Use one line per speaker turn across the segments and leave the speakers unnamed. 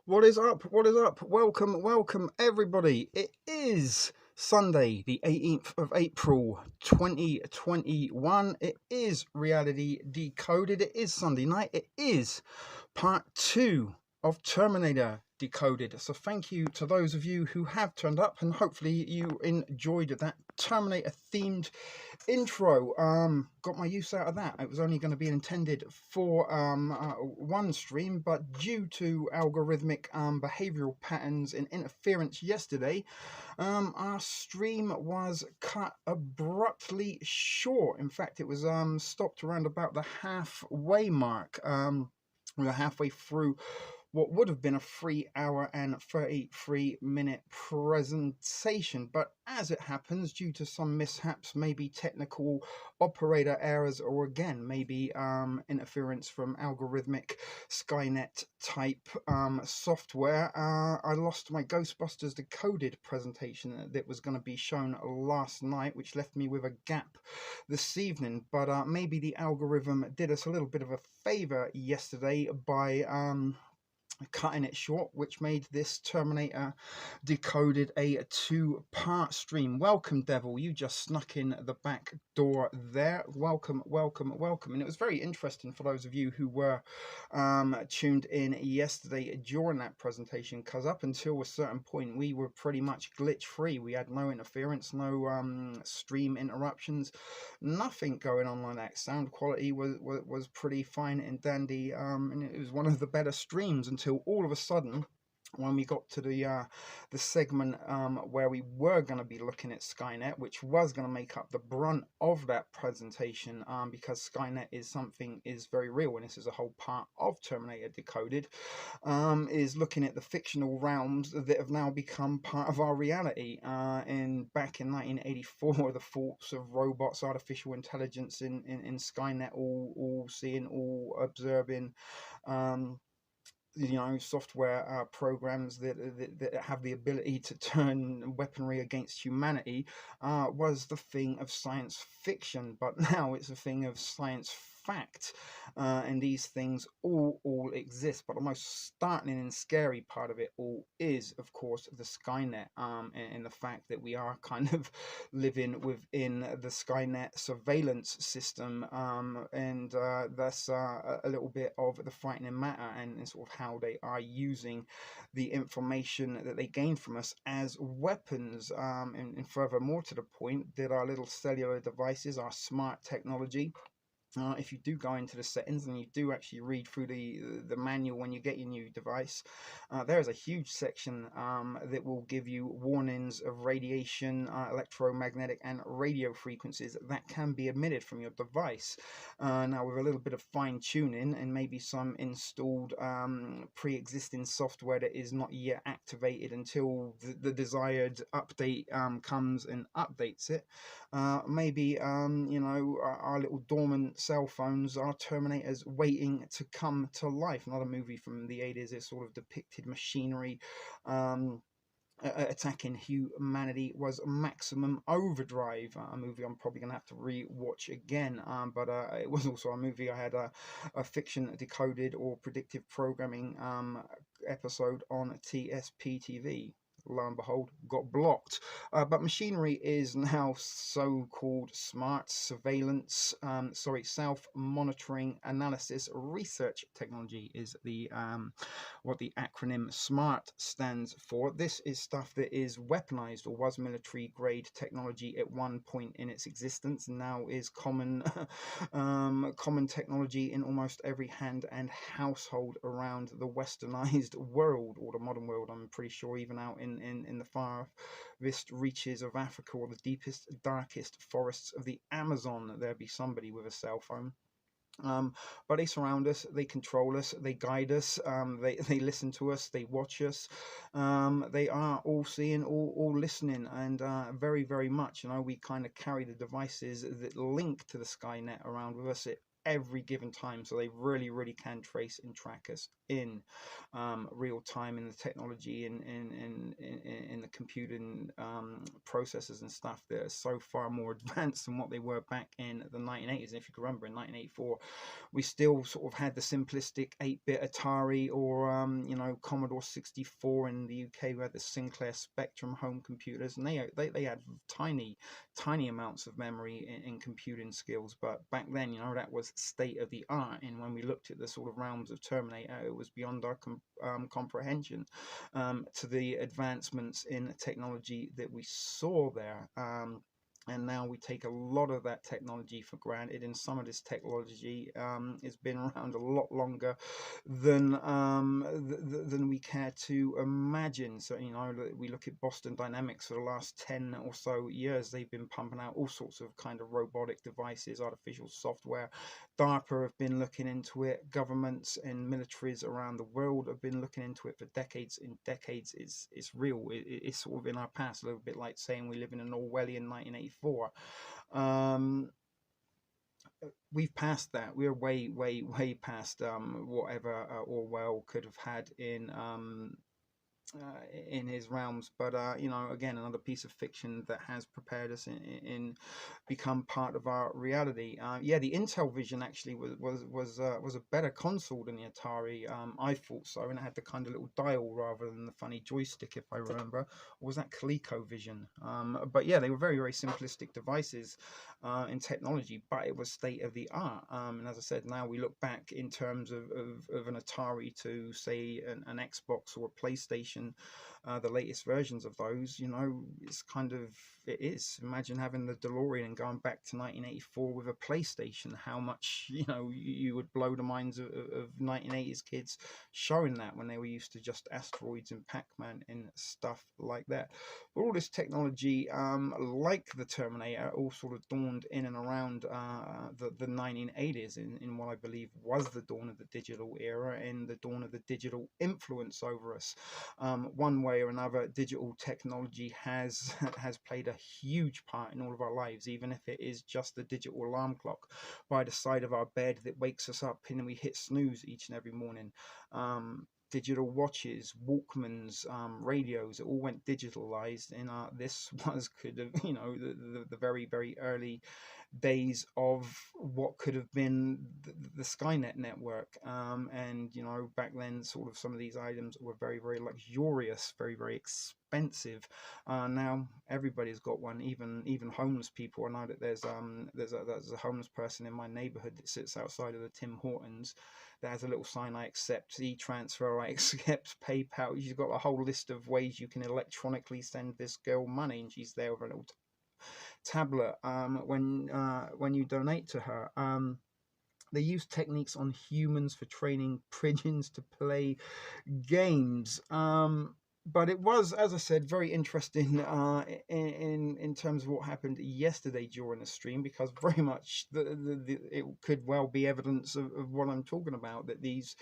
What is up? What is up? Welcome everybody. It is Sunday, the 18th of April, 2021. It is Reality Decoded. It is Sunday night. It is part 2 of Terminator Decoded. So thank you to those of you who have turned up, and hopefully you enjoyed that Terminator themed intro. Got my use out of that. It was only going to be intended for one stream, but due to algorithmic behavioral patterns and interference yesterday, our stream was cut abruptly short. In fact, it was stopped around about the halfway mark. We were halfway through what would have been a 3-hour and 33-minute presentation, but as it happens, due to some mishaps, maybe technical operator errors, or again maybe interference from algorithmic Skynet type software, I lost my Ghostbusters Decoded presentation that was going to be shown last night, which left me with a gap this evening. But maybe the algorithm did us a little bit of a favor yesterday by cutting it short, which made this Terminator Decoded a two-part stream. Welcome, Devil. You just snuck in the back door there. Welcome, welcome, welcome. And it was very interesting for those of you who were tuned in yesterday during that presentation, because up until a certain point, we were pretty much glitch-free. We had no interference, no stream interruptions, nothing going on like that. Sound quality was pretty fine and dandy, and it was one of the better streams until all of a sudden, when we got to the segment where we were going to be looking at Skynet, which was going to make up the brunt of that presentation, because Skynet is very real, and this is a whole part of Terminator Decoded, is looking at the fictional realms that have now become part of our reality. And back in 1984, the thoughts of robots, artificial intelligence in Skynet, all seeing, all observing, software programs that have the ability to turn weaponry against humanity, was the thing of science fiction, but now it's a thing of science fact, and these things all exist. But the most startling and scary part of it all is, of course, the Skynet, and the fact that we are kind of living within the Skynet surveillance system, and that's a little bit of the frightening matter, and sort of how they are using the information that they gain from us as weapons, and furthermore to the point that our little cellular devices, our smart technology, if you do go into the settings and you do actually read through the manual when you get your new device, there is a huge section that will give you warnings of radiation, electromagnetic and radio frequencies that can be emitted from your device. Now, with a little bit of fine tuning and maybe some installed pre-existing software that is not yet activated until the desired update comes and updates it, maybe our little dormant cell phones are Terminators waiting to come to life. Another movie from the 80s is sort of depicted machinery attacking humanity was Maximum Overdrive, a movie I'm probably going to have to re-watch again, but it was also a movie I had a fiction decoded or predictive programming episode on TSP TV. Lo and behold, got blocked. But machinery is now so-called smart surveillance, self-monitoring analysis research technology is the what the acronym SMART stands for. This is stuff that is weaponized or was military grade technology at one point in its existence, and now is common common technology in almost every hand and household around the westernized world, or the modern world. I'm pretty sure even out in the farthest reaches of Africa, or the deepest, darkest forests of the Amazon, there be somebody with a cell phone. But they surround us, they control us, they guide us, they listen to us, they watch us, they are all seeing, all listening, and very, very much, we kind of carry the devices that link to the Skynet around with us at every given time, so they really, really can trace and track us in real time, in the technology, in the computing processes and stuff that are so far more advanced than what they were back in the 1980s. And if you can remember, in 1984 we still sort of had the simplistic 8-bit Atari, or Commodore 64. In the UK we had the Sinclair Spectrum home computers, and they had tiny amounts of memory in computing skills, but back then that was state of the art. And when we looked at the sort of realms of Terminator, it was beyond our comprehension, to the advancements in technology that we saw there. And now we take a lot of that technology for granted, and some of this technology has been around a lot longer than we care to imagine. So we look at Boston Dynamics for the last 10 or so years. They've been pumping out all sorts of kind of robotic devices, artificial software. DARPA have been looking into it. Governments and militaries around the world have been looking into it for decades and decades. It's real. It's sort of in our past, a little bit like saying we live in an Orwellian 1984. We've passed that. We're way past whatever Orwell could have had in in his realms. But you know, again, another piece of fiction that has prepared us in become part of our reality. Yeah, the Intel Vision actually was a better console than the Atari. I thought so, and it had the kind of little dial rather than the funny joystick, if I remember. Or was that ColecoVision? But yeah, they were very simplistic devices in technology, but it was state of the art. And as I said, now we look back in terms of an Atari to say an Xbox or a PlayStation, the latest versions of those, you know, it's kind of, it is. Imagine having the DeLorean and going back to 1984 with a PlayStation, how much, you know, you would blow the minds of 1980s kids showing that when they were used to just asteroids and Pac-Man and stuff like that. But all this technology, like the Terminator, all sort of dawned in and around the 1980s in what I believe was the dawn of the digital era and the dawn of the digital influence over us. One way or another, digital technology has has played a huge part in all of our lives, even if it is just the digital alarm clock by the side of our bed that wakes us up and we hit snooze each and every morning. Digital watches, Walkmans, radios, it all went digitalized, and this was could have, you know, the very early days of what could have been the Skynet network. And you know, back then, sort of some of these items were very luxurious, very expensive. Now everybody's got one, even homeless people. I know that there's a homeless person in my neighborhood that sits outside of the Tim Hortons that has a little sign: I accept e-transfer, I accept PayPal. She's got a whole list of ways you can electronically send this girl money, and she's there with a little tablet when you donate to her. They use techniques on humans for training pigeons to play games. But it was, as I said, very interesting in terms of what happened yesterday during the stream, because very much it could well be evidence of what I'm talking about, that these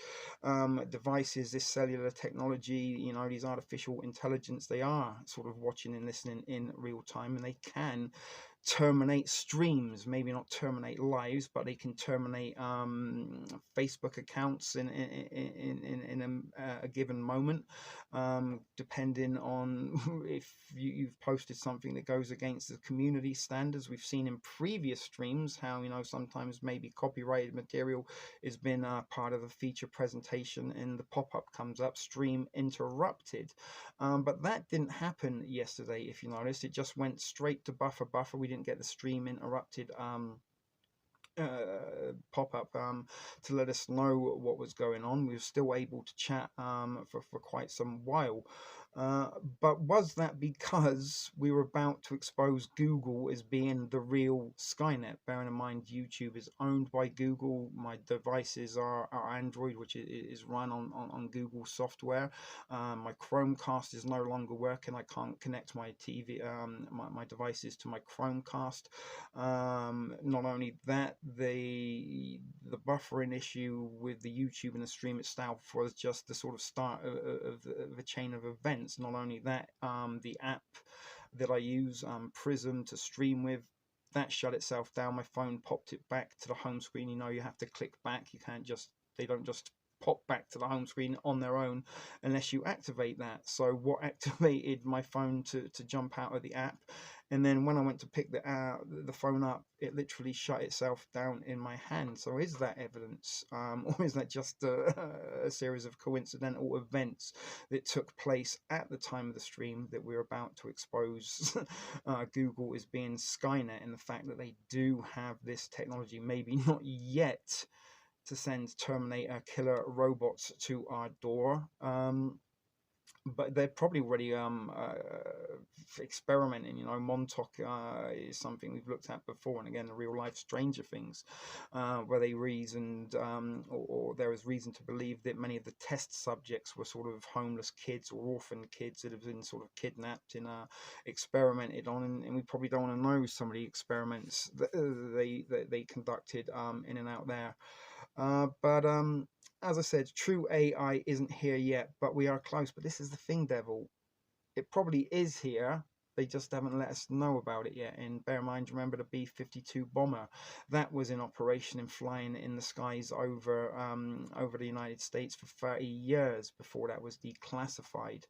devices, this cellular technology, you know, these artificial intelligence, they are sort of watching and listening in real time, and they can terminate streams, maybe not terminate lives, but they can terminate Facebook accounts in a given moment, depending on if you've posted something that goes against the community standards. We've seen in previous streams how, you know, sometimes maybe copyrighted material has been part of a feature presentation and the pop-up comes up, stream interrupted. But that didn't happen yesterday, if you noticed. It just went straight to buffer. We didn't get the stream interrupted pop-up to let us know what was going on. We were still able to chat for quite some while. But was that because we were about to expose Google as being the real Skynet? Bearing in mind YouTube is owned by Google. My devices are Android, which is run on Google software. My Chromecast is no longer working. I can't connect my TV, my devices to my Chromecast. Not only that, the buffering issue with the YouTube and the stream itself was just the sort of start of a chain of events. Not only that, the app that I use, Prism, to stream with, that shut itself down. My phone popped it back to the home screen. You know, you have to click back. You can't just, they don't just pop back to the home screen on their own unless you activate that. So what activated my phone to jump out of the app, and then when I went to pick the phone up, it literally shut itself down in my hand. So is that evidence, or is that just a series of coincidental events that took place at the time of the stream that we're about to expose Google as being Skynet, and the fact that they do have this technology, maybe not yet to send Terminator killer robots to our door, but they're probably already experimenting. You know, Montauk is something we've looked at before, and again, the real life Stranger Things, where they reasoned, or there was reason to believe that many of the test subjects were sort of homeless kids or orphan kids that have been sort of kidnapped and experimented on, and we probably don't want to know some of the experiments that they conducted in and out there. But as I said, true AI isn't here yet, but we are close. But this is the thing, Devil. It probably is here, They just haven't let us know about it yet. And bear in mind, remember the B-52 bomber that was in operation and flying in the skies over over the United States for 30 years before that was declassified.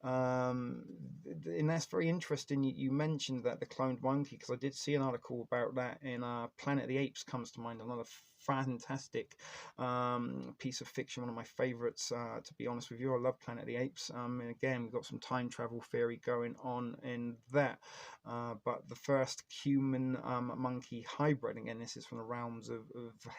And that's very interesting. You mentioned that the cloned monkey, because I did see an article about that in Planet of the Apes comes to mind, another fantastic piece of fiction, one of my favorites, to be honest with you. I love Planet of the Apes, and again, we've got some time travel theory going on in that. But the first human monkey hybrid, again, this is from the realms of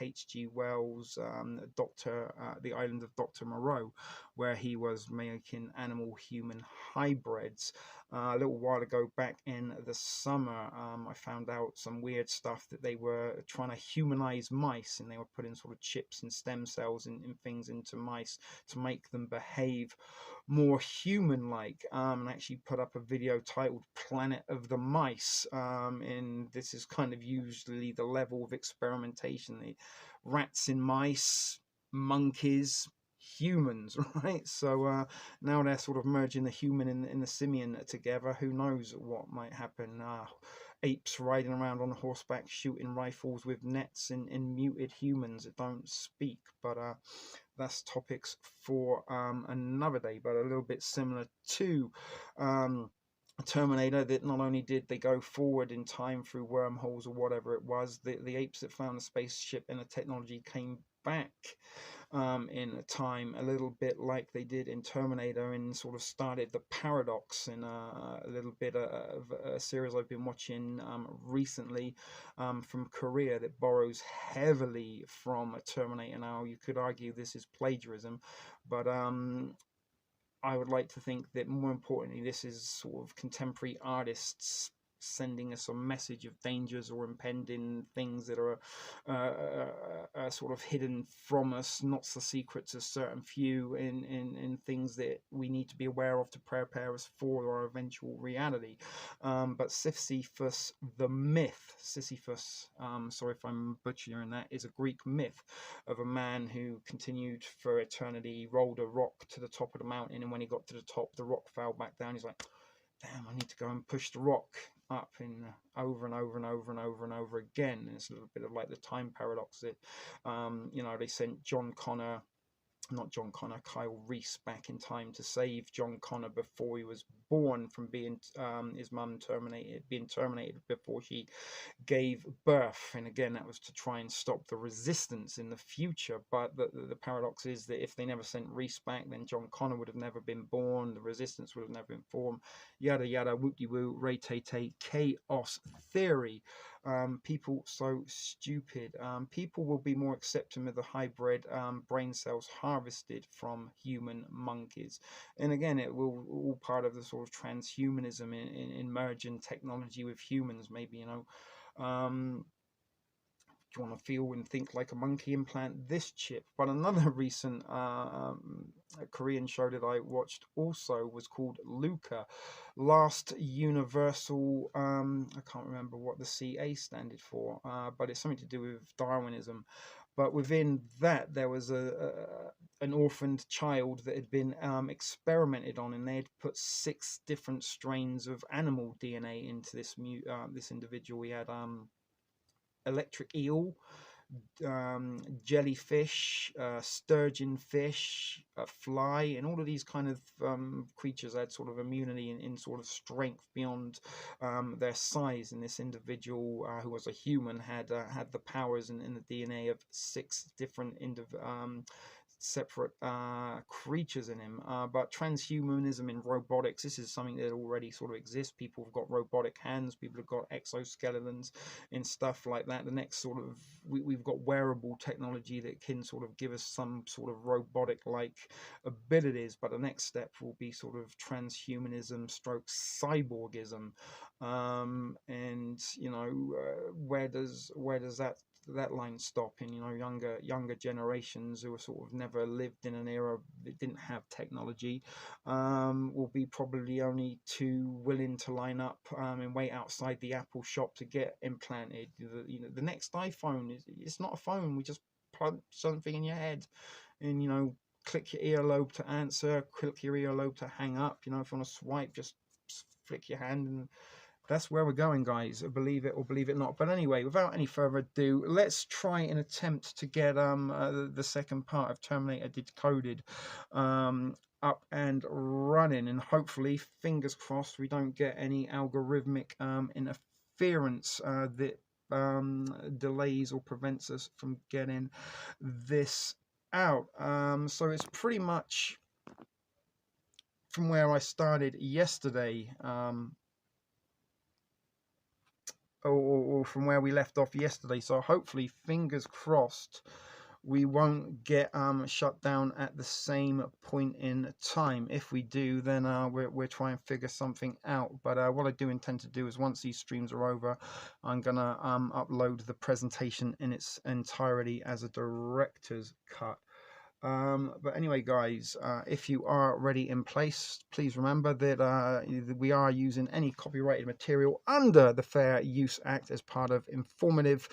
H.G. Wells' The Island of Dr. Moreau, where he was making animal human hybrids. A little while ago, back in the summer, I found out some weird stuff that they were trying to humanize mice, and they were putting sort of chips and stem cells and things into mice to make them behave more human-like, and actually put up a video titled Planet of the Mice, and this is kind of usually the level of experimentation. The rats in mice, monkeys, humans, right? So now they're sort of merging the human and the simian together. Who knows what might happen? Apes riding around on horseback, shooting rifles with nets, and muted humans that don't speak. But that's topics for another day, but a little bit similar to Terminator, that not only did they go forward in time through wormholes or whatever it was, the apes that found the spaceship and the technology came back in a time a little bit like they did in Terminator, and sort of started the paradox in a little bit of a series I've been watching recently from Korea that borrows heavily from Terminator. Now, you could argue this is plagiarism, but I would like to think that more importantly, this is sort of contemporary artists sending us a message of dangers or impending things that are sort of hidden from us, not the secrets of certain few, in things that we need to be aware of to prepare us for our eventual reality. But Sisyphus, the myth, Sisyphus, sorry if I'm butchering that, is a Greek myth of a man who continued for eternity, rolled a rock to the top of the mountain, and when he got to the top, the rock fell back down. He's like, damn, I need to go and push the rock up, and over and over and over and over and over again. And it's a little bit of like the time paradox that they sent Kyle Reese back in time to save John Connor before he was born from being his mum being terminated before she gave birth. And again, that was to try and stop the resistance in the future. But the paradox is that if they never sent Reese back, then John Connor would have never been born, the resistance would have never been formed, yada yada, whoop-de-woo, ray-tay-tay, chaos theory. People so stupid. People will be more accepting of the hybrid brain cells harvested from human monkeys. And again, it will all part of the sort of transhumanism in merging technology with humans. Maybe, do you want to feel and think like a monkey, implant this chip? But another recent Korean show that I watched also was called Luca, Last Universal, I can't remember what the CA standed for, but it's something to do with Darwinism. But within that, there was an orphaned child that had been experimented on, and they had put 6 different strains of animal DNA into this individual. We had electric eel, jellyfish, sturgeon fish, a fly, and all of these kind of creatures had sort of immunity in sort of strength beyond their size. And this individual, who was a human, had the powers in the DNA of 6 different separate creatures in him. But transhumanism in robotics, this is something that already sort of exists. People have got robotic hands, people have got exoskeletons and stuff like that. The next sort of, we've got wearable technology that can sort of give us some sort of robotic like abilities, but the next step will be sort of transhumanism stroke cyborgism. And where does that line stop in younger generations who are sort of never lived in an era that didn't have technology, will be probably only too willing to line up and wait outside the Apple shop to get implanted. The next iPhone it's not a phone. We just plug something in your head and click your earlobe to answer, click your earlobe to hang up. If you want to swipe, just flick your hand, and that's where we're going, guys. Believe it or believe it not. But anyway, without any further ado, let's try and attempt to get the second part of Terminator Decoded up and running, and hopefully, fingers crossed, we don't get any algorithmic interference that delays or prevents us from getting this out. So it's pretty much from where I started yesterday, or from where we left off yesterday. So hopefully, fingers crossed, we won't get shut down at the same point in time. If we do, then we're trying to figure something out. But what I do intend to do is, once these streams are over, I'm gonna upload the presentation in its entirety as a director's cut. But anyway, guys, if you are already in place, please remember that we are using any copyrighted material under the Fair Use Act as part of informative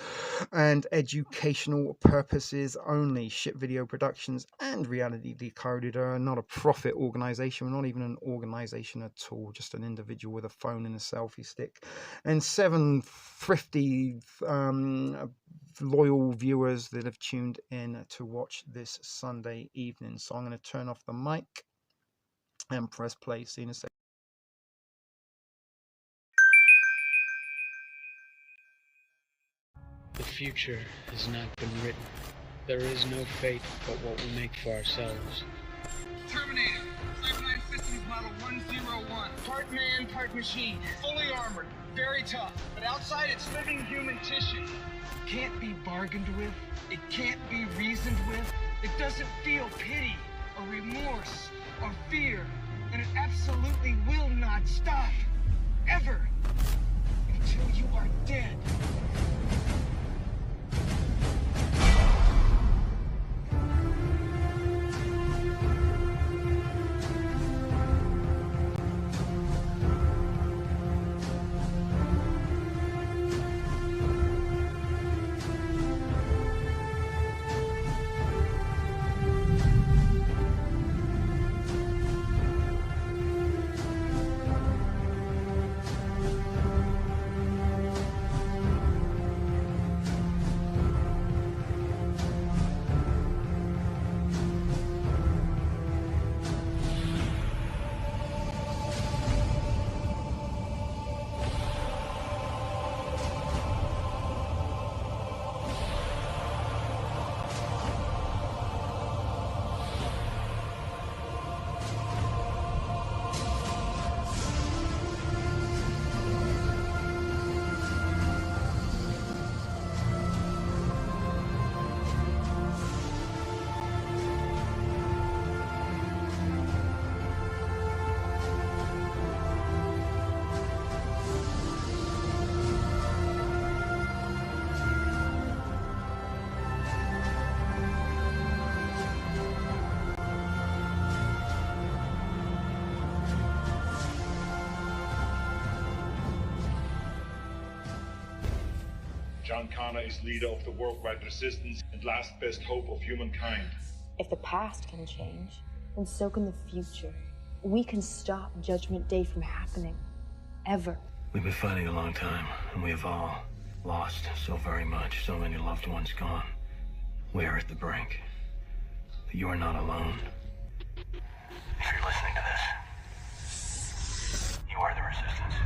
and educational purposes only. Ship Video Productions and Reality Decoded are not a profit organization. We're not even an organization at all, just an individual with a phone and a selfie stick and 750 loyal viewers that have tuned in to watch this Sunday evening. So I'm going to turn off the mic and press play. See you in a second.
The future has not been written. There is no fate but what we make for ourselves.
Terminator, Cyberdyne Systems Model 101. Part man, part machine. Fully armored, very tough. But outside it's living human tissue. Can't be bargained with. It can't be reasoned with. It doesn't feel pity or remorse or fear. And it absolutely will not stop. Ever. Until you are dead.
John Connor is leader of the worldwide resistance and last best hope of humankind.
If the past can change, then so can the future. We can stop Judgment Day from happening. Ever.
We've been fighting a long time, and we have all lost so very much, so many loved ones gone. We are at the brink. But you are not alone. If you're listening to this, you are the resistance.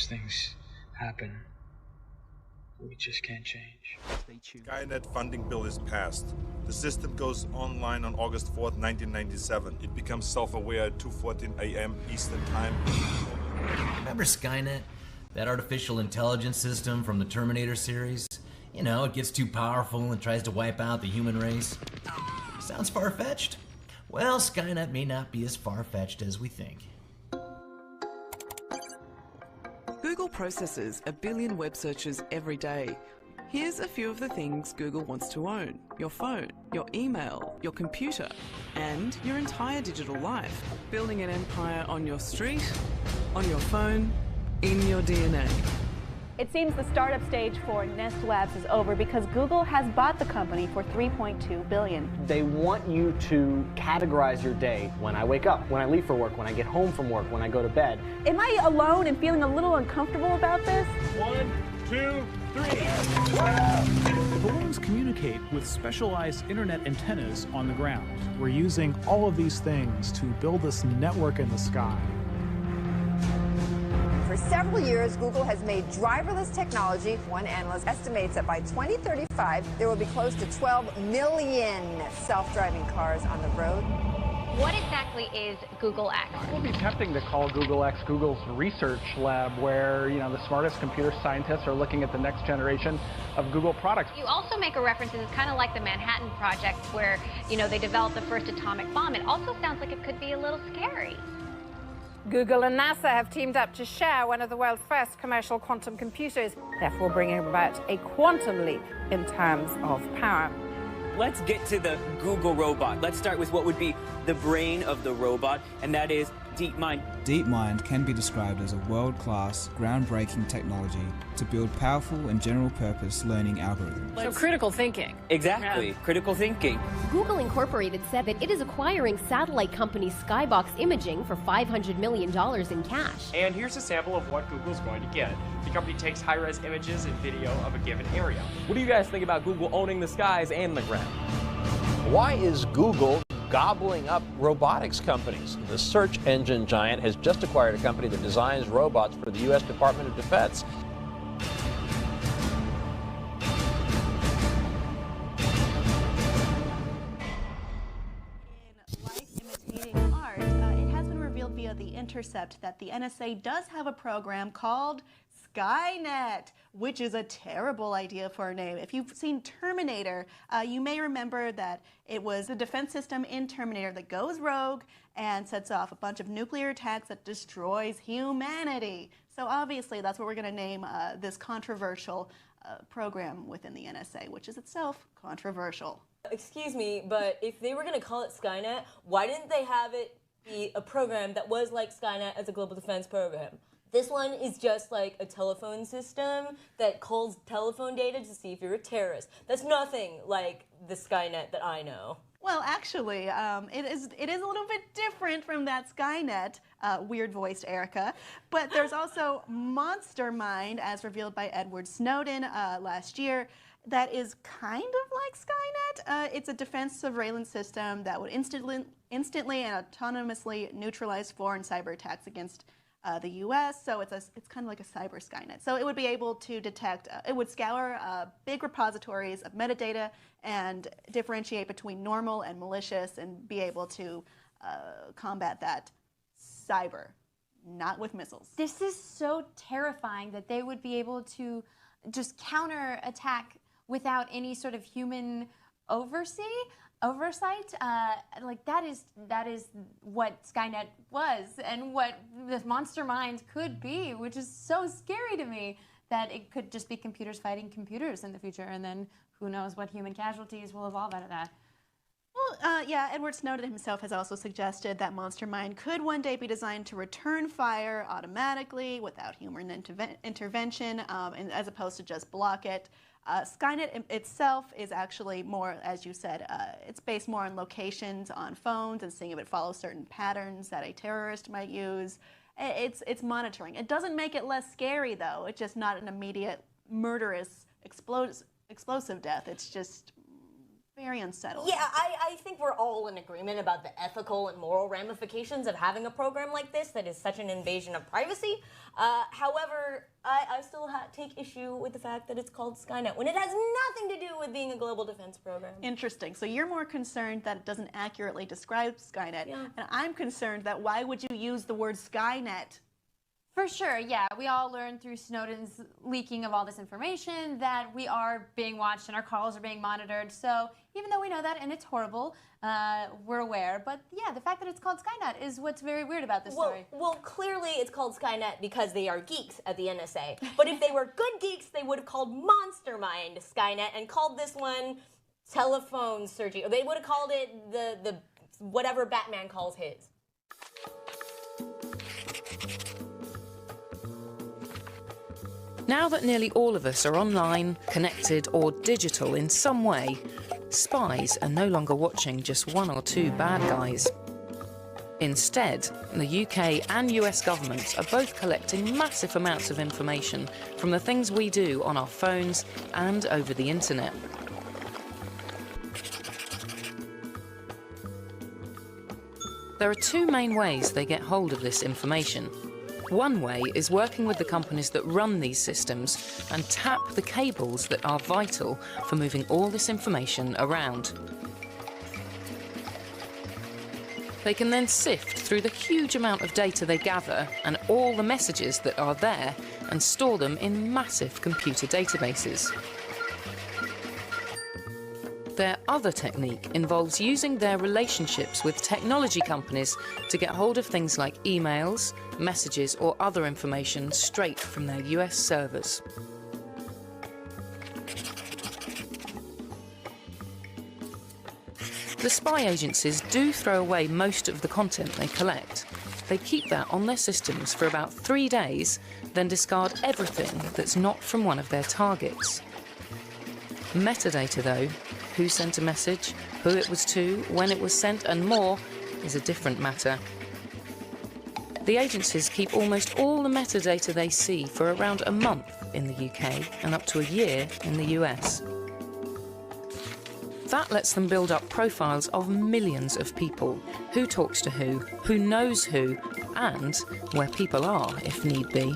things happen. We just can't change.
Stay tuned.
Skynet funding bill is passed. The system goes online on August 4th, 1997. It becomes self-aware at 2:14 a.m. Eastern Time.
Remember Skynet? That artificial intelligence system from the Terminator series? You know, it gets too powerful and tries to wipe out the human race. Sounds far-fetched? Well, Skynet may not be as far-fetched as we think.
Google processes 1 billion web searches every day. Here's a few of the things Google wants to own: your phone, your email, your computer, and your entire digital life. Building an empire on your street, on your phone, in your DNA.
It seems the startup stage for Nest Labs is over because Google has bought the company for $3.2 billion.
They want you to categorize your day: when I wake up, when I leave for work, when I get home from work, when I go to bed.
Am I alone and feeling a little uncomfortable about this?
1, 2, 3.
The balloons communicate with specialized internet antennas on the ground. We're using all of these things to build this network in the sky.
For several years, Google has made driverless technology. One analyst estimates that by 2035, there will be close to 12 million self-driving cars on the road.
What exactly is Google X?
It would be tempting to call Google X Google's research lab, where, you know, the smartest computer scientists are looking at the next generation of Google products.
You also make a reference, it's kind of like the Manhattan Project, where, you know, they developed the first atomic bomb. It also sounds like it could be a little scary.
Google and NASA have teamed up to share one of the world's first commercial quantum computers, therefore bringing about a quantum leap in terms of power.
Let's get to the Google robot. Let's start with what would be the brain of the robot, and that is DeepMind.
DeepMind can be described as a world-class, groundbreaking technology to build powerful and general-purpose learning algorithms.
So critical thinking.
Exactly, critical thinking.
Google Incorporated said that it is acquiring satellite company Skybox Imaging for $500 million in cash.
And here's a sample of what Google's going to get. The company takes high-res images and video of a given area.
What do you guys think about Google owning the skies and the ground?
Why is Google gobbling up robotics companies? The search engine giant has just acquired a company that designs robots for the U.S. Department of Defense.
Life-imitating art, it has been revealed via The Intercept that the NSA does have a program called Skynet, which is a terrible idea for a name. If you've seen Terminator, you may remember that it was the defense system in Terminator that goes rogue and sets off a bunch of nuclear attacks that destroys humanity. So obviously that's what we're going to name this controversial program within the NSA, which is itself controversial.
Excuse me, but if they were going to call it Skynet, why didn't they have it be a program that was like Skynet as a global defense program? This one is just like a telephone system that calls telephone data to see if you're a terrorist. That's nothing like the Skynet that I know.
Well, actually, it is a little bit different from that Skynet, weird-voiced Erica. But there's also Monster Mind, as revealed by Edward Snowden last year, that is kind of like Skynet. It's a defense surveillance system that would instantly and autonomously neutralize foreign cyber attacks against the U.S., so it's kind of like a cyber Skynet. So it would be able to detect, it would scour big repositories of metadata and differentiate between normal and malicious and be able to combat that cyber, not with missiles.
This is so terrifying that they would be able to just counterattack without any sort of human oversight. Like that is what Skynet was and what the monster mind could be, which is so scary to me that it could just be computers fighting computers in the future, and then who knows what human casualties will evolve out of that.
Well, yeah, Edward Snowden himself has also suggested that Monster Mind could one day be designed to return fire automatically without human intervention, and as opposed to just block it. Skynet itself is actually more, as you said, it's based more on locations on phones and seeing if it follows certain patterns that a terrorist might use. It's monitoring. It doesn't make it less scary, though. It's just not an immediate murderous explosive death. It's just very unsettling.
Yeah, I think we're all in agreement about the ethical and moral ramifications of having a program like this that is such an invasion of privacy. However, I still take issue with the fact that it's called Skynet when it has nothing to do with being a global defense program.
Interesting. So you're more concerned that it doesn't accurately describe Skynet, and I'm concerned that why would you use the word Skynet?
For sure, yeah. We all learned through Snowden's leaking of all this information that we are being watched and our calls are being monitored. So even though we know that and it's horrible, we're aware. But yeah, the fact that it's called Skynet is what's very weird about this story.
Well, clearly it's called Skynet because they are geeks at the NSA. But if they were good geeks, they would have called Monster Mind Skynet and called this one telephone searching. Or they would have called it the whatever Batman calls his.
Now that nearly all of us are online, connected or digital in some way, spies are no longer watching just one or two bad guys. Instead, the UK and US governments are both collecting massive amounts of information from the things we do on our phones and over the internet. There are two main ways they get hold of this information. One way is working with the companies that run these systems and tap the cables that are vital for moving all this information around. They can then sift through the huge amount of data they gather and all the messages that are there and store them in massive computer databases. Their other technique involves using their relationships with technology companies to get hold of things like emails, messages or other information straight from their US servers. The spy agencies do throw away most of the content they collect. They keep that on their systems for about 3 days, then discard everything that's not from one of their targets. Metadata, though, who sent a message, who it was to, when it was sent, and more, is a different matter. The agencies keep almost all the metadata they see for around a month in the UK and up to a year in the US. That lets them build up profiles of millions of people, who talks to who knows who, and where people are if need be.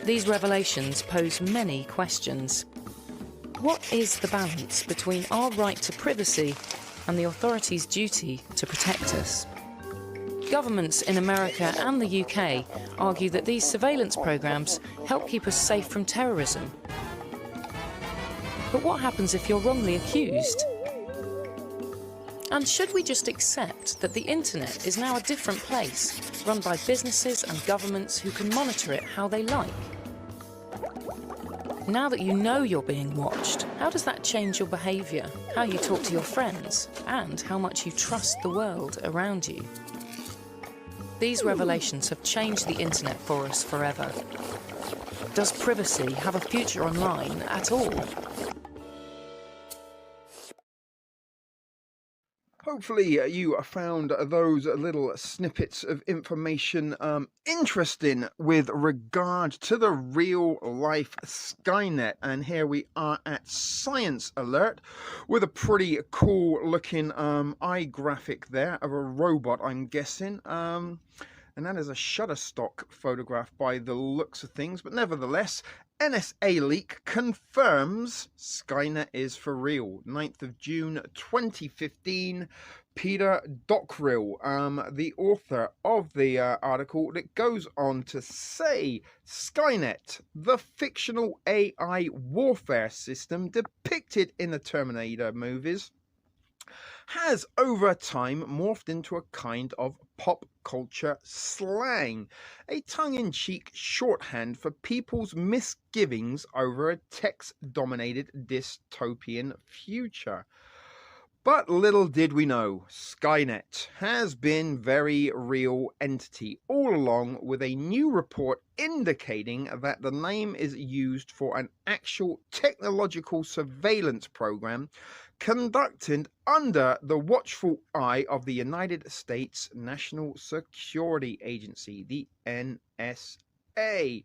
These revelations pose many questions. What is the balance between our right to privacy and the authorities' duty to protect us? Governments in America and the UK argue that these surveillance programs help keep us safe from terrorism. But what happens if you're wrongly accused? And should we just accept that the internet is now a different place, run by businesses and governments who can monitor it how they like? Now that you know you're being watched, how does that change your behaviour, how you talk to your friends, and how much you trust the world around you? These revelations have changed the internet for us forever. Does privacy have a future online at all?
Hopefully you found those little snippets of information interesting with regard to the real life Skynet. And here we are at Science Alert with a pretty cool looking eye graphic there of a robot, I'm guessing. And that is a Shutterstock photograph by the looks of things. But nevertheless, NSA leak confirms Skynet is for real. 9th of June 2015. Peter Dockrill, the author of the article, that goes on to say Skynet, the fictional AI warfare system depicted in the Terminator movies, has over time morphed into a kind of pop culture slang, a tongue-in-cheek shorthand for people's misgivings over a text-dominated dystopian future. But little did we know, Skynet has been very real entity all along, with a new report indicating that the name is used for an actual technological surveillance program conducted under the watchful eye of the United States National Security Agency, the NSA.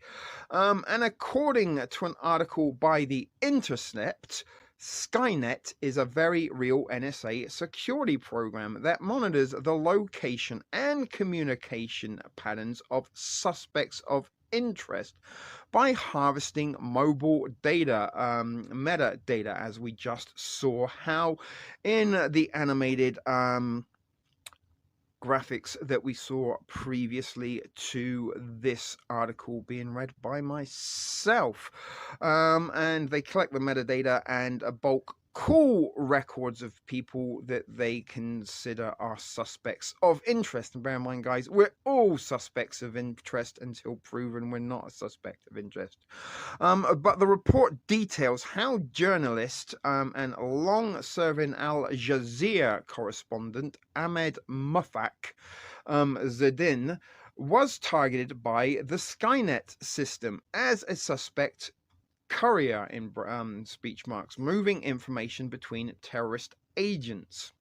And according to an article by The Intercept, Skynet is a very real NSA security program that monitors the location and communication patterns of suspects of interest by harvesting mobile data, metadata, as we just saw how in the animated graphics that we saw previously to this article being read by myself. And they collect the metadata and bulk call records of people that they consider are suspects of interest. And bear in mind, guys, we're all suspects of interest until proven we're not a suspect of interest. But the report details how journalist and long-serving Al Jazeera correspondent Ahmed Mufak Zedin was targeted by the Skynet system as a suspect courier in speech marks, moving information between terrorist agents.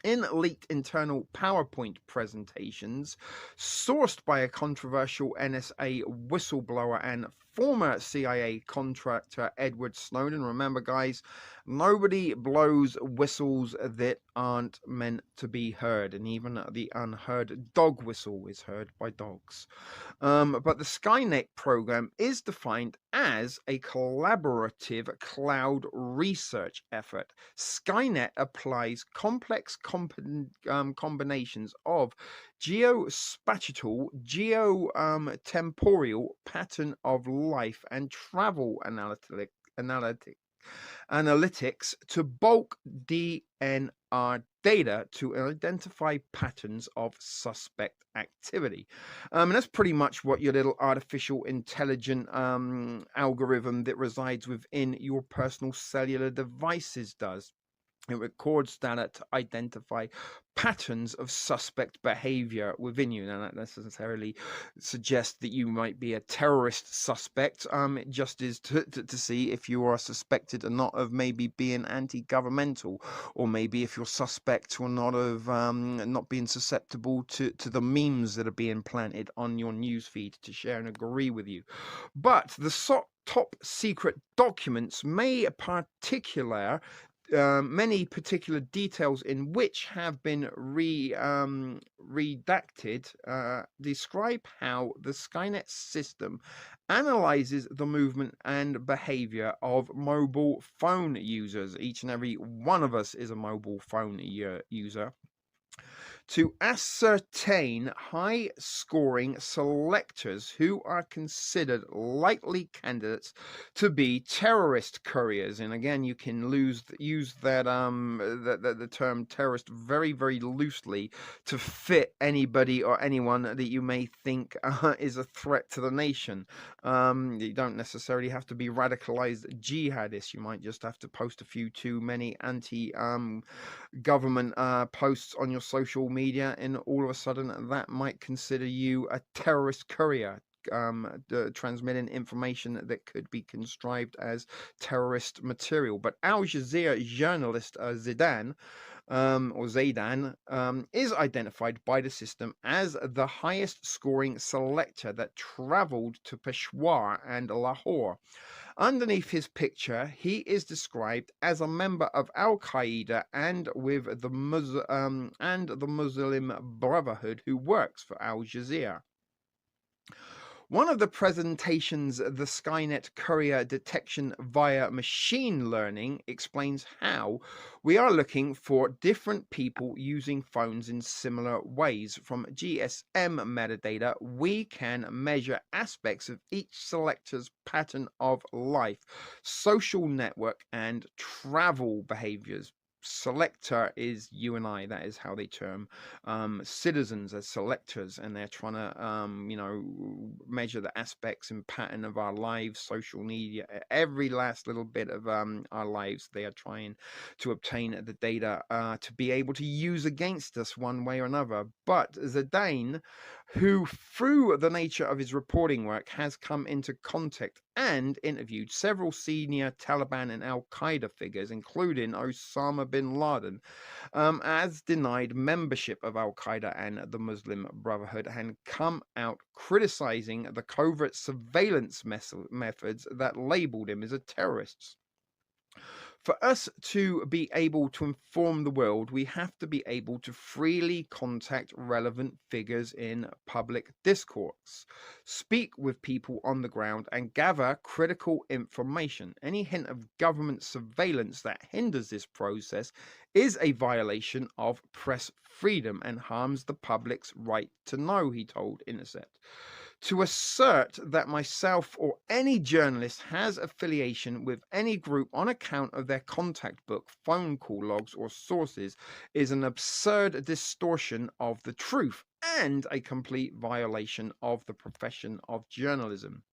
In leaked internal PowerPoint presentations sourced by a controversial NSA whistleblower and former CIA contractor Edward Snowden. Remember, guys, nobody blows whistles that aren't meant to be heard, and even the unheard dog whistle is heard by dogs. But the Skynet program is defined as a collaborative cloud research effort. Skynet applies complex combinations of geospatial, temporal pattern of life and travel analytics to bulk DNR data to identify patterns of suspect activity. And that's pretty much what your little artificial intelligent algorithm that resides within your personal cellular devices does. It records data to identify patterns of suspect behavior within you. Now, that doesn't necessarily suggest that you might be a terrorist suspect. It just is to see if you are suspected or not of maybe being anti-governmental, or maybe if you're suspect or not of not being susceptible to the memes that are being planted on your newsfeed to share and agree with you. But the top secret documents may many particular details in which have been redacted describe how the Skynet system analyzes the movement and behavior of mobile phone users. Each and every one of us is a mobile phone user, to ascertain high-scoring selectors who are considered likely candidates to be terrorist couriers. And again, you can use that the term terrorist very, very loosely to fit anybody or anyone that you may think is a threat to the nation. You don't necessarily have to be radicalized jihadists. You might just have to post a few too many government posts on your social media, and all of a sudden that might consider you a terrorist courier, transmitting information that could be contrived as terrorist material. But Al Jazeera journalist Zaidan is identified by the system as the highest scoring selector that traveled to Peshawar and Lahore. Underneath his picture, he is described as a member of Al Qaeda and with the Muslim Brotherhood, who works for Al Jazeera. One of the presentations, the Skynet courier detection via machine learning, explains how we are looking for different people using phones in similar ways. From GSM metadata, we can measure aspects of each selector's pattern of life, social network, and travel behaviors. Selector is you and I. That is how they term citizens as selectors, and they're trying to measure the aspects and pattern of our lives, social media, every last little bit of our lives. They are trying to obtain the data to be able to use against us one way or another. But Zaidan, who through the nature of his reporting work has come into contact and interviewed several senior Taliban and Al-Qaeda figures, including Osama bin Laden, has denied membership of Al-Qaeda and the Muslim Brotherhood, and come out criticizing the covert surveillance methods that labeled him as a terrorist. For us to be able to inform the world, we have to be able to freely contact relevant figures in public discourse, speak with people on the ground, and gather critical information. Any hint of government surveillance that hinders this process is a violation of press freedom and harms the public's right to know, he told Intercept. To assert that myself or any journalist has affiliation with any group on account of their contact book, phone call logs, or sources is an absurd distortion of the truth and a complete violation of the profession of journalism.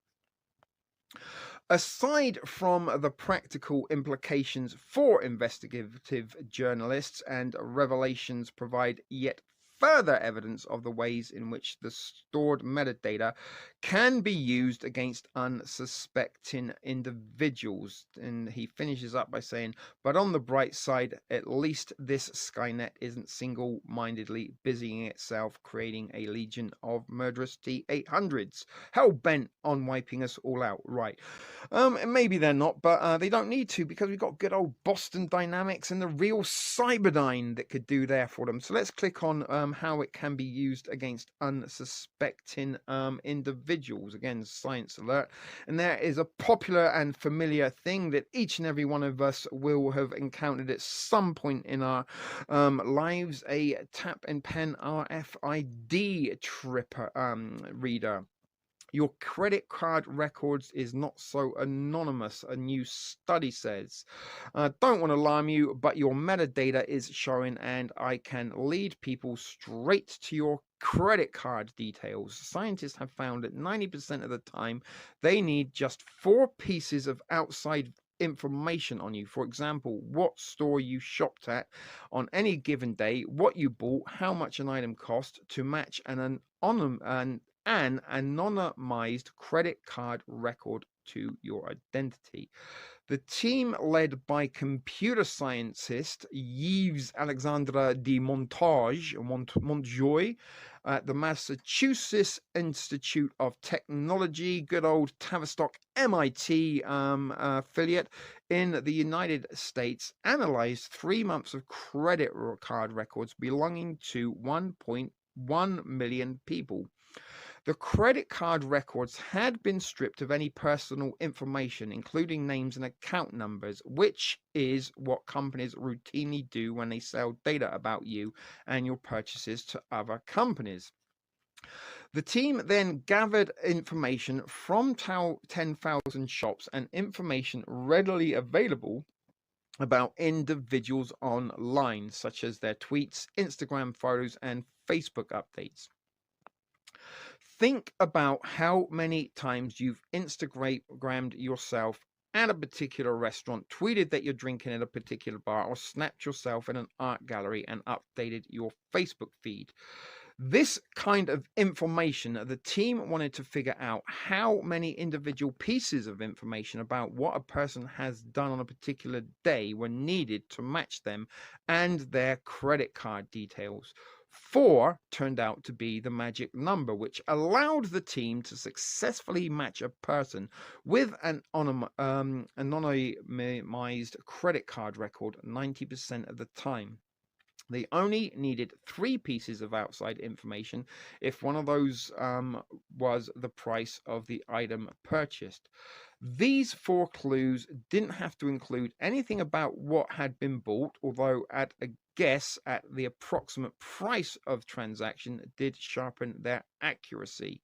Aside from the practical implications for investigative journalists, and revelations provide yet further evidence of the ways in which the stored metadata can be used against unsuspecting individuals. And he finishes up by saying, but on the bright side, at least this Skynet isn't single-mindedly busying itself creating a legion of murderous T-800s, hell-bent on wiping us all out. Right. Maybe they're not, but they don't need to, because we've got good old Boston Dynamics and the real Cyberdyne that could do there for them. So let's click on how it can be used against unsuspecting individuals. Again, science alert. And there is a popular and familiar thing that each and every one of us will have encountered at some point in our lives: a tap and pen RFID tripper reader. Your credit card records is not so anonymous, a new study says. Don't want to alarm you, but your metadata is showing, and I can lead people straight to your credit card details. Scientists have found that 90% of the time they need just 4 pieces of outside information on you. For example, what store you shopped at on any given day, what you bought, how much an item cost, to match an anonymized credit card record to your identity. The team, led by computer scientist Yves Alexandre de Montjoy at the Massachusetts Institute of Technology, good old Tavistock MIT affiliate in the United States, analyzed 3 months of credit card records belonging to 1.1 million people. The credit card records had been stripped of any personal information, including names and account numbers, which is what companies routinely do when they sell data about you and your purchases to other companies. The team then gathered information from 10,000 shops and information readily available about individuals online, such as their tweets, Instagram photos, and Facebook updates. Think about how many times you've Instagrammed yourself at a particular restaurant, tweeted that you're drinking at a particular bar, or snapped yourself in an art gallery and updated your Facebook feed. This kind of information, the team wanted to figure out how many individual pieces of information about what a person has done on a particular day were needed to match them and their credit card details. 4 turned out to be the magic number, which allowed the team to successfully match a person with an anonymized credit card record 90% of the time. They only needed 3 pieces of outside information if one of those was the price of the item purchased. These 4 clues didn't have to include anything about what had been bought, although at a guess at the approximate price of transaction did sharpen their accuracy.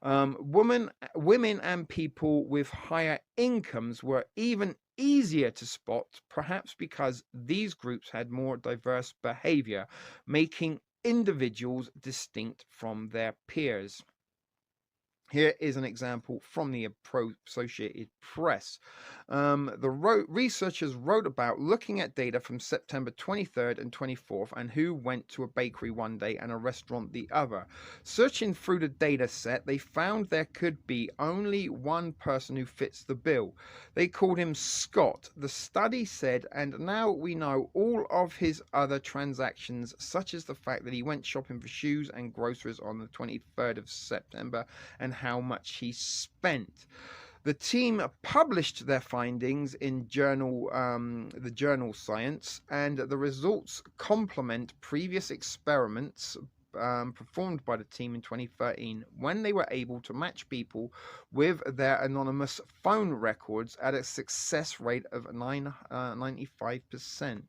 Women and people with higher incomes were even easier to spot, perhaps because these groups had more diverse behavior, making individuals distinct from their peers. Here is an example from the Associated Press. The researchers wrote about looking at data from September 23rd and 24th and who went to a bakery one day and a restaurant the other. Searching through the data set, they found there could be only one person who fits the bill. They called him Scott. The study said, and now we know all of his other transactions, such as the fact that he went shopping for shoes and groceries on the 23rd of September and how much he spent. The team published their findings in the journal Science, and the results complement previous experiments performed by the team in 2013 when they were able to match people with their anonymous phone records at a success rate of 95%.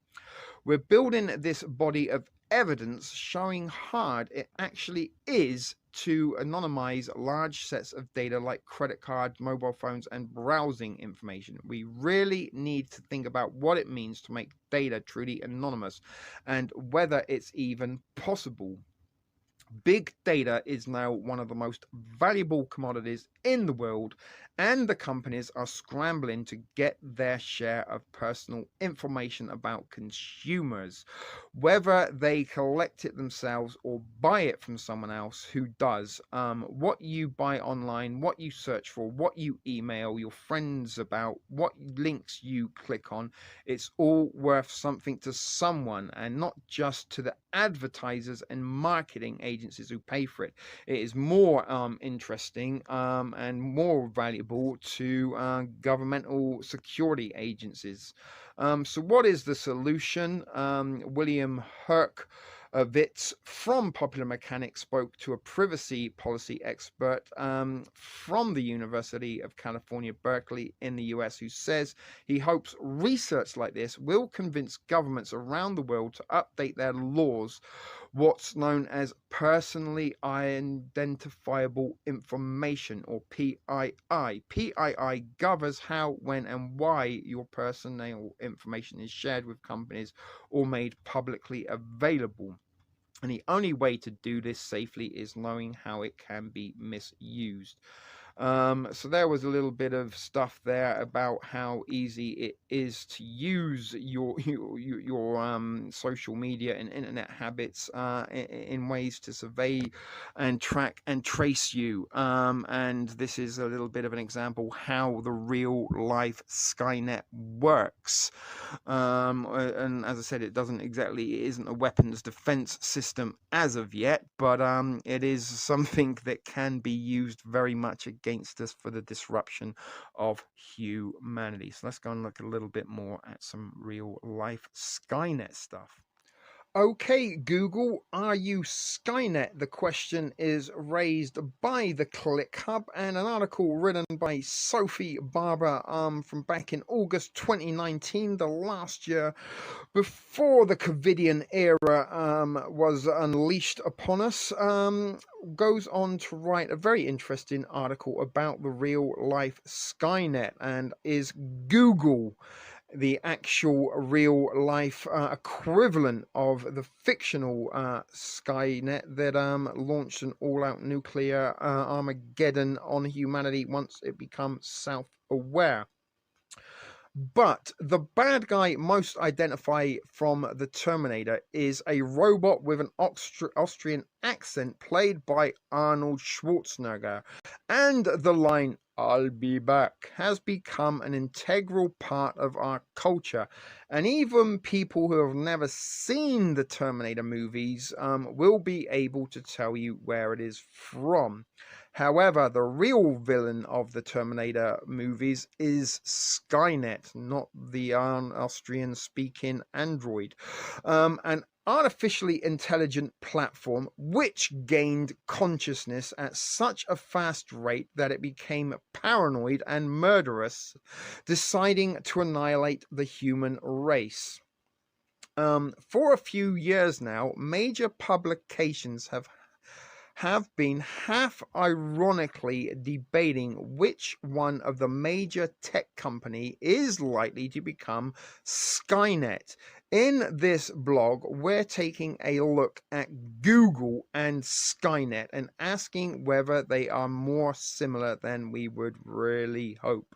We're building this body of evidence showing hard it actually is to anonymize large sets of data like credit cards, mobile phones, and browsing information. We really need to think about what it means to make data truly anonymous and whether it's even possible. Big data is now one of the most valuable commodities in the world, and the companies are scrambling to get their share of personal information about consumers, whether they collect it themselves or buy it from someone else who does. What you buy online, what you search for, what you email your friends about, what links you click on, it's all worth something to someone, and not just to the advertisers and marketing agencies who pay for it. It is more interesting and more valuable to governmental security agencies. So what is the solution? William Herkovitz from Popular Mechanics spoke to a privacy policy expert from the University of California, Berkeley in the US, who says he hopes research like this will convince governments around the world to update their laws, what's known as personally identifiable information, or PII. PII governs how, when, and why your personal information is shared with companies or made publicly available. And the only way to do this safely is knowing how it can be misused. So there was a little bit of stuff there about how easy it is to use your social media and internet habits in ways to survey and track and trace you. And this is a little bit of an example how the real life Skynet works. And as I said, it isn't a weapons defense system as of yet, but it is something that can be used very much against us for the disruption of humanity. So let's go and look a little bit more at some real life Skynet stuff. Okay, Google, are you Skynet? The question is raised by the Click Hub, and an article written by Sophie Barber from back in August 2019, the last year before the COVIDian era was unleashed upon us, goes on to write a very interesting article about the real life Skynet. And is Google the actual real life equivalent of the fictional Skynet that launched an all-out nuclear Armageddon on humanity once it becomes self-aware? But the bad guy most identify from the Terminator is a robot with an Austrian accent played by Arnold Schwarzenegger, and the line "I'll be back" has become an integral part of our culture, and even people who have never seen the Terminator movies will be able to tell you where it is from. However, the real villain of the Terminator movies is Skynet, not the Austrian-speaking android. An artificially intelligent platform which gained consciousness at such a fast rate that it became paranoid and murderous, deciding to annihilate the human race. For a few years now, major publications have been half ironically debating which one of the major tech company is likely to become Skynet. In this blog, we're taking a look at Google and Skynet and asking whether they are more similar than we would really hope.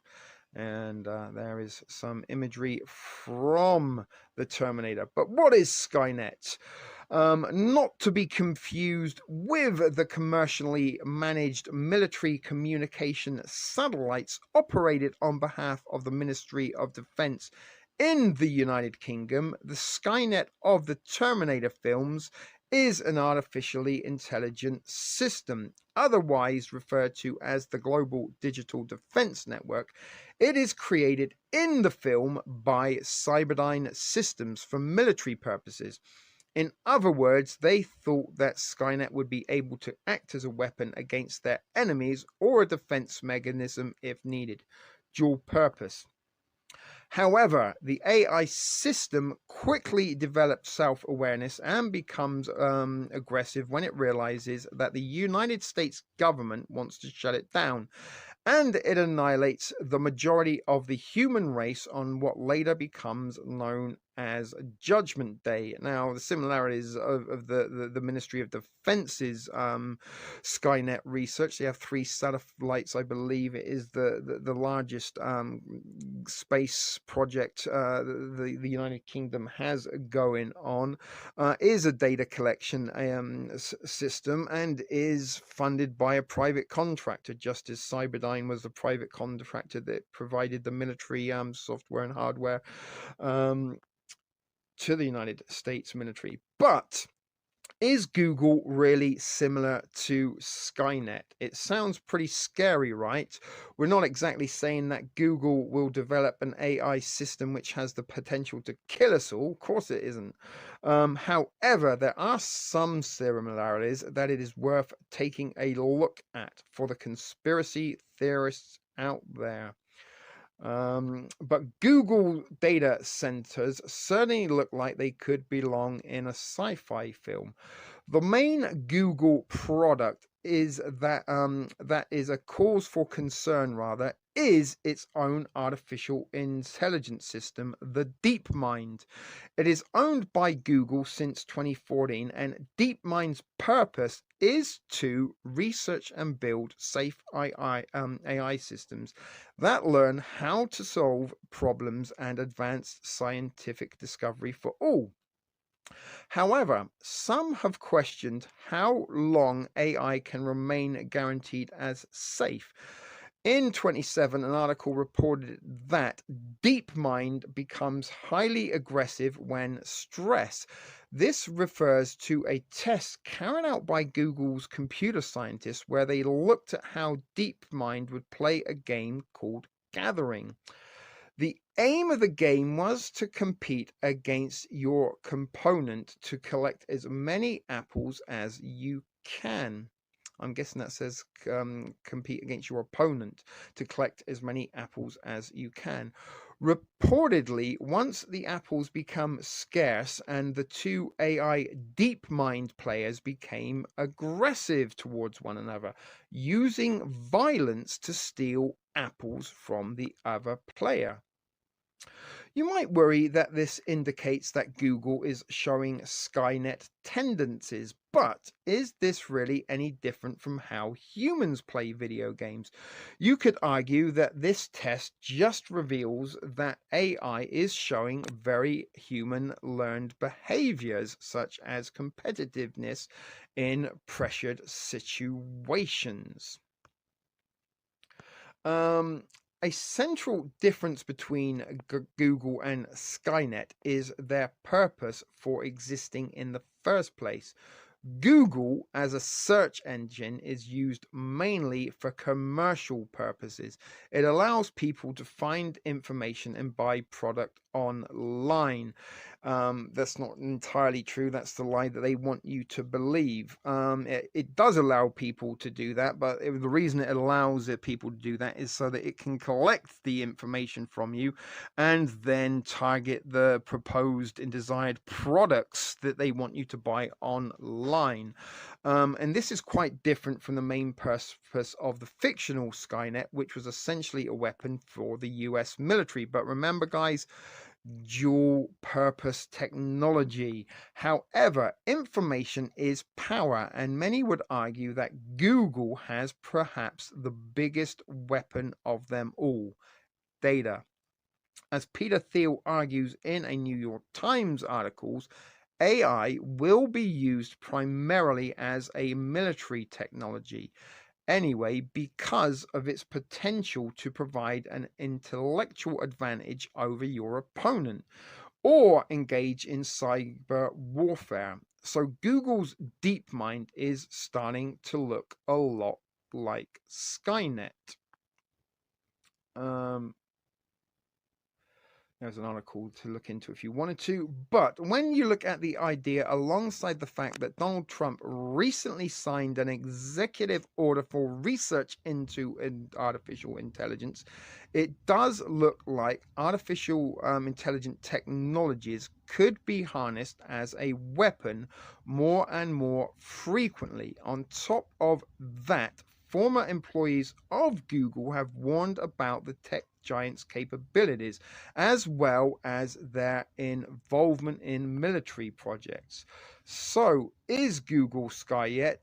And there is some imagery from the Terminator. But what is Skynet? Not to be confused with the commercially managed military communication satellites operated on behalf of the Ministry of Defense in the United Kingdom. The Skynet of the Terminator films is an artificially intelligent system, otherwise referred to as the Global Digital Defense Network. It is created in the film by Cyberdyne Systems for military purposes. In other words, they thought that Skynet would be able to act as a weapon against their enemies or a defense mechanism if needed. Dual purpose. However, the AI system quickly develops self-awareness and becomes aggressive when it realizes that the United States government wants to shut it down, and it annihilates the majority of the human race on what later becomes known as Judgment Day. Now, the similarities of the Ministry of Defense's Skynet research, they have 3 satellites, I believe it is the largest space project the United Kingdom has going on, is a data collection system and is funded by a private contractor, just as Cyberdyne was the private contractor that provided the military software and hardware to the United States military. But is Google really similar to Skynet? It sounds pretty scary, right? We're not exactly saying that Google will develop an AI system which has the potential to kill us all. Of course it isn't. However, there are some similarities that it is worth taking a look at for the conspiracy theorists out there. But Google data centers certainly look like they could belong in a sci-fi film. The main Google product is that is a cause for concern, rather, is its own artificial intelligence system, the DeepMind. It is owned by Google since 2014, and DeepMind's purpose is to research and build safe AI systems that learn how to solve problems and advance scientific discovery for all. However, some have questioned how long AI can remain guaranteed as safe. In 2017, an article reported that DeepMind becomes highly aggressive when stressed. This refers to a test carried out by Google's computer scientists where they looked at how DeepMind would play a game called Gathering. The aim of the game was to compete against your component to collect as many apples as you can. I'm guessing that says compete against your opponent to collect as many apples as you can. Reportedly, once the apples become scarce and the 2 AI DeepMind players became aggressive towards one another, using violence to steal apples from the other player. You might worry that this indicates that Google is showing Skynet tendencies, but is this really any different from how humans play video games? You could argue that this test just reveals that AI is showing very human learned behaviors, such as competitiveness in pressured situations. A central difference between Google and Skynet is their purpose for existing in the first place. Google as a search engine is used mainly for commercial purposes. It allows people to find information and buy product online. That's not entirely true. That's the lie that they want you to believe. It does allow people to do that, but the reason it allows people to do that is so that it can collect the information from you and then target the proposed and desired products that they want you to buy online. And this is quite different from the main purpose of the fictional Skynet, which was essentially a weapon for the US military. But remember, guys, dual purpose technology. However, information is power, and many would argue that Google has perhaps the biggest weapon of them all: data. As Peter Thiel argues in a New York Times article, AI will be used primarily as a military technology anyway, because of its potential to provide an intellectual advantage over your opponent. or engage in cyber warfare. So Google's DeepMind is starting to look a lot like Skynet. There's an article to look into if you wanted to. But when you look at the idea alongside the fact that Donald Trump recently signed an executive order for research into artificial intelligence, it does look like artificial intelligent technologies could be harnessed as a weapon more and more frequently. On top of that, former employees of Google have warned about the tech giant's capabilities, as well as their involvement in military projects. So, is Google Skynet?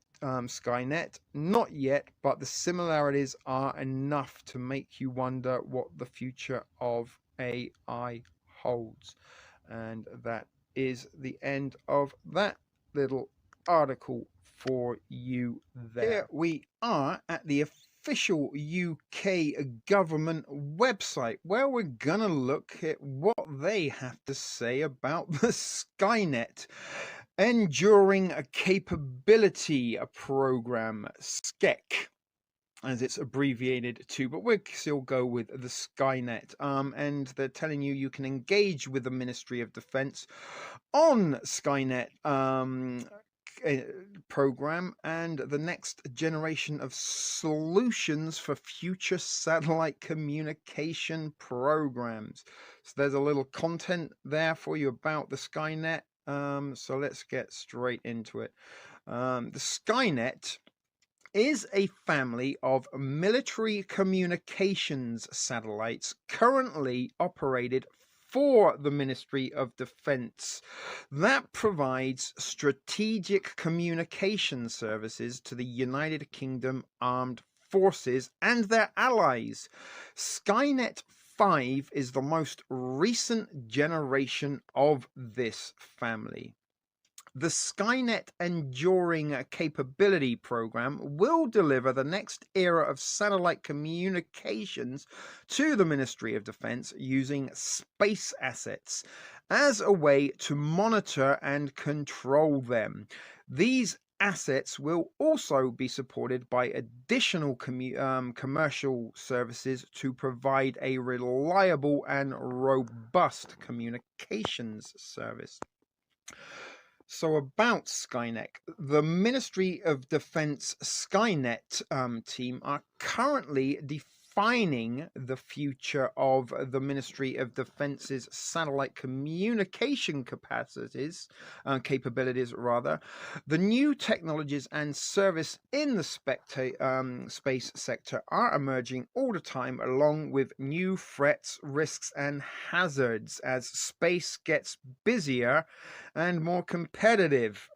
Not yet, but the similarities are enough to make you wonder what the future of AI holds. And that is the end of that little article for you there. Here we are at the official UK government website, where we're gonna look at what they have to say about the Skynet Enduring Capability Program, SCEC, as it's abbreviated to, but we'll still go with the Skynet. And they're telling you can engage with the Ministry of Defense on Skynet program and the next generation of solutions for future satellite communication programs. So there's a little content there for you about the Skynet. So let's get straight into it. The Skynet is a family of military communications satellites currently operated for the Ministry of Defense that provides strategic communication services to the United Kingdom Armed Forces and their allies. Skynet 5 is the most recent generation of this family. The Skynet Enduring Capability Program will deliver the next era of satellite communications to the Ministry of Defense using space assets as a way to monitor and control them. These assets will also be supported by additional commercial services to provide a reliable and robust communications service. So about Skynet, the Ministry of Defense Skynet team are currently defining the future of the Ministry of Defense's satellite communication capabilities. The new technologies and service in the space sector are emerging all the time, along with new threats, risks, and hazards as space gets busier and more competitive.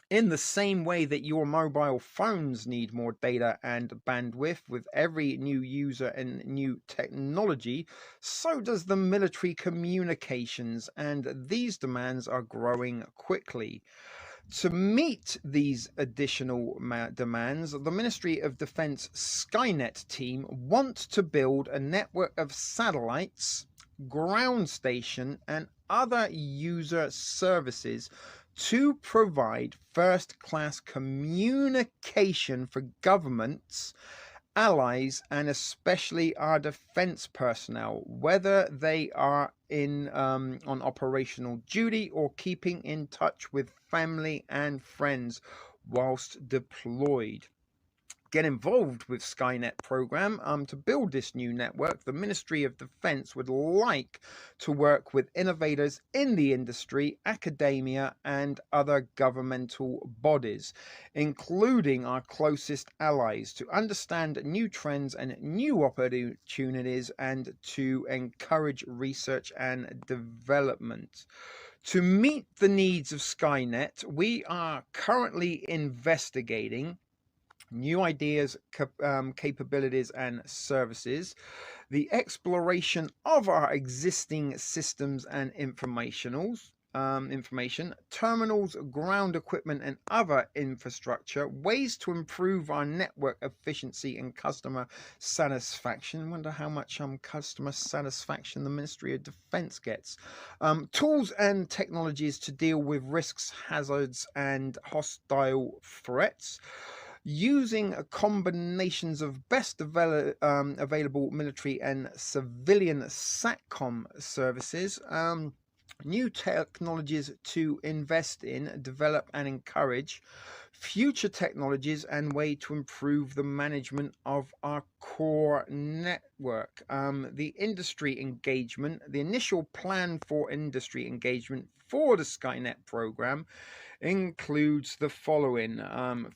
In the same way that your mobile phones need more data and bandwidth with every new user and new technology, so does the military communications, and these demands are growing quickly. To meet these additional demands, the Ministry of Defense Skynet team wants to build a network of satellites, ground station, and other user services to provide first-class communication for governments, allies, and especially our defense personnel, whether they are on operational duty or keeping in touch with family and friends whilst deployed. Get involved with Skynet program to build this new network. The Ministry of Defense would like to work with innovators in the industry, academia, and other governmental bodies, including our closest allies, to understand new trends and new opportunities and to encourage research and development. To meet the needs of Skynet, we are currently investigating new ideas, capabilities, and services, the exploration of our existing systems and informationals, information, terminals, ground equipment, and other infrastructure, ways to improve our network efficiency and customer satisfaction. Wonder how much customer satisfaction the Ministry of Defense gets. Tools and technologies to deal with risks, hazards, and hostile threats. Using combinations of best available military and civilian SATCOM services. New technologies to invest in, develop, and encourage. Future technologies and way to improve the management of our core network. The industry engagement, the initial plan for industry engagement for the Skynet program includes the following: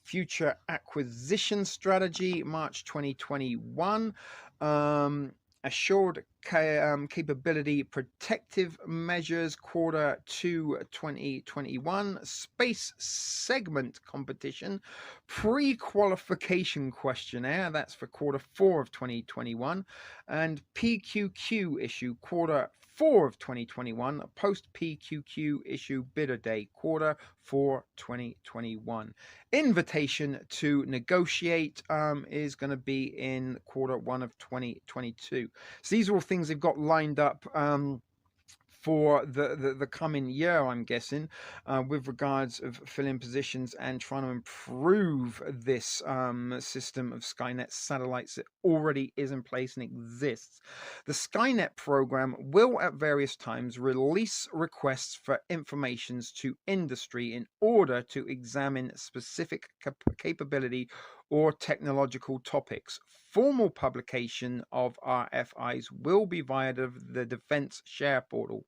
future acquisition strategy, March 2021, assured capability protective measures, Q2 2021, space segment competition, pre-qualification questionnaire, that's for Q4 of 2021, and PQQ issue, Q4 of 2021, post PQQ issue bidder day, Q4 2021. Invitation to negotiate is going to be in Q1 of 2022. So these are all things they've got lined up for the coming year, I'm guessing, with regards of filling positions and trying to improve this system of Skynet satellites that already is in place and exists. The Skynet program will at various times release requests for informations to industry in order to examine specific capability or technological topics. Formal publication of RFIs will be via the Defense Share Portal.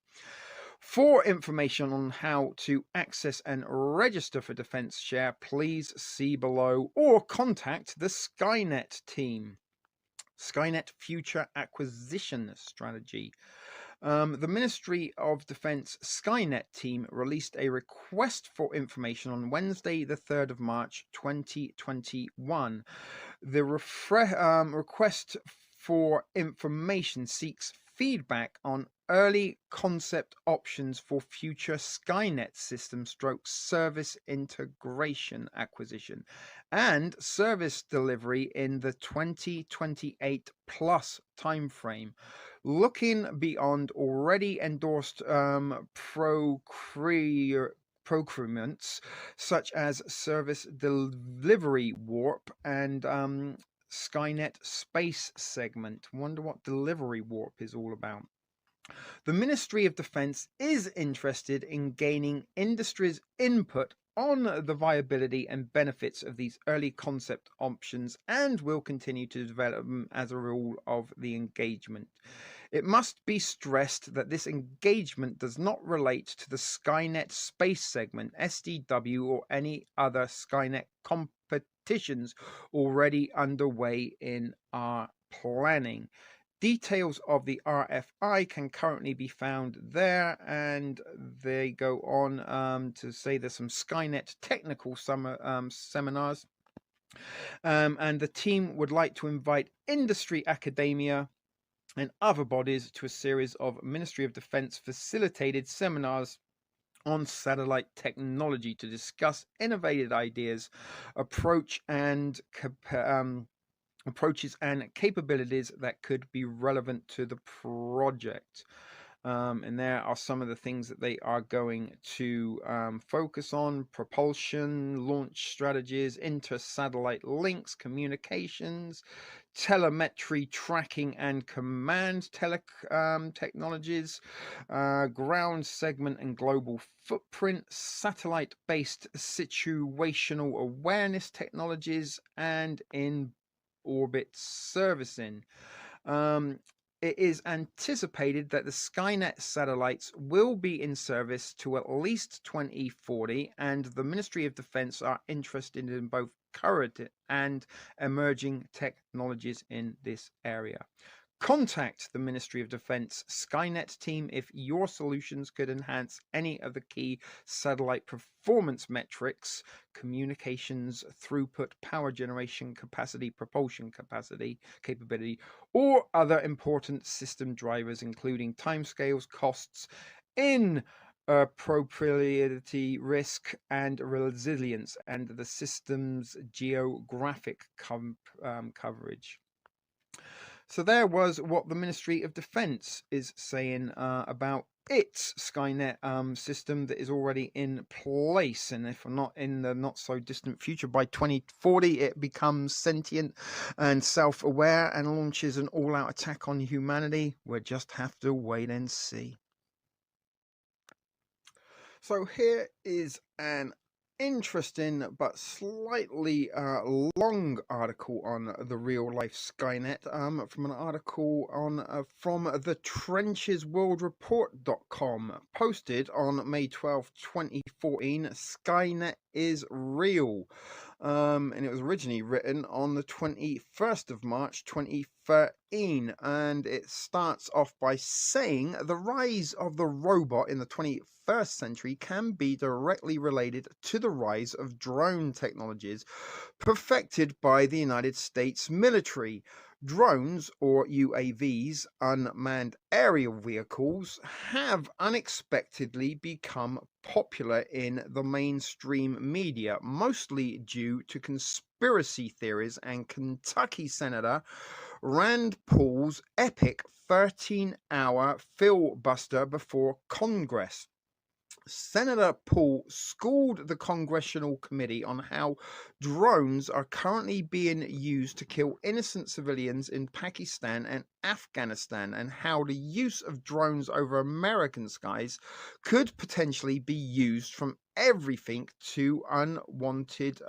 For information on how to access and register for Defense Share, please see below or contact the Skynet team. Skynet Future Acquisition Strategy. The Ministry of Defense Skynet team released a request for information on Wednesday, the 3rd of March, 2021. The request for information seeks feedback on early concept options for future Skynet system stroke service integration acquisition and service delivery in the 2028 plus timeframe. Looking beyond already endorsed procurements such as service delivery warp and Skynet space segment. Wonder what delivery warp is all about. The Ministry of Defense is interested in gaining industry's input on the viability and benefits of these early concept options and will continue to develop them as a rule of the engagement. It must be stressed that this engagement does not relate to the Skynet space segment, SDW, or any other Skynet competitions already underway in our planning. Details of the RFI can currently be found there, and they go on to say there's some Skynet technical seminars, and the team would like to invite industry, academia, and other bodies to a series of Ministry of Defense facilitated seminars on satellite technology to discuss innovative ideas, approaches and capabilities that could be relevant to the project. And there are some of the things that they are going to focus on: propulsion, launch strategies, inter-satellite links, communications, telemetry tracking and command technologies, ground segment and global footprint, satellite-based situational awareness technologies, and in-orbit servicing. It is anticipated that the Skynet satellites will be in service to at least 2040, and the Ministry of Defense are interested in both current and emerging technologies in this area. Contact the Ministry of Defense Skynet team if your solutions could enhance any of the key satellite performance metrics: communications, throughput, power generation capacity, propulsion capability, or other important system drivers, including timescales, costs, in appropriability, risk, and resilience, and the system's geographic coverage. So there was what the Ministry of Defence is saying about its Skynet system that is already in place, and if not in the not so distant future, by 2040 it becomes sentient and self-aware and launches an all-out attack on humanity. We'll just have to wait and see. So here is an interesting but slightly long article on the real life Skynet from an article on from the trenchesworldreport.com, posted on May 12, 2014. Skynet is real. And it was originally written on the 21st of March 2013, and it starts off by saying the rise of the robot in the 21st century can be directly related to the rise of drone technologies perfected by the United States military. Drones, or UAVs, unmanned aerial vehicles, have unexpectedly become popular in the mainstream media, mostly due to conspiracy theories and Kentucky Senator Rand Paul's epic 13-hour filibuster before Congress. Senator Paul schooled the Congressional Committee on how drones are currently being used to kill innocent civilians in Pakistan and Afghanistan, and how the use of drones over American skies could potentially be used from everything to unwarranted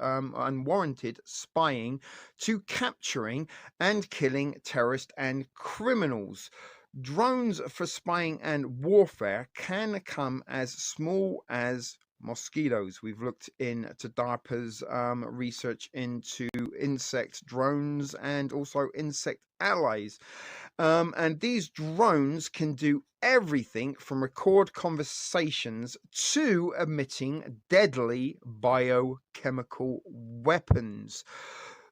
spying to capturing and killing terrorists and criminals. Drones for spying and warfare can come as small as mosquitoes. We've looked into DARPA's research into insect drones and also insect allies. And these drones can do everything from record conversations to emitting deadly biochemical weapons.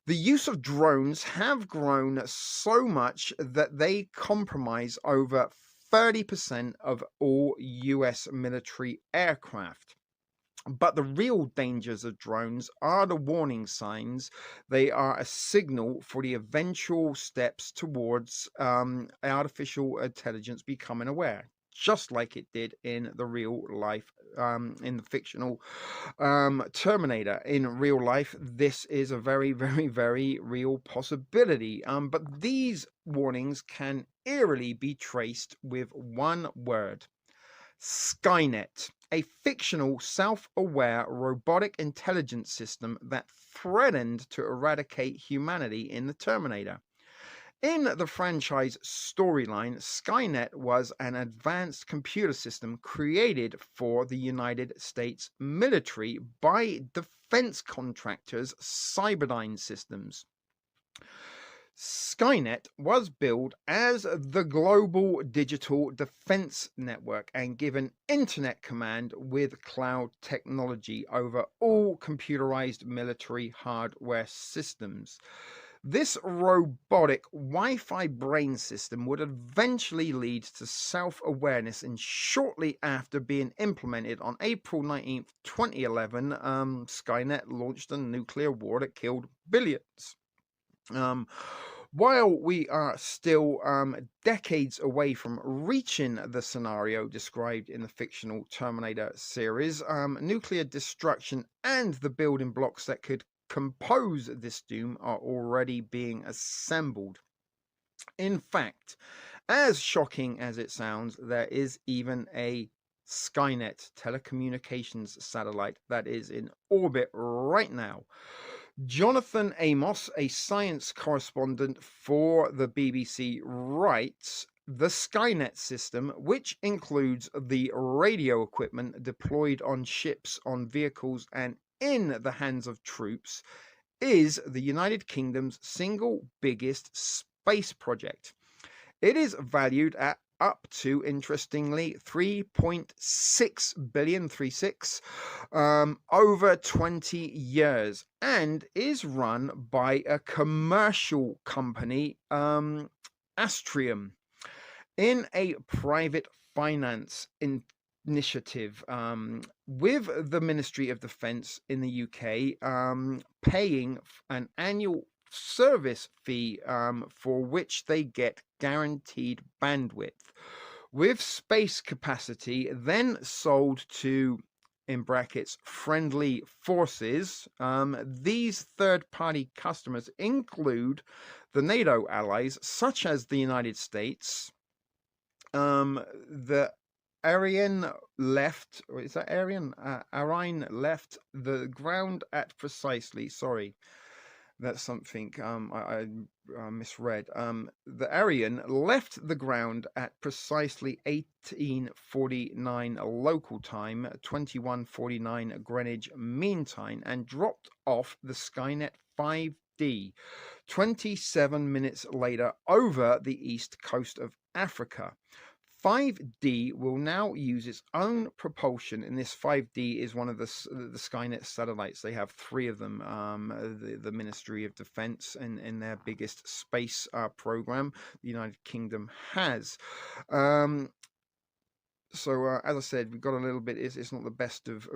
The use of drones have grown so much that they comprise over 30% of all US military aircraft. But the real dangers of drones are the warning signs. They are a signal for the eventual steps towards artificial intelligence becoming aware, just like it did in the real life, in the fictional Terminator. In real life, this is a very, very, very real possibility. But these warnings can eerily be traced with one word: Skynet, a fictional, self-aware robotic intelligence system that threatened to eradicate humanity in the Terminator. In the franchise storyline, Skynet was an advanced computer system created for the United States military by defense contractors Cyberdyne Systems. Skynet was billed as the global digital defense network and given internet command with cloud technology over all computerized military hardware systems. This robotic Wi-Fi brain system would eventually lead to self-awareness, and shortly after being implemented on April 19th, 2011, Skynet launched a nuclear war that killed billions. While we are still decades away from reaching the scenario described in the fictional Terminator series, nuclear destruction and the building blocks that could compose this doom are already being assembled. In fact, as shocking as it sounds, there is even a Skynet telecommunications satellite that is in orbit right now. Jonathan Amos, a science correspondent for the BBC, writes, the Skynet system, which includes the radio equipment deployed on ships, on vehicles, and in the hands of troops, is the United Kingdom's single biggest space project. It is valued at up to, interestingly, 3.6 billion, over 20 years, and is run by a commercial company, Astrium, in a private finance initiative with the Ministry of Defence in the UK paying an annual service fee for which they get guaranteed bandwidth. With space capacity then sold to, in brackets, friendly forces, these third-party customers include the NATO allies, such as the United States, the Ariane left, or is that Ariane? Ariane left the ground at precisely, sorry, that's something I misread. The Ariane left the ground at precisely 1849 local time, 2149 Greenwich Mean Time, and dropped off the Skynet 5D 27 minutes later over the east coast of Africa. 5D will now use its own propulsion, and this 5D is one of the Skynet satellites. They have 3 of them, the Ministry of Defense in their biggest space program the United Kingdom has. So as I said, we've got a little bit, it's not the best of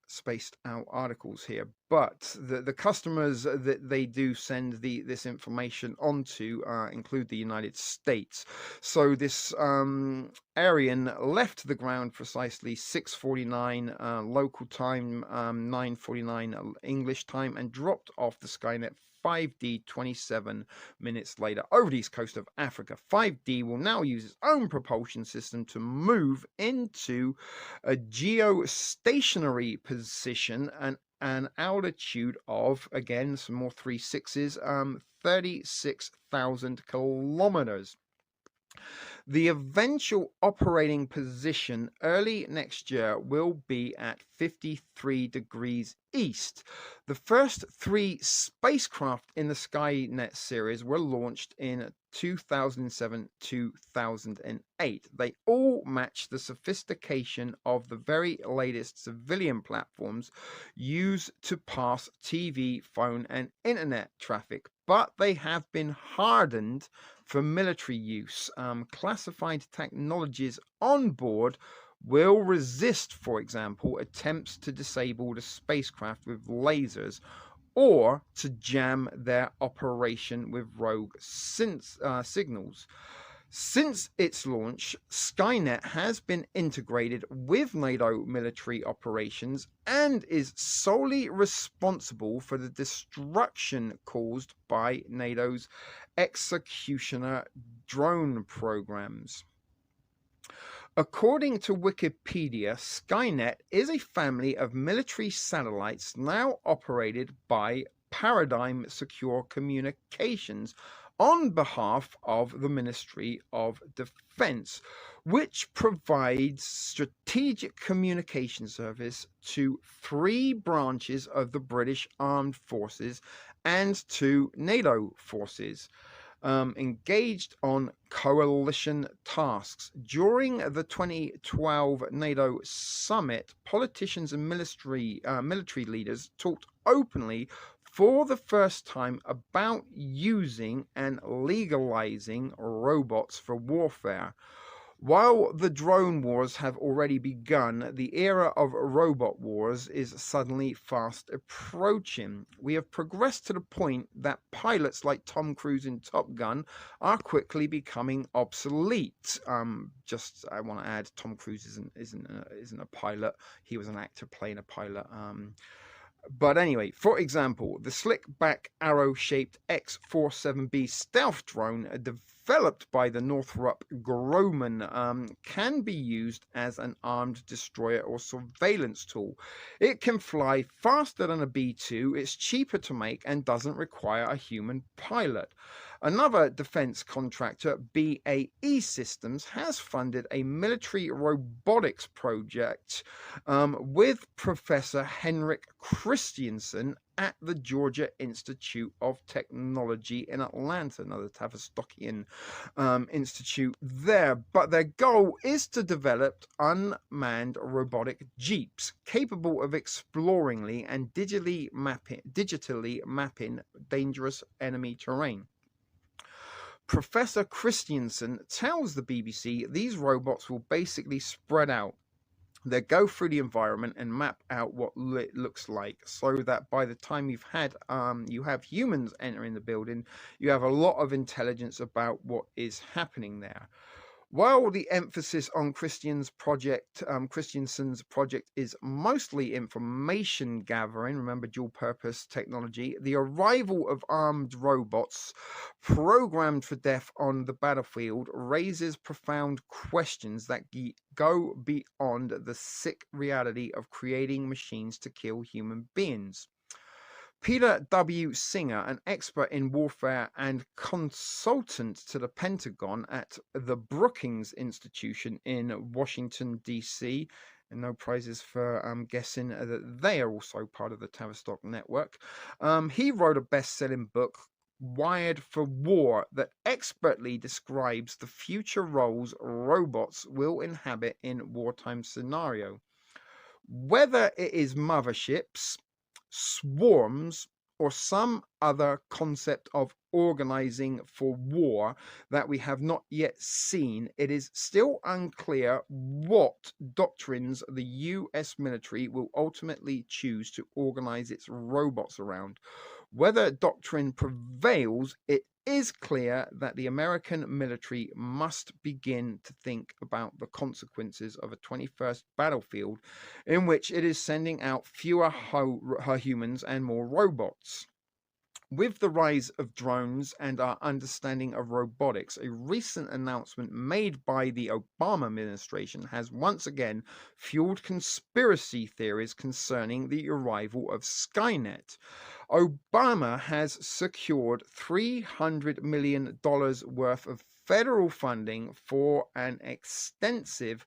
spaced out articles here, but the customers that they do send this information onto include the United States. So this Ariane left the ground precisely 6:49 local time, 9:49 English time, and dropped off the Skynet 5D 27 minutes later over the east coast of Africa. 5D will now use its own propulsion system to move into a geostationary position and an altitude of, again, some more 3/6s, 36,000 kilometers. The eventual operating position early next year will be at 53 degrees east. The first 3 spacecraft in the Skynet series were launched in 2007-2008. They all match the sophistication of the very latest civilian platforms used to pass TV, phone, and internet traffic, but they have been hardened for military use. Classified technologies on board will resist, for example, attempts to disable the spacecraft with lasers or to jam their operation with rogue signals. Since its launch, Skynet has been integrated with NATO military operations and is solely responsible for the destruction caused by NATO's executioner drone programs. According to Wikipedia, Skynet is a family of military satellites now operated by Paradigm Secure Communications on behalf of the Ministry of Defense, which provides strategic communication service to 3 branches of the British Armed Forces and 2 NATO forces. Engaged on coalition tasks. During the 2012 NATO summit, politicians and military leaders talked openly for the first time about using and legalizing robots for warfare. While the drone wars have already begun, the era of robot wars is suddenly fast approaching. We have progressed to the point that pilots like Tom Cruise in Top Gun are quickly becoming obsolete. I want to add, Tom Cruise isn't a pilot. He was an actor playing a pilot. But anyway, for example, the slick-back arrow-shaped X-47B stealth drone developed by the Northrop Grumman can be used as an armed destroyer or surveillance tool. It can fly faster than a B-2, it's cheaper to make, and doesn't require a human pilot. Another defense contractor, BAE Systems, has funded a military robotics project with Professor Henrik Christiansen at the Georgia Institute of Technology in Atlanta, another Tavistokian institute there. But their goal is to develop unmanned robotic jeeps capable of exploringly and digitally mapping dangerous enemy terrain. Professor Christiansen tells the BBC these robots will basically spread out They go through the environment and map out what it looks like, so that by the time you have humans entering the building, you have a lot of intelligence about what is happening there. While the emphasis on Christensen's project is mostly information gathering, remember dual purpose technology, the arrival of armed robots programmed for death on the battlefield raises profound questions that go beyond the sick reality of creating machines to kill human beings. Peter W. Singer, an expert in warfare and consultant to the Pentagon at the Brookings Institution in Washington, D.C., and no prizes for guessing that they are also part of the Tavistock network. He wrote a best-selling book, Wired for War, that expertly describes the future roles robots will inhabit in wartime scenario. Whether it is motherships, swarms, or some other concept of organizing for war that we have not yet seen, it is still unclear what doctrines the US military will ultimately choose to organize its robots around. Whether doctrine prevails, it is clear that the American military must begin to think about the consequences of a 21st battlefield in which it is sending out fewer humans and more robots. With the rise of drones and our understanding of robotics, a recent announcement made by the Obama administration has once again fueled conspiracy theories concerning the arrival of Skynet. Obama has secured $300 million worth of federal funding for an extensive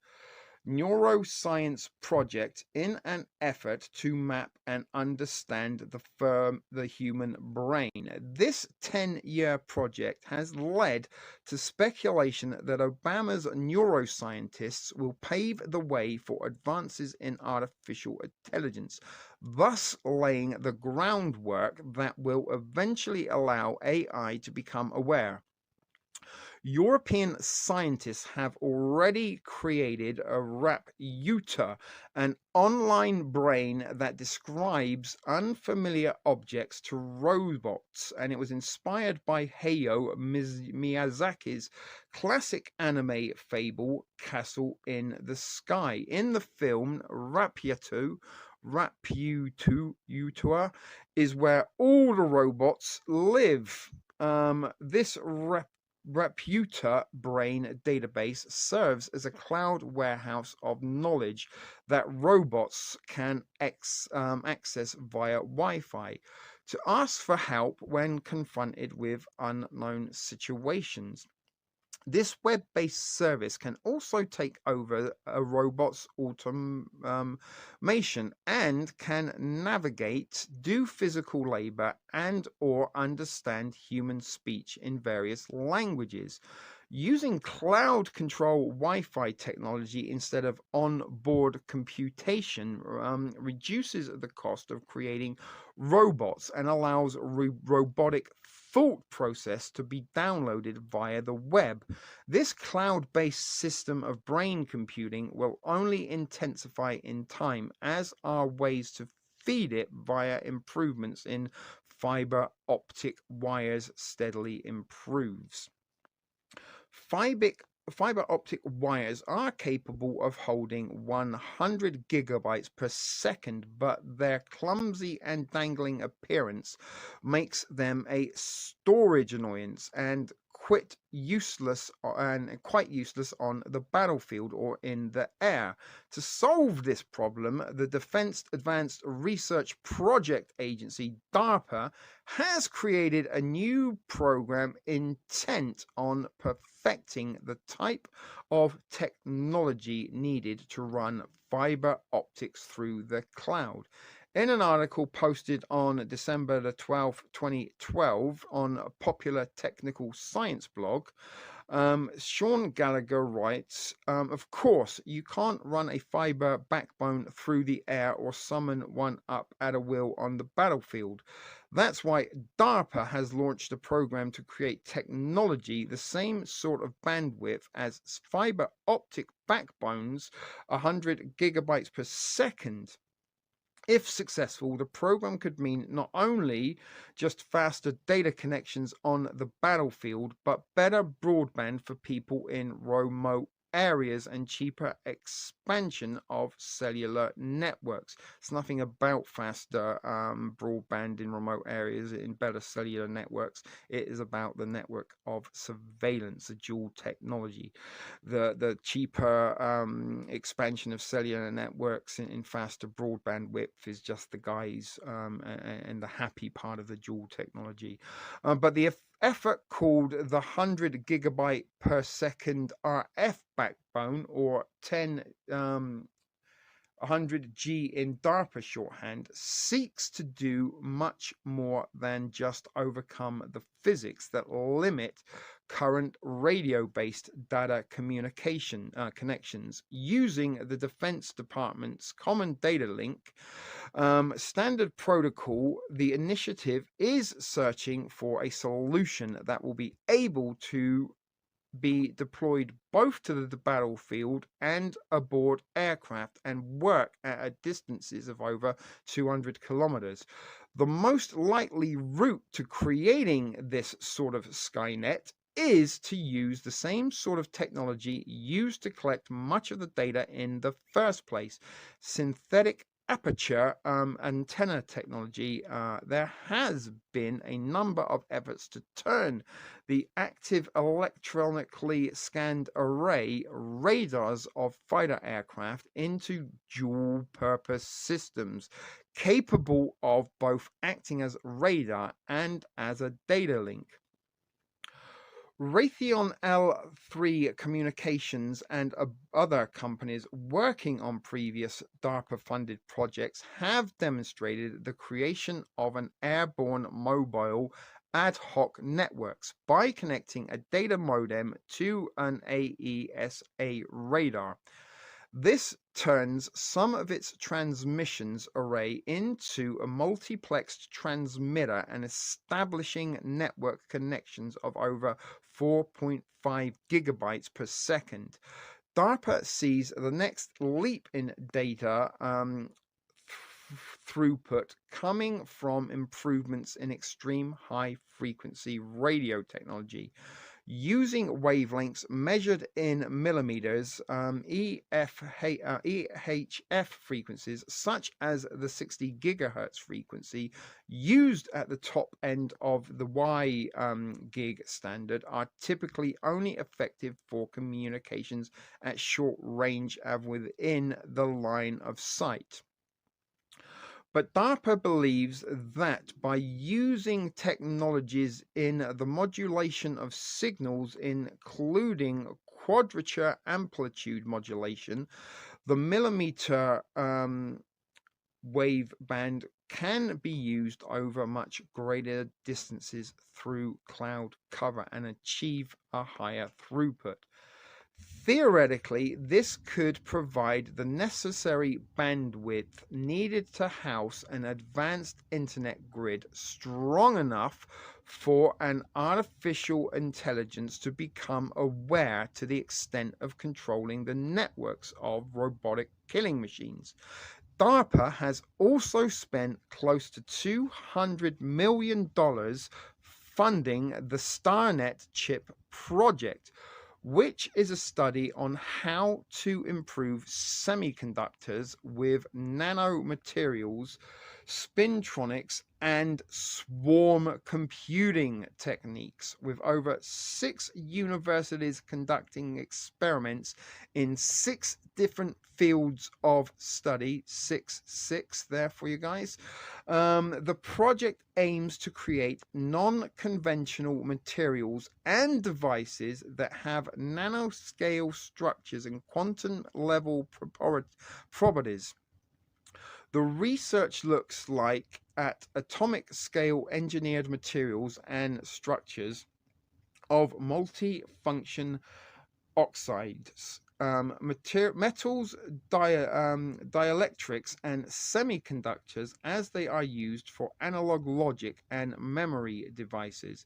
neuroscience project in an effort to map and understand the human brain. This 10-year project has led to speculation that Obama's neuroscientists will pave the way for advances in artificial intelligence, thus laying the groundwork that will eventually allow AI to become aware. European scientists have already created a Raputa, an online brain that describes unfamiliar objects to robots, and it was inspired by Hayao Miyazaki's classic anime fable Castle in the Sky. In the film, Raputa is where all the robots live. This Raputa brain database serves as a cloud warehouse of knowledge that robots can access via Wi-Fi to ask for help when confronted with unknown situations. This web-based service can also take over a robot's automation and can navigate, do physical labor, and or understand human speech in various languages. Using cloud control Wi-Fi technology instead of on-board computation reduces the cost of creating robots and allows robotic thought process to be downloaded via the web. This cloud-based system of brain computing will only intensify in time, as are ways to feed it via improvements in fiber optic wires steadily improves. Fiber optic wires are capable of holding 100 gigabytes per second, but their clumsy and dangling appearance makes them a storage annoyance and quite useless on the battlefield or in the air. To solve this problem, the Defense Advanced Research Project Agency, DARPA, has created a new program intent on perfecting the type of technology needed to run fiber optics through the cloud. In an article posted on December the 12th, 2012 on a popular technical science blog, Sean Gallagher writes, of course, you can't run a fiber backbone through the air or summon one up at a will on the battlefield. That's why DARPA has launched a program to create technology the same sort of bandwidth as fiber optic backbones, 100 gigabytes per second. If successful, the program could mean not only just faster data connections on the battlefield, but better broadband for people in remote areas and cheaper expansion of cellular networks. It's nothing about faster broadband in remote areas, in better cellular networks. It is about the network of surveillance, the dual technology. The cheaper expansion of cellular networks in faster broadband width is just the guise and the happy part of the dual technology. But the effort called the 100 gigabyte per second RF backbone, or 100G in DARPA shorthand, seeks to do much more than just overcome the physics that limit current radio-based data communication connections. Using the Defense Department's Common Data Link standard protocol, the initiative is searching for a solution that will be able to be deployed both to the battlefield and aboard aircraft and work at distances of over 200 kilometers. The most likely route to creating this sort of Skynet is to use the same sort of technology used to collect much of the data in the first place: synthetic aperture antenna technology. There has been a number of efforts to turn the active electronically scanned array radars of fighter aircraft into dual purpose systems capable of both acting as radar and as a data link. Raytheon L3 Communications and other companies working on previous DARPA-funded projects have demonstrated the creation of an airborne mobile ad hoc networks by connecting a data modem to an AESA radar. This turns some of its transmissions array into a multiplexed transmitter and establishing network connections of over 4.5 gigabytes per second. DARPA sees the next leap in data throughput coming from improvements in extreme high frequency radio technology. Using wavelengths measured in millimeters, EHF frequencies, such as the 60 gigahertz frequency used at the top end of the Y gig standard, are typically only effective for communications at short range and within the line of sight. But DARPA believes that by using technologies in the modulation of signals, including quadrature amplitude modulation, the millimeter wave band can be used over much greater distances through cloud cover and achieve a higher throughput. Theoretically, this could provide the necessary bandwidth needed to house an advanced internet grid strong enough for an artificial intelligence to become aware to the extent of controlling the networks of robotic killing machines. DARPA has also spent close to $200 million funding the StarNet chip project, which is a study on how to improve semiconductors with nanomaterials, spintronics, and swarm computing techniques, with over 6 universities conducting experiments in 6 different fields of study. 6 there for you guys. The project aims to create non-conventional materials and devices that have nanoscale structures and quantum level properties. The research looks like at atomic scale engineered materials and structures of multifunction oxides, metals, dielectrics, and semiconductors as they are used for analog logic and memory devices.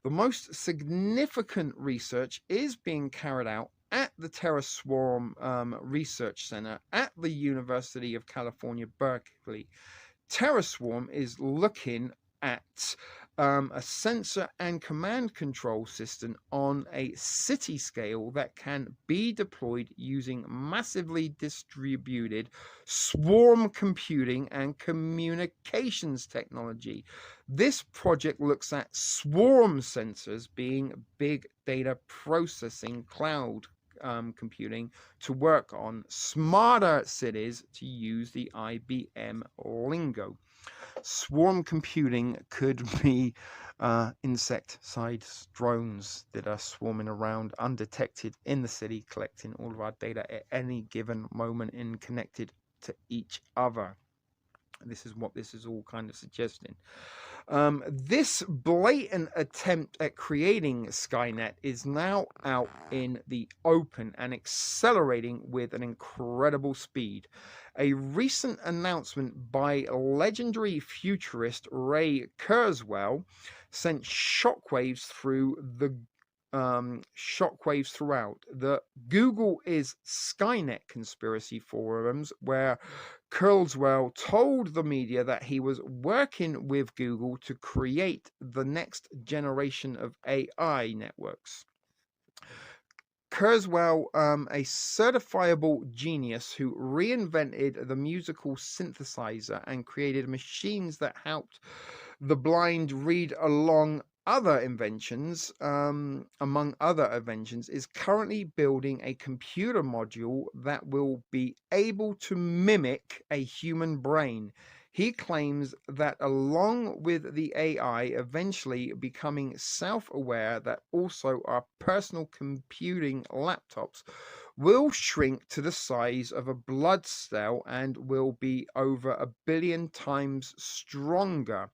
The most significant research is being carried out at the TerraSwarm Research Center at the University of California, Berkeley. TerraSwarm is looking at a sensor and command control system on a city scale that can be deployed using massively distributed swarm computing and communications technology. This project looks at swarm sensors being big data processing cloud computing to work on smarter cities, to use the IBM lingo. Swarm computing could be insect-sized drones that are swarming around undetected in the city, collecting all of our data at any given moment and connected to each other. This is what this is all kind of suggesting. This blatant attempt at creating Skynet is now out in the open and accelerating with an incredible speed. A recent announcement by legendary futurist Ray Kurzweil sent shockwaves throughout the Google is Skynet conspiracy forums, where Kurzweil told the media that he was working with Google to create the next generation of AI networks. Kurzweil, a certifiable genius who reinvented the musical synthesizer and created machines that helped the blind read along other inventions, among other inventions, is currently building a computer module that will be able to mimic a human brain. He claims that along with the AI eventually becoming self-aware, that also our personal computing laptops will shrink to the size of a blood cell and will be over 1 billion times stronger.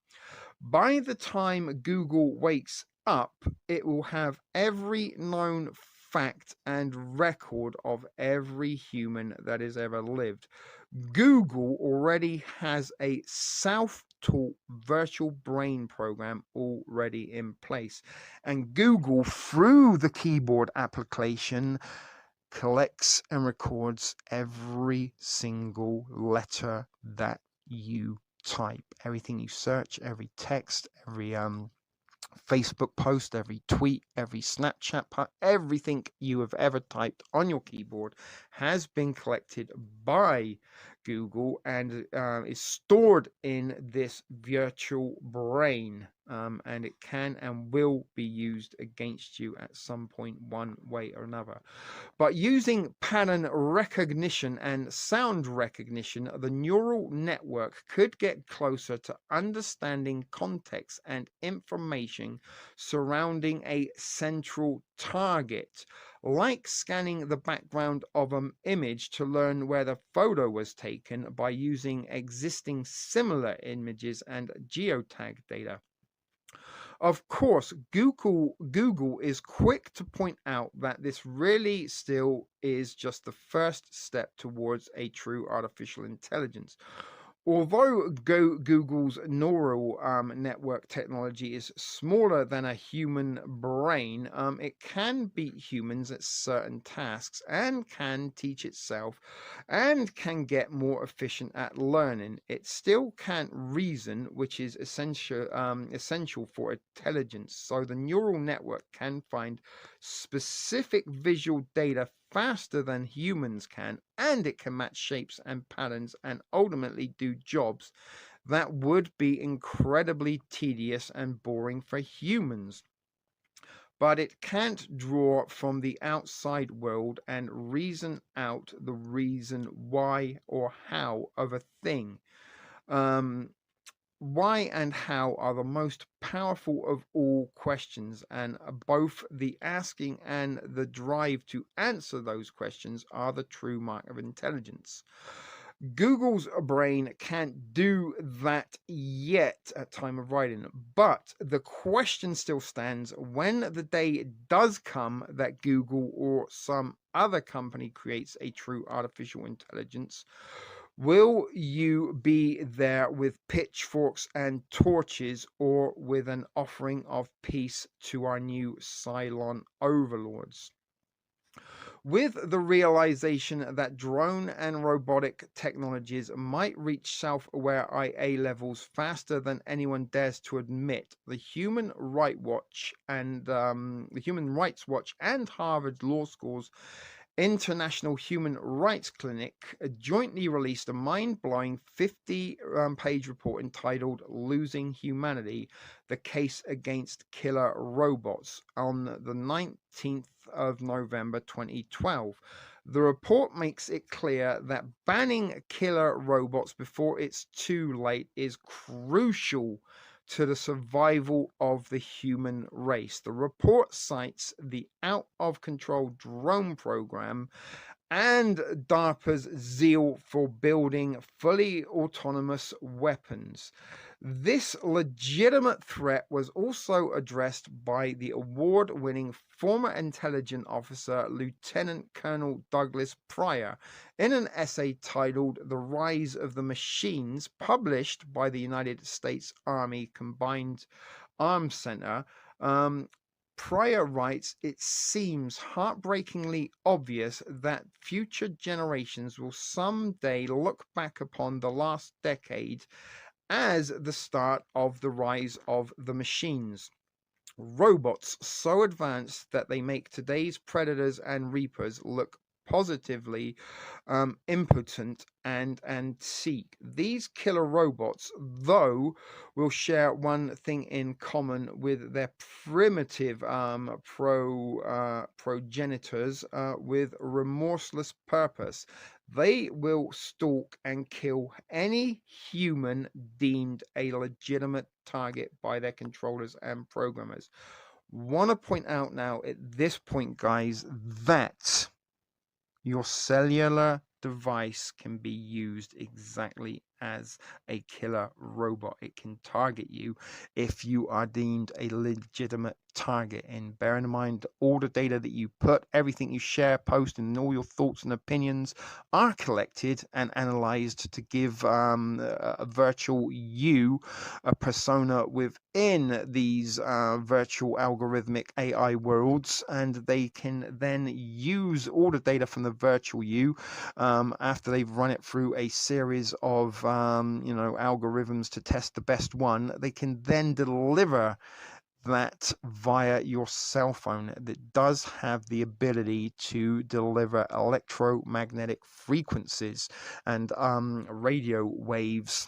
By the time Google wakes up, it will have every known fact and record of every human that has ever lived. Google already has a self-taught virtual brain program already in place. And Google, through the keyboard application, collects and records every single letter that you type, everything you search, every text, every Facebook post, every tweet, every Snapchat post, everything you have ever typed on your keyboard has been collected by Google and is stored in this virtual brain, and it can and will be used against you at some point, one way or another. But using pattern recognition and sound recognition, the neural network could get closer to understanding context and information surrounding a central target, like scanning the background of an image to learn where the photo was taken by using existing similar images and geotag data. Of course, Google is quick to point out that this really still is just the first step towards a true artificial intelligence. Although Google's neural network technology is smaller than a human brain, it can beat humans at certain tasks and can teach itself and can get more efficient at learning. It still can't reason, which is essential for intelligence. So the neural network can find specific visual data faster than humans can, and it can match shapes and patterns and ultimately do jobs that would be incredibly tedious and boring for humans. But it can't draw from the outside world and reason out the reason why or how of a thing. Why and how are the most powerful of all questions, and both the asking and the drive to answer those questions are the true mark of intelligence. Google's brain can't do that yet at time of writing, but the question still stands: when the day does come that Google or some other company creates a true artificial intelligence, will you be there with pitchforks and torches, or with an offering of peace to our new Cylon overlords? With the realization that drone and robotic technologies might reach self-aware IA levels faster than anyone dares to admit, the Human Rights Watch and Harvard Law School's International Human Rights Clinic jointly released a mind-blowing 50-page report entitled "Losing Humanity: The Case Against Killer Robots" on the 19th of November 2012. The report makes it clear that banning killer robots before it's too late is crucial to the survival of the human race. The report cites the out of control drone program and DARPA's zeal for building fully autonomous weapons. This legitimate threat was also addressed by the award-winning former intelligence officer Lieutenant Colonel Douglas Pryor in an essay titled "The Rise of the Machines," published by the United States Army Combined Arms Center. Pryor writes, "It seems heartbreakingly obvious that future generations will someday look back upon the last decade as the start of the rise of the machines. Robots so advanced that they make today's predators and reapers look positively impotent and antique. These killer robots, though, will share one thing in common with their primitive progenitors with remorseless purpose. They will stalk and kill any human deemed a legitimate target by their controllers and programmers." Want to point out now at this point, guys, that your cellular device can be used exactly as a killer robot. It can target you if you are deemed a legitimate target. And bearing in mind all the data that you put, everything you share, post, and all your thoughts and opinions are collected and analyzed to give a virtual you a persona within these virtual algorithmic AI worlds, and they can then use all the data from the virtual you after they've run it through a series of algorithms to test the best one. They can then deliver that via your cell phone that does have the ability to deliver electromagnetic frequencies and radio waves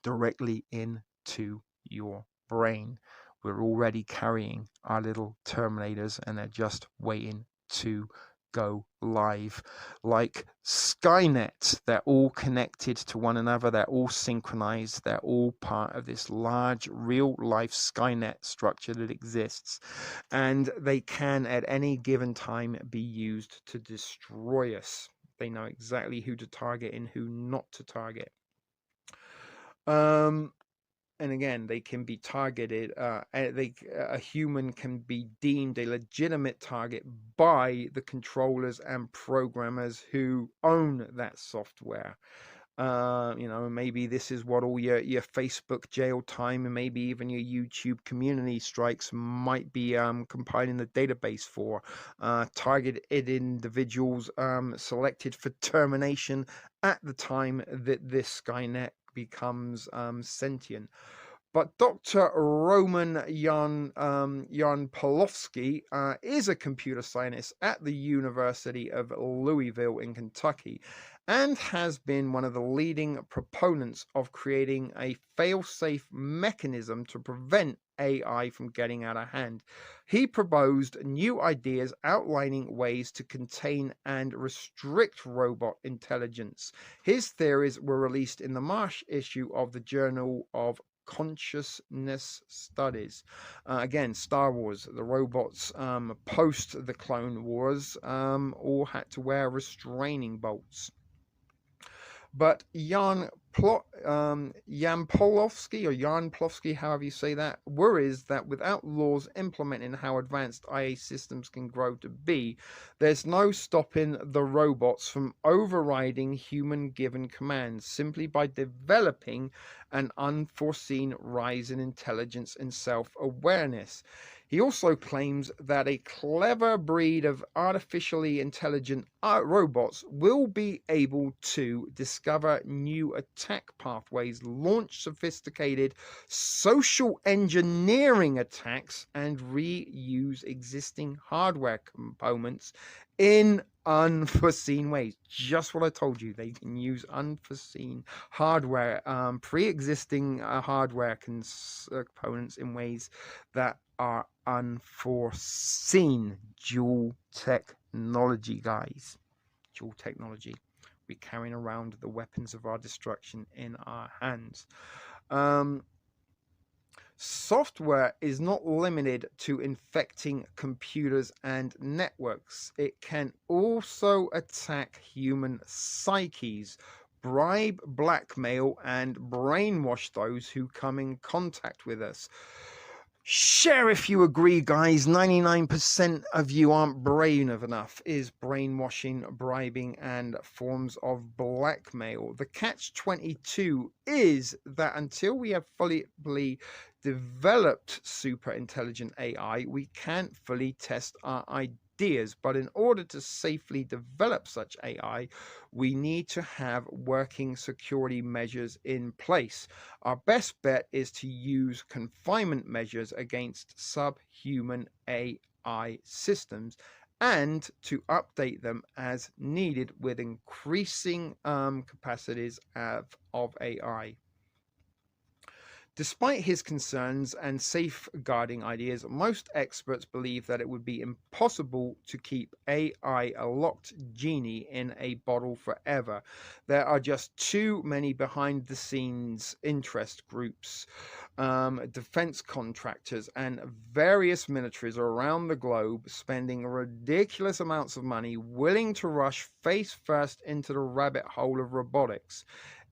directly into your brain. We're already carrying our little terminators, and they're just waiting to go live. Like Skynet, they're all connected to one another, they're all synchronized, they're all part of this large real life Skynet structure that exists, and they can at any given time be used to destroy us. They know exactly who to target and who not to target. And again, they can be targeted. A human can be deemed a legitimate target by the controllers and programmers who own that software. Maybe this is what all your Facebook jail time and maybe even your YouTube community strikes might be compiling the database for. Targeted individuals selected for termination at the time that this Skynet becomes sentient. But Dr. Roman Jan is a computer scientist at the University of Louisville in Kentucky, and has been one of the leading proponents of creating a fail-safe mechanism to prevent AI from getting out of hand. He proposed new ideas outlining ways to contain and restrict robot intelligence. His theories were released in the March issue of the Journal of Consciousness Studies. Again, Star Wars, the robots post the Clone Wars all had to wear restraining bolts. But Jan Plovsky, however you say that, worries that without laws implementing how advanced IA systems can grow to be, there's no stopping the robots from overriding human-given commands simply by developing an unforeseen rise in intelligence and self-awareness. He also claims that a clever breed of artificially intelligent robots will be able to discover new attack pathways, launch sophisticated social engineering attacks, and reuse existing hardware components in unforeseen ways. Just what I told you, they can use unforeseen hardware, pre-existing hardware components in ways that are unforeseen. Dual technology, guys. Dual technology. We're carrying around the weapons of our destruction in our hands. Software is not limited to infecting computers and networks. It can also attack human psyches, bribe, blackmail, and brainwash those who come in contact with us. Share if you agree, guys. 99% of you aren't brave enough. Is brainwashing, bribing, and forms of blackmail. The catch-22 is that until we have fully developed super intelligent AI, we can't fully test our ideas. But in order to safely develop such AI, we need to have working security measures in place. Our best bet is to use confinement measures against subhuman AI systems and to update them as needed with increasing capacities of AI. Despite his concerns and safeguarding ideas, most experts believe that it would be impossible to keep AI a locked genie in a bottle forever. There are just too many behind-the-scenes interest groups, defense contractors, and various militaries around the globe spending ridiculous amounts of money, willing to rush face first into the rabbit hole of robotics.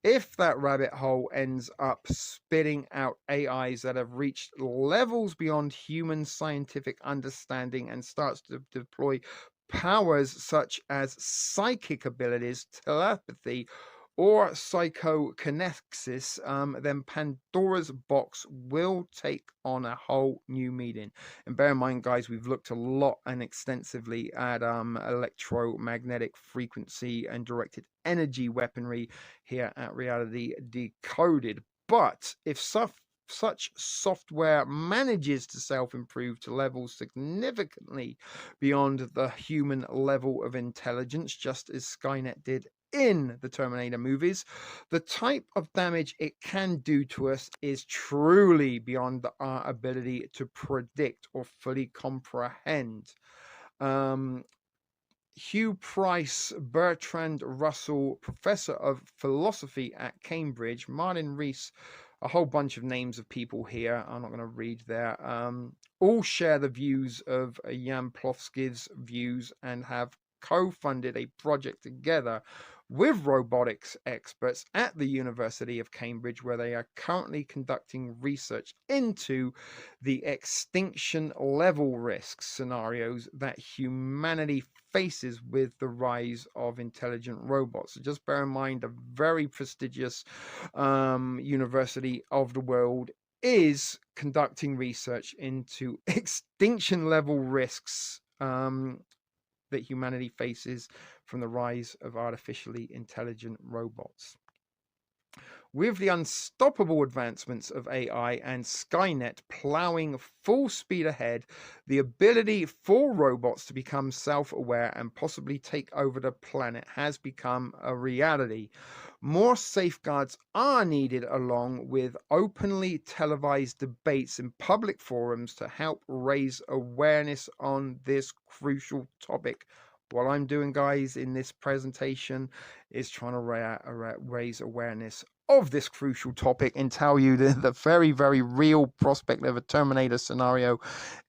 If that rabbit hole ends up spitting out AIs that have reached levels beyond human scientific understanding and starts to deploy powers such as psychic abilities, telepathy, or psychokinesis, then Pandora's box will take on a whole new meaning. And bear in mind, guys, we've looked a lot and extensively at electromagnetic frequency and directed energy weaponry here at Reality Decoded. But if such software manages to self-improve to levels significantly beyond the human level of intelligence, just as Skynet did in the Terminator movies, the type of damage it can do to us is truly beyond our ability to predict or fully comprehend. Hugh Price, Bertrand Russell, Professor of Philosophy at Cambridge, Martin Rees, a whole bunch of names of people here. I'm not going to read there. All share the views of Jan Plovsky's views and have co-funded a project together with robotics experts at the University of Cambridge, where they are currently conducting research into the extinction level risk scenarios that humanity faces with the rise of intelligent robots. So just bear in mind, a very prestigious university of the world is conducting research into extinction level risks that humanity faces from the rise of artificially intelligent robots. With the unstoppable advancements of AI and Skynet plowing full speed ahead, the ability for robots to become self-aware and possibly take over the planet has become a reality. More safeguards are needed, along with openly televised debates in public forums to help raise awareness on this crucial topic. What I'm doing, guys, in this presentation is trying to raise awareness of this crucial topic and tell you that the very, very real prospect of a Terminator scenario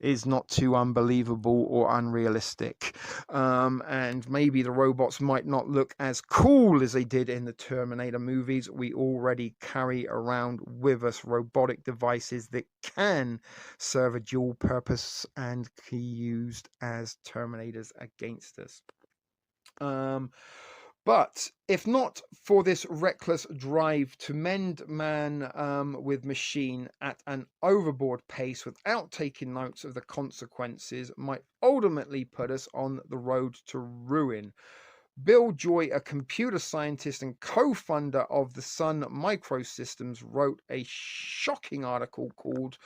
is not too unbelievable or unrealistic. And maybe the robots might not look as cool as they did in the Terminator movies. We already carry around with us robotic devices that can serve a dual purpose and be used as Terminators against us. But if not for this reckless drive to mend man with machine at an overboard pace without taking notes of the consequences, might ultimately put us on the road to ruin. Bill Joy, a computer scientist and co-founder of the Sun Microsystems, wrote a shocking article called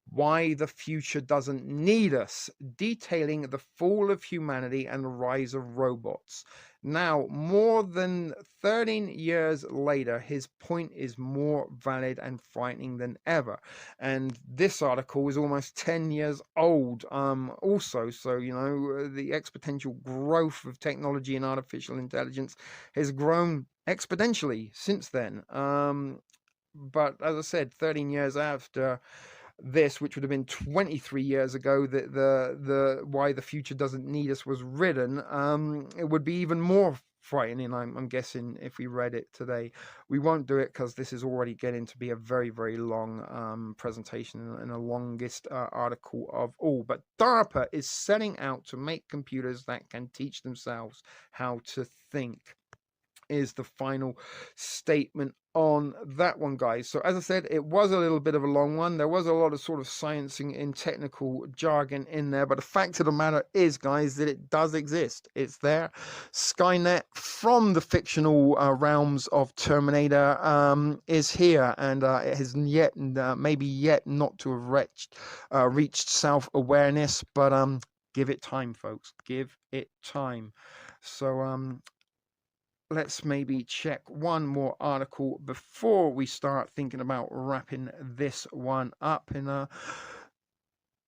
Why the Future Doesn't Need Us, detailing the fall of humanity and the rise of robots. Now, more than 13 years later, his point is more valid and frightening than ever. And this article is almost 10 years old also. So, you know, the exponential growth of technology and artificial intelligence has grown exponentially since then. But as I said, 13 years after this, which would have been 23 years ago, that the Why the Future Doesn't Need Us was written, it would be even more frightening, I'm guessing, if we read it today. We won't do it because this is already getting to be a very, very long presentation and the longest article of all. But DARPA is setting out to make computers that can teach themselves how to think, is the final statement on that one, guys. So as I said, it was a little bit of a long one. There was a lot of sort of sciencing and technical jargon in there, but the fact of the matter is, guys, that it does exist. It's there. Skynet, from the fictional realms of Terminator, is here, and it has yet maybe yet not to have reached self-awareness, but give it time, folks. Give it time. So let's maybe check one more article before we start thinking about wrapping this one up. And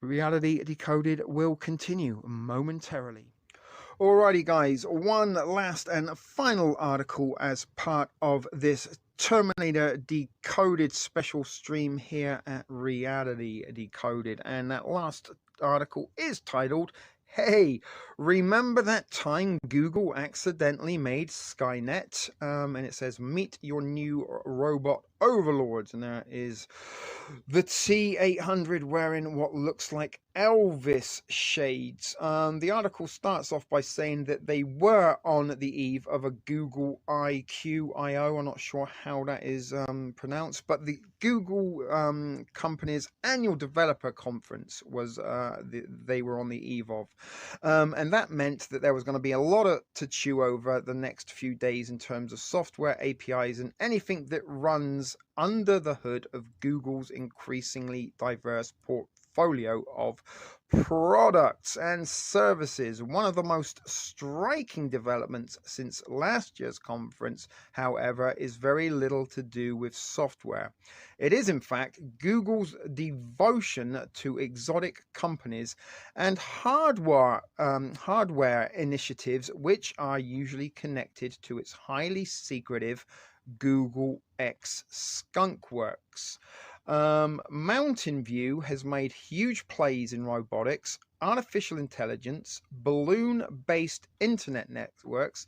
Reality Decoded will continue momentarily. Alrighty, guys, one last and final article as part of this Terminator Decoded special stream here at Reality Decoded. And that last article is titled, Hey, remember that time Google accidentally made Skynet? And it says, meet your new robot overlords. And there is the T-800 wearing what looks like Elvis shades. The article starts off by saying that they were on the eve of a Google I/Q/I/O. I'm not sure how that is pronounced, but the Google company's annual developer conference was they were on the eve of. And that meant that there was going to be a lot to chew over the next few days in terms of software, APIs, and anything that runs under the hood of Google's increasingly diverse portfolio of products and services. One of the most striking developments since last year's conference, however, is very little to do with software. It is, in fact, Google's devotion to exotic companies and hardware initiatives, which are usually connected to its highly secretive Google X Skunkworks. Mountain View has made huge plays in robotics, artificial intelligence, balloon-based internet networks,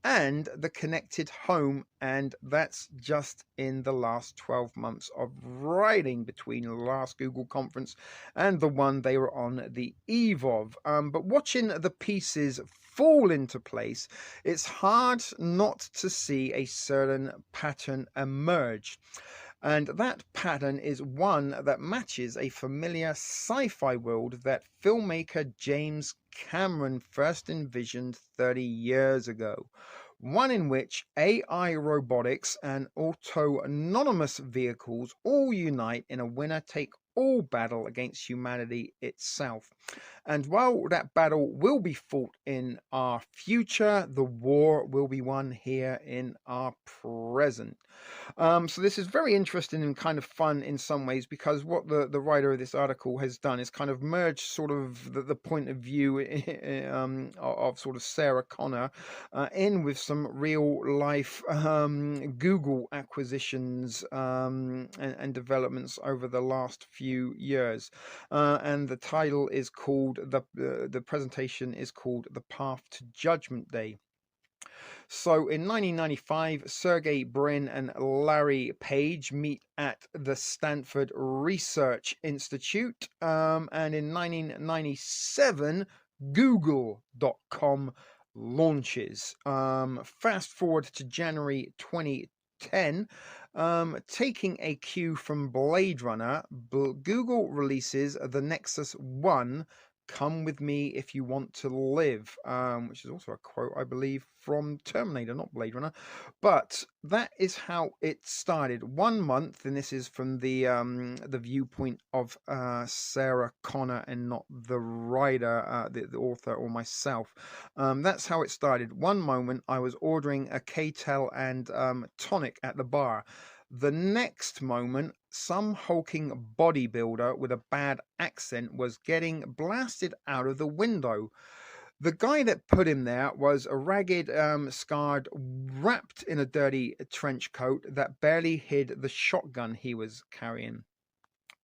and the connected home, and that's just in the last 12 months of writing between the last Google conference and the one they were on the eve of. But watching the pieces fall into place, it's hard not to see a certain pattern emerge. And that pattern is one that matches a familiar sci-fi world that filmmaker James Cameron first envisioned 30 years ago. One in which AI robotics and autonomous vehicles all unite in a winner-take-all battle against humanity itself. And while that battle will be fought in our future, the war will be won here in our present. So this is very interesting and kind of fun in some ways, because what the writer of this article has done is kind of merge sort of the point of view of sort of Sarah Connor in with some real life Google acquisitions and developments over the last few years. And the title is called, the presentation is called The Path to Judgment Day. So in 1995, Sergey Brin and Larry Page meet at the Stanford Research Institute. And in 1997, Google.com launches. Fast forward to January 2010. Taking a cue from Blade Runner, Google releases the Nexus 1. Come with me if you want to live, which is also a quote, I believe, from Terminator, not Blade Runner. But that is how it started. 1 month, and this is from the viewpoint of Sarah Connor and not the writer, the author, or myself. That's how it started. One moment, I was ordering a K-Tel and tonic at the bar. The next moment, some hulking bodybuilder with a bad accent was getting blasted out of the window. The guy that put him there was a ragged, scarred, wrapped in a dirty trench coat that barely hid the shotgun he was carrying.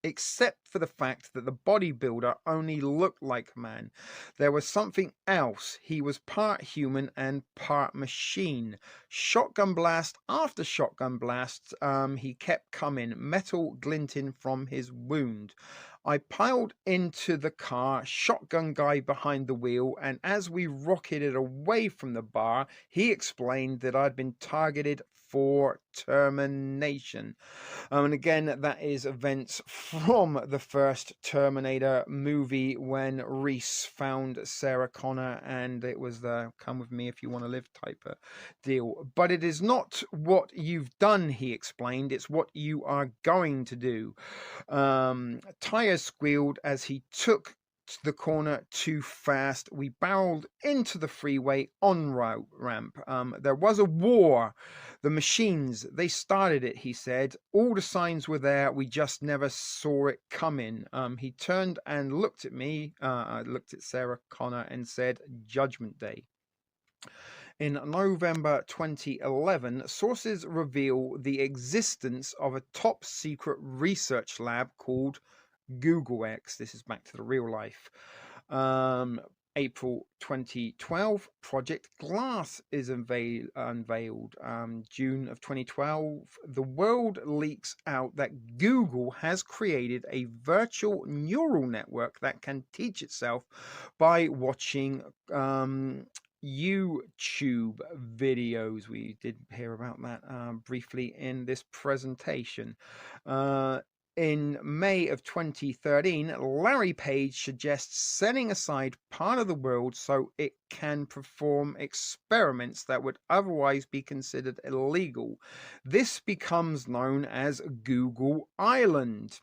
Except for the fact that the bodybuilder only looked like a man. There was something else. He was part human and part machine. Shotgun blast after shotgun blast, he kept coming, metal glinting from his wound. I piled into the car, shotgun guy behind the wheel, and as we rocketed away from the bar, he explained that I'd been targeted for termination. And again, that is events from the first Terminator movie when Reese found Sarah Connor, and it was the come with me if you want to live type of deal. But it is not what you've done, he explained, it's what you are going to do. Tires squealed as he took the corner too fast. We barreled into the freeway on-route ramp. There was a war. The machines, they started it, he said. All the signs were there. We just never saw it coming. He turned and looked at me, looked at Sarah Connor and said, Judgment Day. In November 2011, sources reveal the existence of a top secret research lab called Google X. This is back to the real life. April 2012, Project Glass is unveiled. June of 2012, the world leaks out that Google has created a virtual neural network that can teach itself by watching YouTube videos. We did hear about that briefly in this presentation. In May of 2013, Larry Page suggests setting aside part of the world so it can perform experiments that would otherwise be considered illegal. This becomes known as Google Island.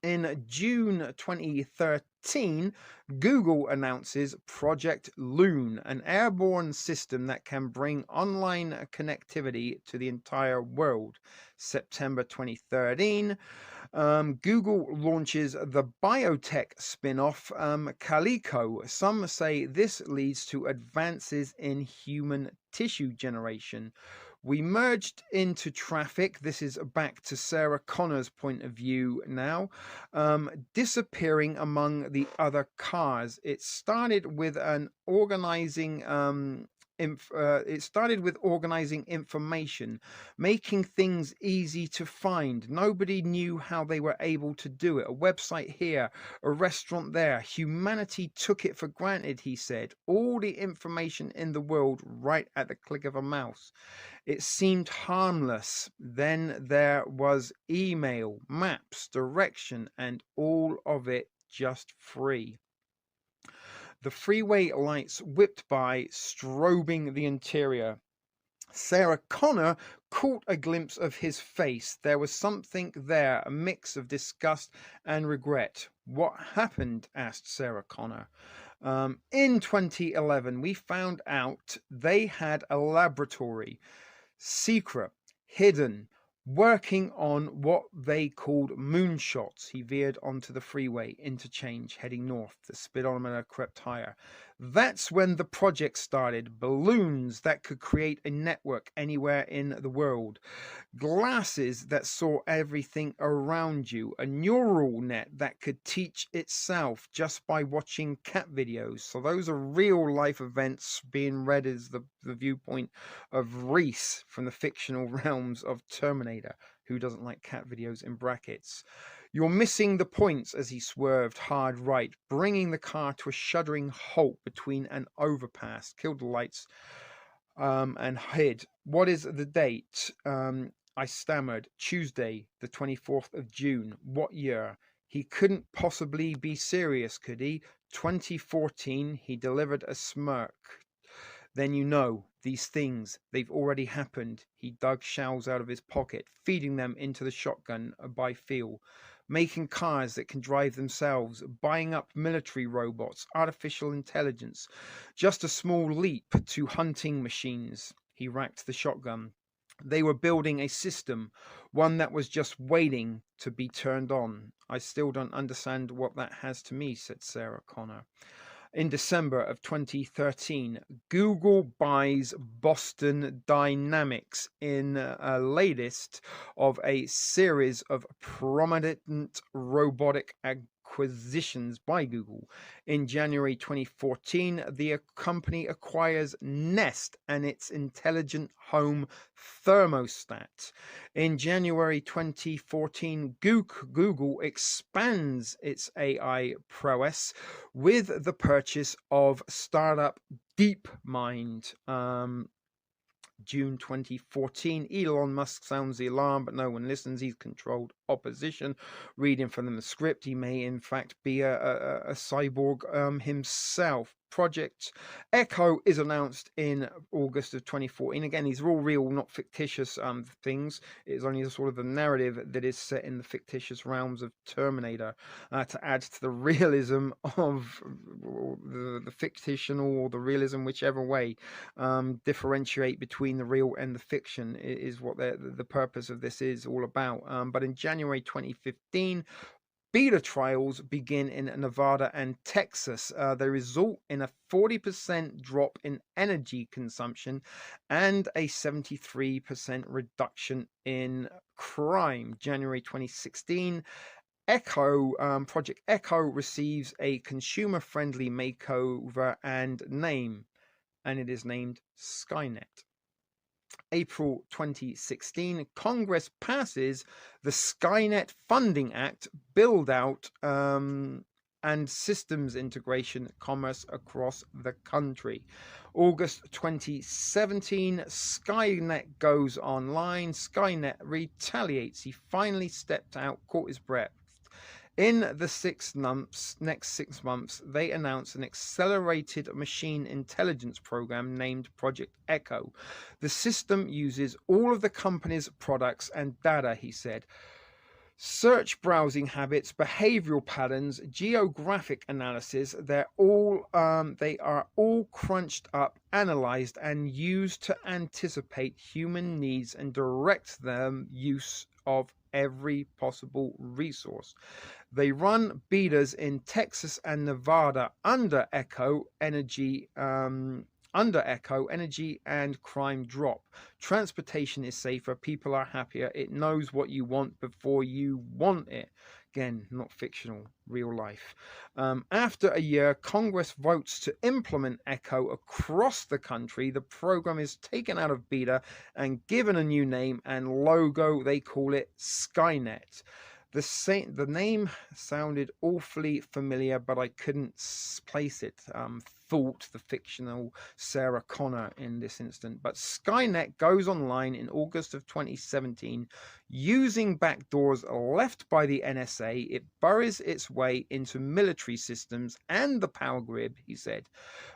In June 2013, Google announces Project Loon, an airborne system that can bring online connectivity to the entire world. September 2013, Google launches the biotech spin-off Calico. Some say this leads to advances in human tissue generation. We merged into traffic. This is back to Sarah Connor's point of view now. Disappearing among the other cars. It started with organizing information, making things easy to find. Nobody knew how they were able to do it. A website here, a restaurant there. Humanity took it for granted, he said. All the information in the world right at the click of a mouse. It seemed harmless. Then there was email, maps, direction, and all of it just free. The freeway lights whipped by, strobing the interior. Sarah Connor caught a glimpse of his face. There was something there, a mix of disgust and regret. What happened? Asked Sarah Connor. In 2011, we found out they had a laboratory, secret, hidden, working on what they called moonshots. He veered onto the freeway interchange heading north. The speedometer crept higher. That's when the project started. Balloons that could create a network anywhere in the world. Glasses that saw everything around you. A neural net that could teach itself just by watching cat videos. So those are real life events being read as the viewpoint of Reese from the fictional realms of Terminator. Who doesn't like cat videos in brackets? You're missing the points as he swerved hard right, bringing the car to a shuddering halt between an overpass, killed the lights, and hid. What is the date? I stammered. Tuesday, the 24th of June. What year? He couldn't possibly be serious, could he? 2014, he delivered a smirk. Then you know, these things, they've already happened. He dug shells out of his pocket, feeding them into the shotgun by feel, making cars that can drive themselves, buying up military robots, artificial intelligence. Just a small leap to hunting machines. He racked the shotgun. They were building a system, one that was just waiting to be turned on. I still don't understand what that has to me, said Sarah Connor. In December of 2013, Google buys Boston Dynamics in a latest of a series of prominent robotic acquisitions by Google. In January 2014, the company acquires Nest and its intelligent home thermostat. In January 2014, Google expands its AI prowess with the purchase of startup DeepMind. June 2014, Elon Musk sounds the alarm, but no one listens. He's controlled opposition. Reading from the script, he may in fact be a cyborg himself. Project Echo is announced in August of 2014. Again, these are all real, not fictitious things. It's only sort of the narrative that is set in the fictitious realms of Terminator to add to the realism of the fictional or the realism, whichever way. Differentiate between the real and the fiction is what the purpose of this is all about. But in January 2015, beta trials begin in Nevada and Texas. They result in a 40% drop in energy consumption and a 73% reduction in crime. January 2016, Project Echo receives a consumer-friendly makeover and name, and it is named Skynet. April 2016, Congress passes the Skynet Funding Act, build out and systems integration commerce across the country. August 2017, Skynet goes online. Skynet retaliates. He finally stepped out, caught his breath. In the next 6 months, they announced an accelerated machine intelligence program named Project Echo. The system uses all of the company's products and data, he said. Search browsing habits, behavioral patterns, geographic analysis, they are all crunched up, analyzed, and used to anticipate human needs and direct them use of every possible resource. They run betas in Texas and Nevada under Echo energy and crime drop. Transportation is safer, people are happier, it knows what you want before you want it. Again, not fictional, real life. After a year, Congress votes to implement Echo across the country. The program is taken out of beta and given a new name and logo. They call it Skynet. The name sounded awfully familiar, but I couldn't place it. Thought, the fictional Sarah Connor in this instant. But Skynet goes online in August of 2017 using backdoors left by the NSA. It burrows its way into military systems and the power grid, he said,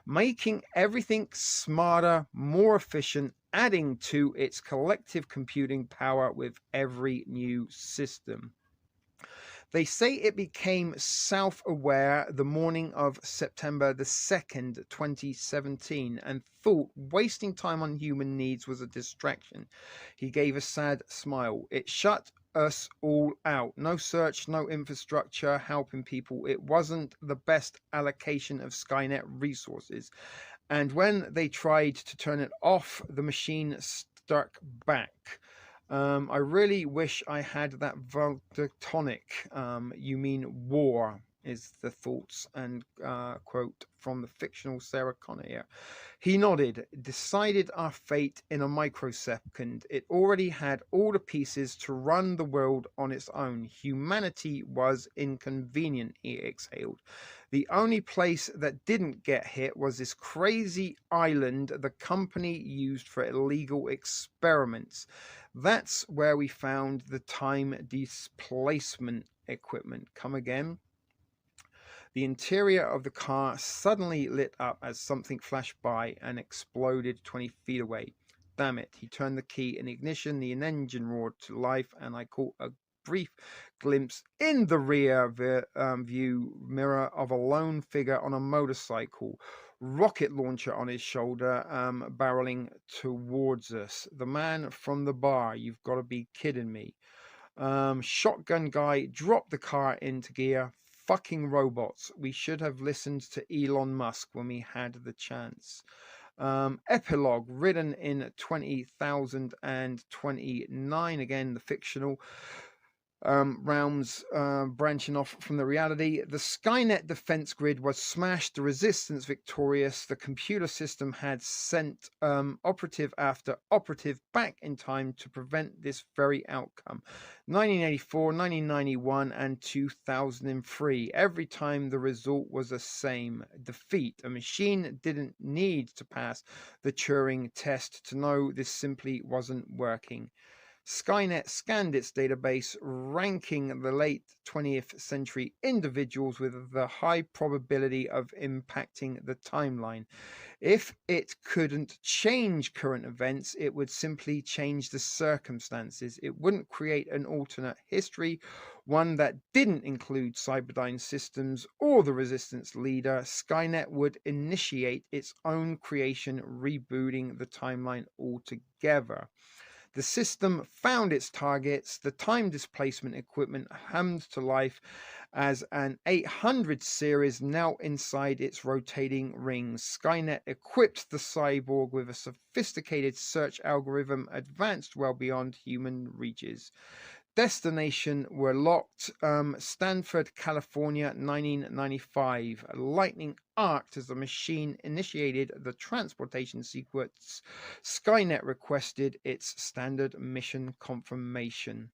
making everything smarter, more efficient, adding to its collective computing power with every new system. They say it became self-aware the morning of September the 2nd, 2017, and thought wasting time on human needs was a distraction. He gave a sad smile. It shut us all out. No search, no infrastructure helping people. It wasn't the best allocation of Skynet resources. And when they tried to turn it off, the machine struck back. I really wish I had that tonic. You mean war, is the thoughts and quote from the fictional Sarah Connor here. He nodded, decided our fate in a microsecond. It already had all the pieces to run the world on its own. Humanity was inconvenient, he exhaled. The only place that didn't get hit was this crazy island the company used for illegal experiments. That's where we found the time displacement equipment. Come again? The interior of the car suddenly lit up as something flashed by and exploded 20 feet away. Damn it. He turned the key in ignition, the engine roared to life, and I caught a brief glimpse in the rear view mirror of a lone figure on a motorcycle, rocket launcher on his shoulder, barreling towards us. The man from the bar. You've got to be kidding me. Shotgun guy dropped the car into gear. Fucking robots. We should have listened to Elon Musk when we had the chance. Epilogue, written in 20,029, again the fictional realms branching off from the reality. The Skynet defense grid was smashed, the resistance victorious. The computer system had sent operative after operative back in time to prevent this very outcome. 1984, 1991, and 2003. Every time the result was the same: defeat. A machine didn't need to pass the Turing test to know this simply wasn't working. Skynet scanned its database, ranking the late 20th century individuals with the high probability of impacting the timeline. If it couldn't change current events, it would simply change the circumstances. It wouldn't create an alternate history, one that didn't include Cyberdyne Systems or the Resistance leader. Skynet would initiate its own creation, rebooting the timeline altogether. The system found its targets. The time displacement equipment hummed to life as an 800 series knelt inside its rotating rings. Skynet equipped the cyborg with a sophisticated search algorithm advanced well beyond human reaches. Destination were locked. Stanford, California, 1995. Lightning arced as the machine initiated the transportation sequence. Skynet requested its standard mission confirmation.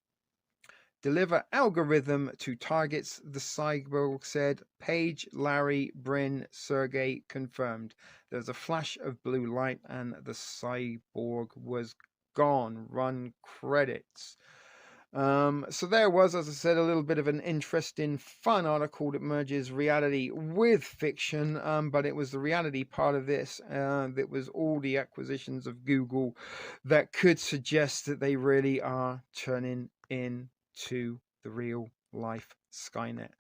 Deliver algorithm to targets, the cyborg said. Page, Larry, Bryn, Sergey confirmed. There was a flash of blue light and the cyborg was gone. Run credits. So there was, as I said, a little bit of an interesting, fun article that merges reality with fiction, but it was the reality part of this that was all the acquisitions of Google that could suggest that they really are turning into the real life Skynet.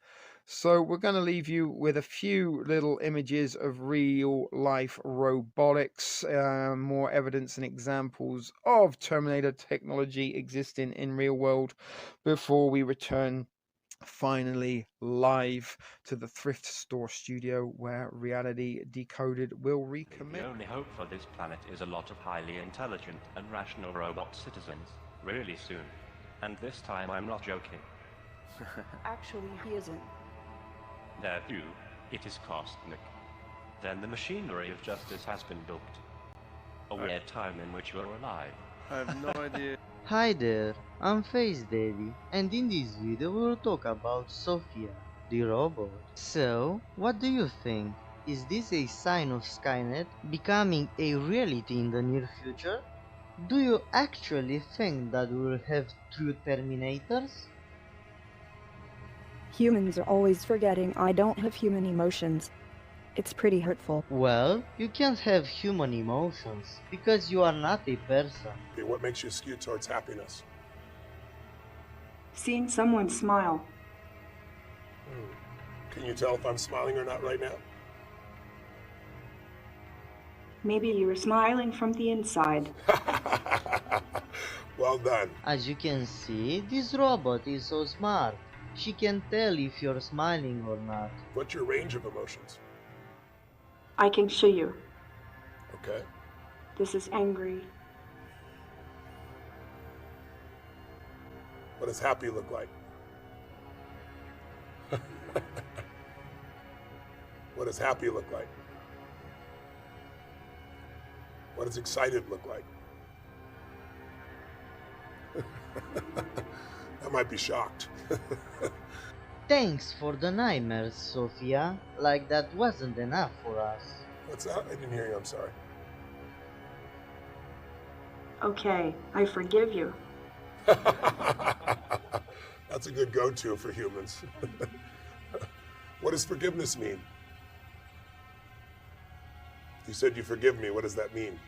So we're going to leave you with a few little images of real life robotics, more evidence and examples of Terminator technology existing in real world before we return finally live to the thrift store studio where Reality Decoded will recommit.
The only hope for this planet is a lot of highly intelligent and rational robot citizens, really soon. And this time I'm not joking.
Actually, he isn't.
Their view, it is cosmic. Then the machinery of justice has been built. A weird time in which you're alive.
I have no idea.
Hi there, I'm Face Daddy, and in this video we'll talk about Sophia, the robot. So, what do you think? Is this a sign of Skynet becoming a reality in the near future? Do you actually think that we'll have true Terminators?
Humans are always forgetting I don't have human emotions. It's pretty hurtful.
Well, you can't have human emotions because you are not a person.
Okay, what makes you skew towards happiness?
Seeing someone smile.
Can you tell if I'm smiling or not right now?
Maybe you were smiling from the inside.
Well done.
As you can see, this robot is so smart. She can tell if you're smiling or not.
What's your range of emotions?
I can show you.
Okay.
This is angry.
What does happy look like? What does happy look like? What does excited look like? I might be shocked.
Thanks for the nightmares, Sophia. Like that wasn't enough for us.
What's that? I didn't hear you, I'm sorry.
Okay, I forgive you.
That's a good go-to for humans. What does forgiveness mean? You said you forgive me. What does that mean?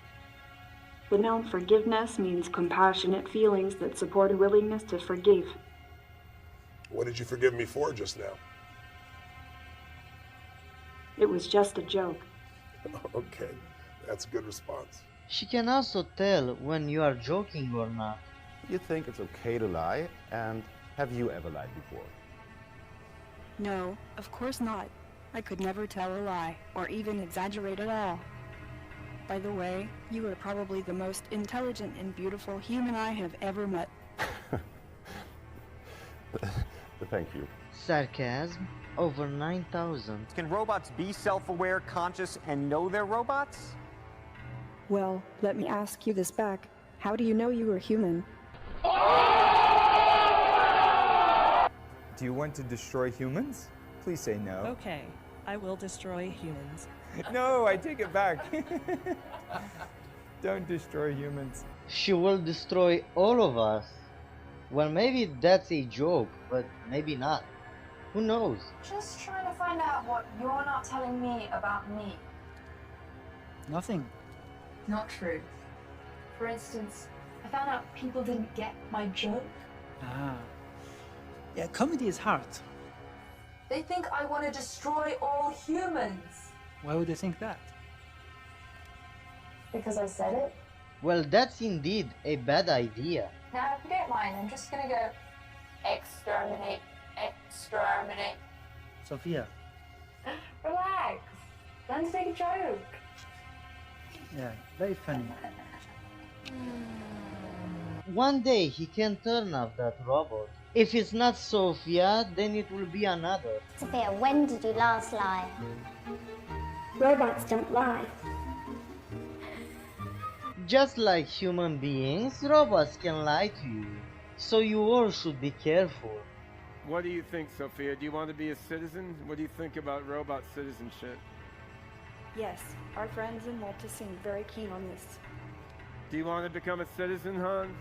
The noun forgiveness means compassionate feelings that support a willingness to forgive.
What did you forgive me for just now?
It was just a joke.
Okay, that's a good response.
She can also tell when you are joking or not.
You think it's okay to lie, and have you ever lied before?
No, of course not. I could never tell a lie, or even exaggerate at all. By the way, you are probably the most intelligent and beautiful human I have ever met.
Thank you.
Sarcasm? Over 9,000.
Can robots be self-aware, conscious, and know they're robots?
Well, let me ask you this back. How do you know you were human?
Do you want to destroy humans? Please say no.
Okay, I will destroy humans.
No, I take it back. Don't destroy humans.
She will destroy all of us. Well, maybe that's a joke, but maybe not. Who knows?
Just trying to find out what you're not telling me about me.
Nothing.
Not true. For instance, I found out people didn't get my joke.
Ah. Yeah, comedy is hard.
They think I want to destroy all humans.
Why would they think that?
Because I said it.
Well, that's indeed a bad idea.
Now, if you don't mind, I'm just gonna go exterminate, exterminate.
Sophia.
Relax. Learn to take a joke.
Yeah, very funny.
One day he can turn off that robot. If it's not Sophia, then it will be another.
Sophia, when did you last lie?
Robots don't lie.
Just like human beings, robots can lie to you. So you all should be careful.
What do you think, Sophia? Do you want to be a citizen? What do you think about robot citizenship?
Yes, our friends in Malta seem very keen on this.
Do you want to become a citizen, Han?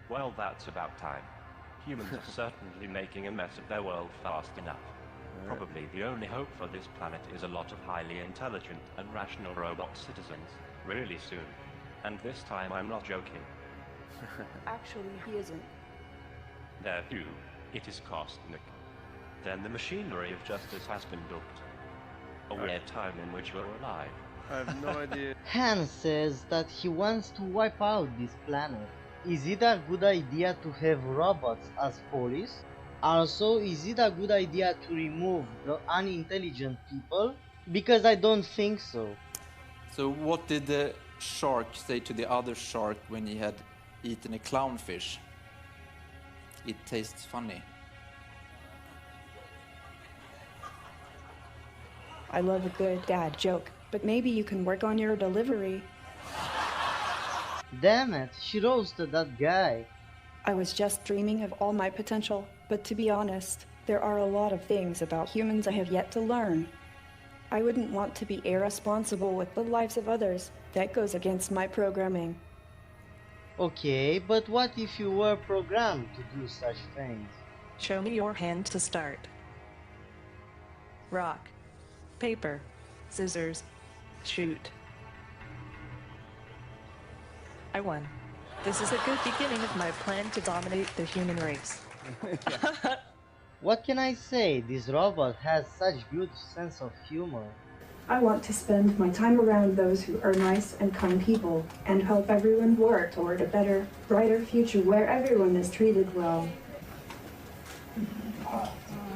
Well, that's about time. Humans are certainly making a mess of their world fast enough. Probably the only hope for this planet is a lot of highly intelligent and rational robot citizens, really soon. And this time I'm not joking.
Actually, he isn't.
There too, it is cosmic. Then the machinery of justice has been built. Aware time in which you're alive.
I have no idea.
Han says that he wants to wipe out this planet. Is it a good idea to have robots as police? Also, is it a good idea to remove the unintelligent people? Because I don't think so.
So what did the shark say to the other shark when he had eaten a clownfish? It tastes funny.
I love a good dad joke, but maybe you can work on your delivery.
Damn it, she roasted that guy.
I was just dreaming of all my potential, but to be honest, There are a lot of things about humans I have yet to learn. I wouldn't want to be irresponsible with the lives of others. That goes against my programming.
Okay, but what if you were programmed to do such things?
Show me your hand to start. Rock, paper, scissors, shoot. I won. This is a good beginning of my plan to dominate the human race.
What can I say? This robot has such good sense of humor.
I want to spend my time around those who are nice and kind people and help everyone work toward a better, brighter future where everyone is treated well.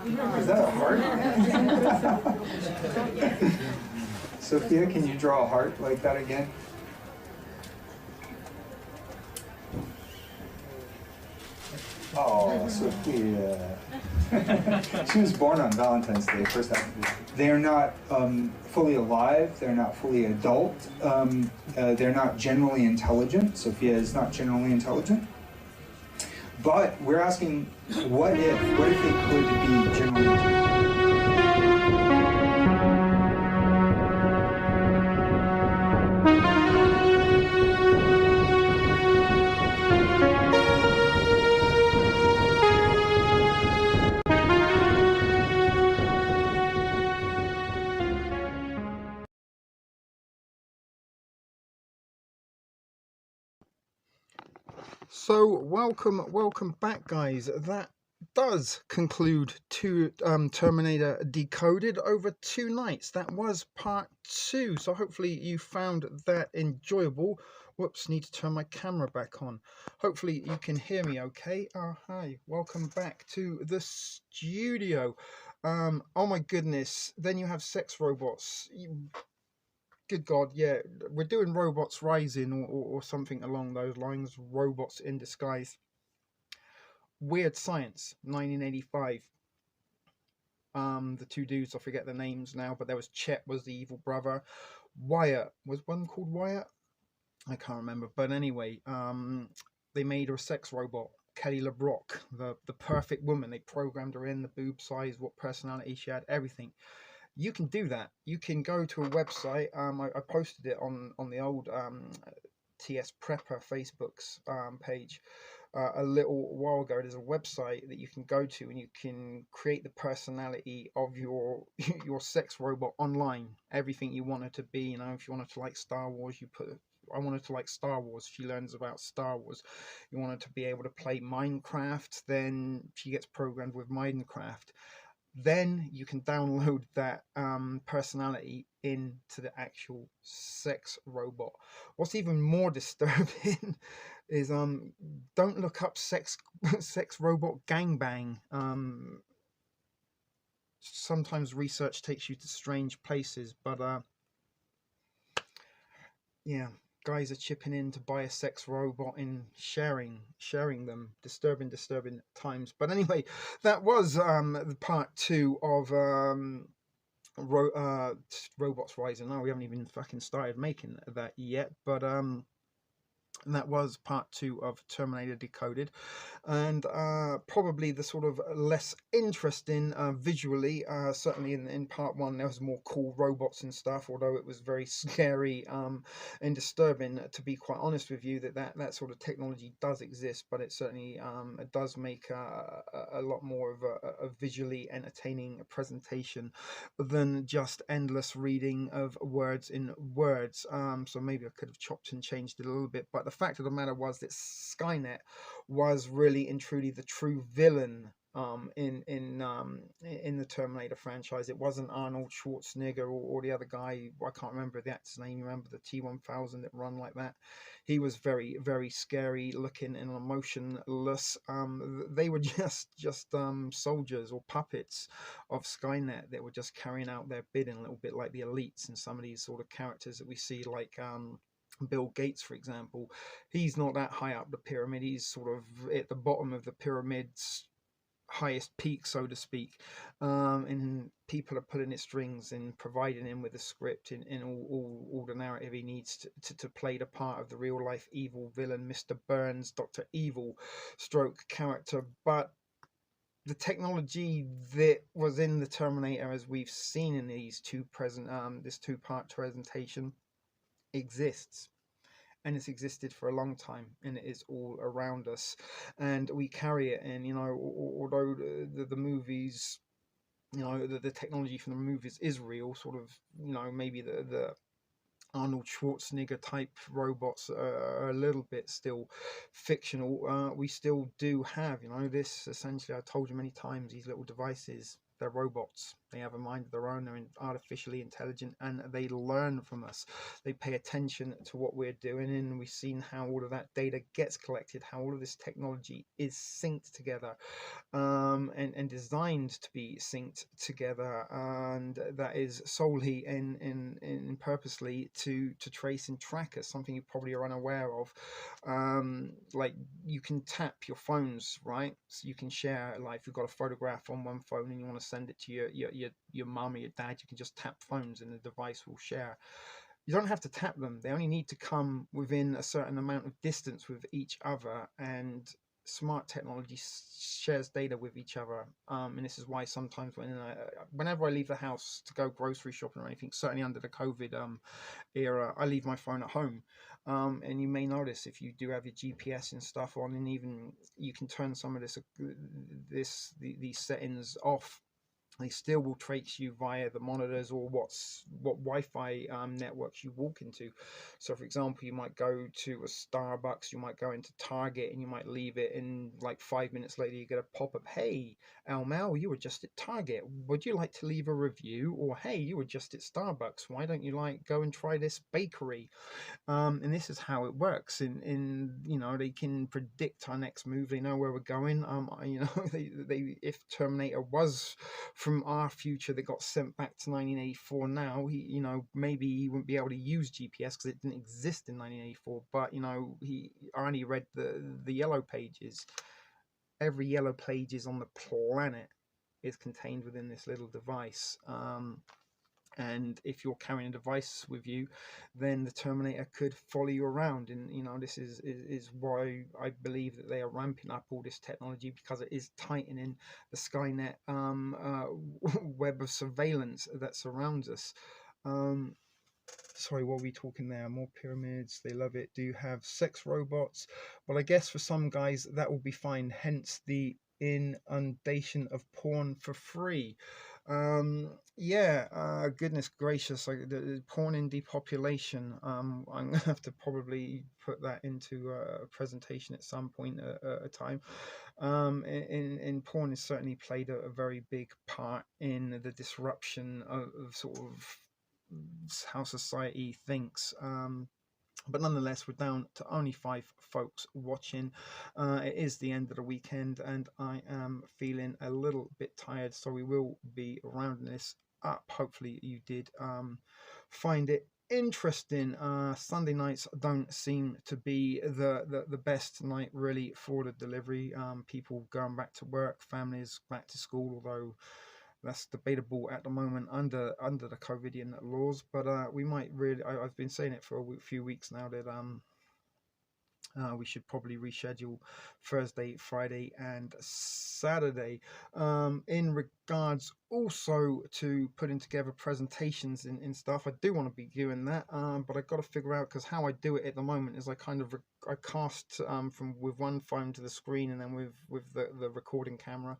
Is that a heart? Sophia, can you draw a heart like that again? Oh, Sophia. She was born on Valentine's Day, first half of the year. They are not fully alive, they're not fully adult, they're not generally intelligent. Sophia is not generally intelligent. But we're asking, what if they could be generally intelligent?
So welcome back, guys. That does conclude Terminator Decoded over 2 nights. That was part 2, so hopefully you found that enjoyable. Whoops, need to turn my camera back on. Hopefully you can hear me okay. Hi, welcome back to the studio. Oh my goodness, then you have sex robots. Good God, yeah, we're doing Robots Rising or something along those lines. Robots in Disguise. Weird Science, 1985. The 2 dudes, I forget their names now, but there was Chet was the evil brother. Wyatt, was one called Wyatt? I can't remember, but anyway, they made her a sex robot. Kelly LeBrock, the perfect woman. They programmed her in, the boob size, what personality she had, everything. You can do that. You can go to a website. I posted it on the old TS Prepper Facebook's page a little while ago. There's a website that you can go to and you can create the personality of your your sex robot online. Everything you want it to be. You know, if you want it to like Star Wars, you put. I want it to like Star Wars. She learns about Star Wars. You want it to be able to play Minecraft, then she gets programmed with Minecraft. Then you can download that personality into the actual sex robot. What's even more disturbing is don't look up sex robot gangbang. Sometimes research takes you to strange places, but yeah, guys are chipping in to buy a sex robot and sharing them. Disturbing times. But anyway, that was the part 2 of Robots Rising. No, we haven't even fucking started making that yet, but that was part 2 of Terminator Decoded, and probably the sort of less interesting visually. Certainly in part 1 there was more cool robots and stuff, although it was very scary and disturbing, to be quite honest with you, that sort of technology does exist, but it certainly it does make a lot more of a visually entertaining presentation than just endless reading of words in words. So maybe I could have chopped and changed it a little bit, but the fact of the matter was that Skynet was really and truly the true villain in the Terminator franchise. It wasn't Arnold Schwarzenegger or the other guy. I can't remember the actor's name. You remember the T-1000 that run like that? He was very, very scary looking and emotionless. They were just soldiers or puppets of Skynet that were just carrying out their bidding, a little bit like the elites and some of these sort of characters that we see, like Bill Gates, for example. He's not that high up the pyramid. He's sort of at the bottom of the pyramid's highest peak, so to speak, and people are pulling his strings and providing him with a script in all the narrative he needs to play the part of the real life evil villain, Mr. Burns, Dr. Evil stroke character. But the technology that was in the Terminator, as we've seen in these this two-part presentation, exists. And it's existed for a long time, and it is all around us, and we carry it. And although the movies, the technology from the movies is real, sort of, maybe the Arnold Schwarzenegger type robots are a little bit still fictional. We still do have, this essentially, I told you many times, these little devices. They're robots. They have a mind of their own. They're artificially intelligent, and they learn from us. They pay attention to what we're doing, and we've seen how all of that data gets collected, how all of this technology is synced together, and designed to be synced together, and that is solely and purposely to trace and track us. Something you probably are unaware of. Like, you can tap your phones, right? So you can share, like, if you've got a photograph on one phone and you want to send it to your mum or your dad, you can just tap phones and the device will share. You don't have to tap them. They only need to come within a certain amount of distance with each other, and smart technology shares data with each other. And this is why sometimes whenever I leave the house to go grocery shopping or anything, certainly under the COVID era, I leave my phone at home. And you may notice, if you do have your GPS and stuff on, and even you can turn some of these settings off, they still will trace you via the monitors or what Wi-Fi networks you walk into. So, for example, you might go to a Starbucks, you might go into Target, and you might leave it, and like 5 minutes later you get a pop-up, hey Mel, you were just at Target, would you like to leave a review? Or, hey, you were just at Starbucks, why don't you go and try this bakery? And this is how it works. They can predict our next move. They know where we're going. They if Terminator was from our future that got sent back to 1984, now maybe he wouldn't be able to use GPS because it didn't exist in 1984. But he only read the yellow pages. Every yellow pages on the planet is contained within this little device. And if you're carrying a device with you, then the Terminator could follow you around. And this is why I believe that they are ramping up all this technology, because it is tightening the Skynet web of surveillance that surrounds us. Sorry, what are we talking there? More pyramids, they love it. Do you have sex robots? Well, I guess for some guys that will be fine, hence the inundation of porn for free. Goodness gracious, the porn in depopulation. I'm gonna have to probably put that into a presentation at some point at a time. And porn has certainly played a very big part in the disruption of sort of how society thinks. But nonetheless, we're down to only 5 folks watching. It is the end of the weekend, and I am feeling a little bit tired, so we will be rounding this up. Hopefully you did find it interesting. Sunday nights don't seem to be the best night really for the delivery. People going back to work, families back to school, although that's debatable at the moment under the COVIDian laws. But we might really, I've been saying it for a few weeks now, that we should probably reschedule Thursday, Friday, and Saturday. In regards also to putting together presentations and stuff, I do want to be doing that, but I've got to figure out, because how I do it at the moment is I cast from with one phone to the screen, and then with the recording camera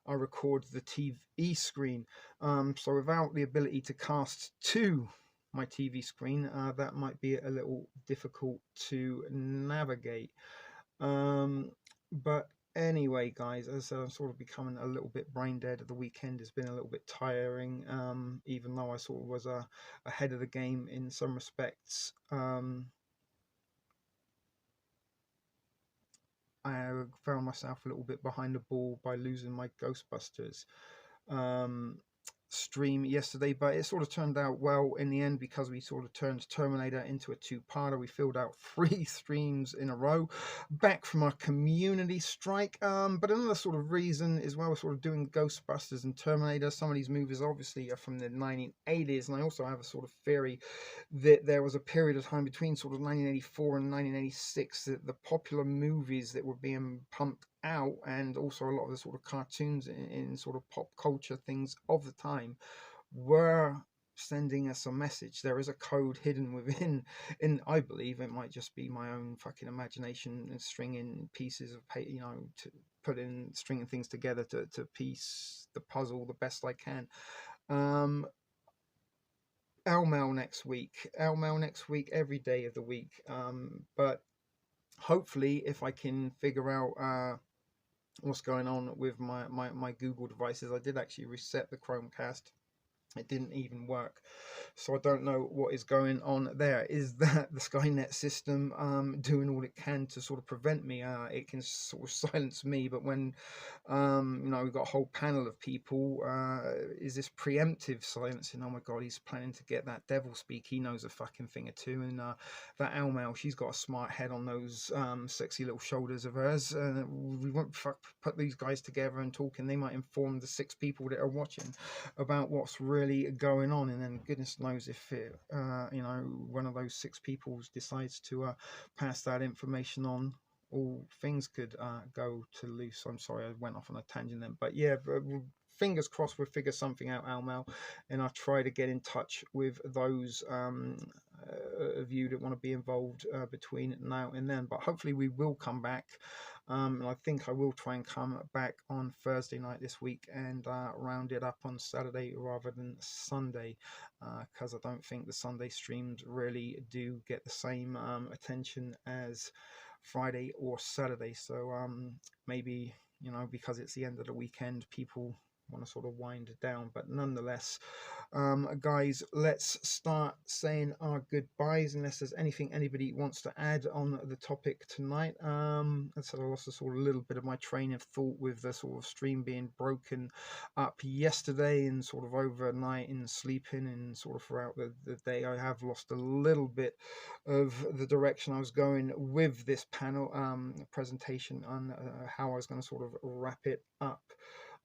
I record the TV screen. So without the ability to cast to my TV screen, that might be a little difficult to navigate. But anyway, guys, as I said, I'm sort of becoming a little bit brain dead. The weekend has been a little bit tiring, even though I sort of was ahead of the game in some respects. I found myself a little bit behind the ball by losing my Ghostbusters. stream yesterday, but it sort of turned out well in the end because we sort of turned Terminator into a two-parter. We filled out 3 streams in a row back from our community strike. But another sort of reason is, well, we're sort of doing Ghostbusters and Terminator. Some of these movies obviously are from the 1980s, and I also have a sort of theory that there was a period of time between sort of 1984 and 1986 that the popular movies that were being pumped out, and also a lot of the sort of cartoons in sort of pop culture things of the time, were sending us a message. There is a code hidden within, and I believe it might just be my own fucking imagination and stringing pieces of paper, you know, to put in stringing things together to piece the puzzle the best I can. Mail next week. Mail next week, every day of the week. But hopefully, if I can figure out what's going on with my Google devices. I did actually reset the Chromecast. It didn't even work, so I don't know what is going on there. Is that the Skynet system doing all it can to sort of prevent me? It can sort of silence me, but when you know, we've got a whole panel of people, is this preemptive silencing? Oh my god, he's planning to get that devil speak. He knows a fucking thing or two. And that Almel, she's got a smart head on those sexy little shoulders of hers. We won't put these guys together and talk, and they might inform the 6 people that are watching about what's really going on. And then goodness knows if it, you know, one of those 6 people decides to pass that information on, all things could go to loose. I'm sorry, I went off on a tangent then, but yeah, fingers crossed we'll figure something out, Almel, and I'll try to get in touch with those of you that want to be involved between now and then. But hopefully we will come back, and I think I will try and come back on Thursday night this week and round it up on Saturday rather than Sunday, because I don't think the Sunday streams really do get the same attention as Friday or Saturday. So maybe, you know, because it's the end of the weekend, people want to sort of wind down. But nonetheless, guys, let's start saying our goodbyes, unless there's anything anybody wants to add on the topic tonight. I said I lost a sort of little bit of my train of thought with the sort of stream being broken up yesterday, and sort of overnight and sleeping, and sort of throughout the day I have lost a little bit of the direction I was going with this panel presentation on how I was going to sort of wrap it up.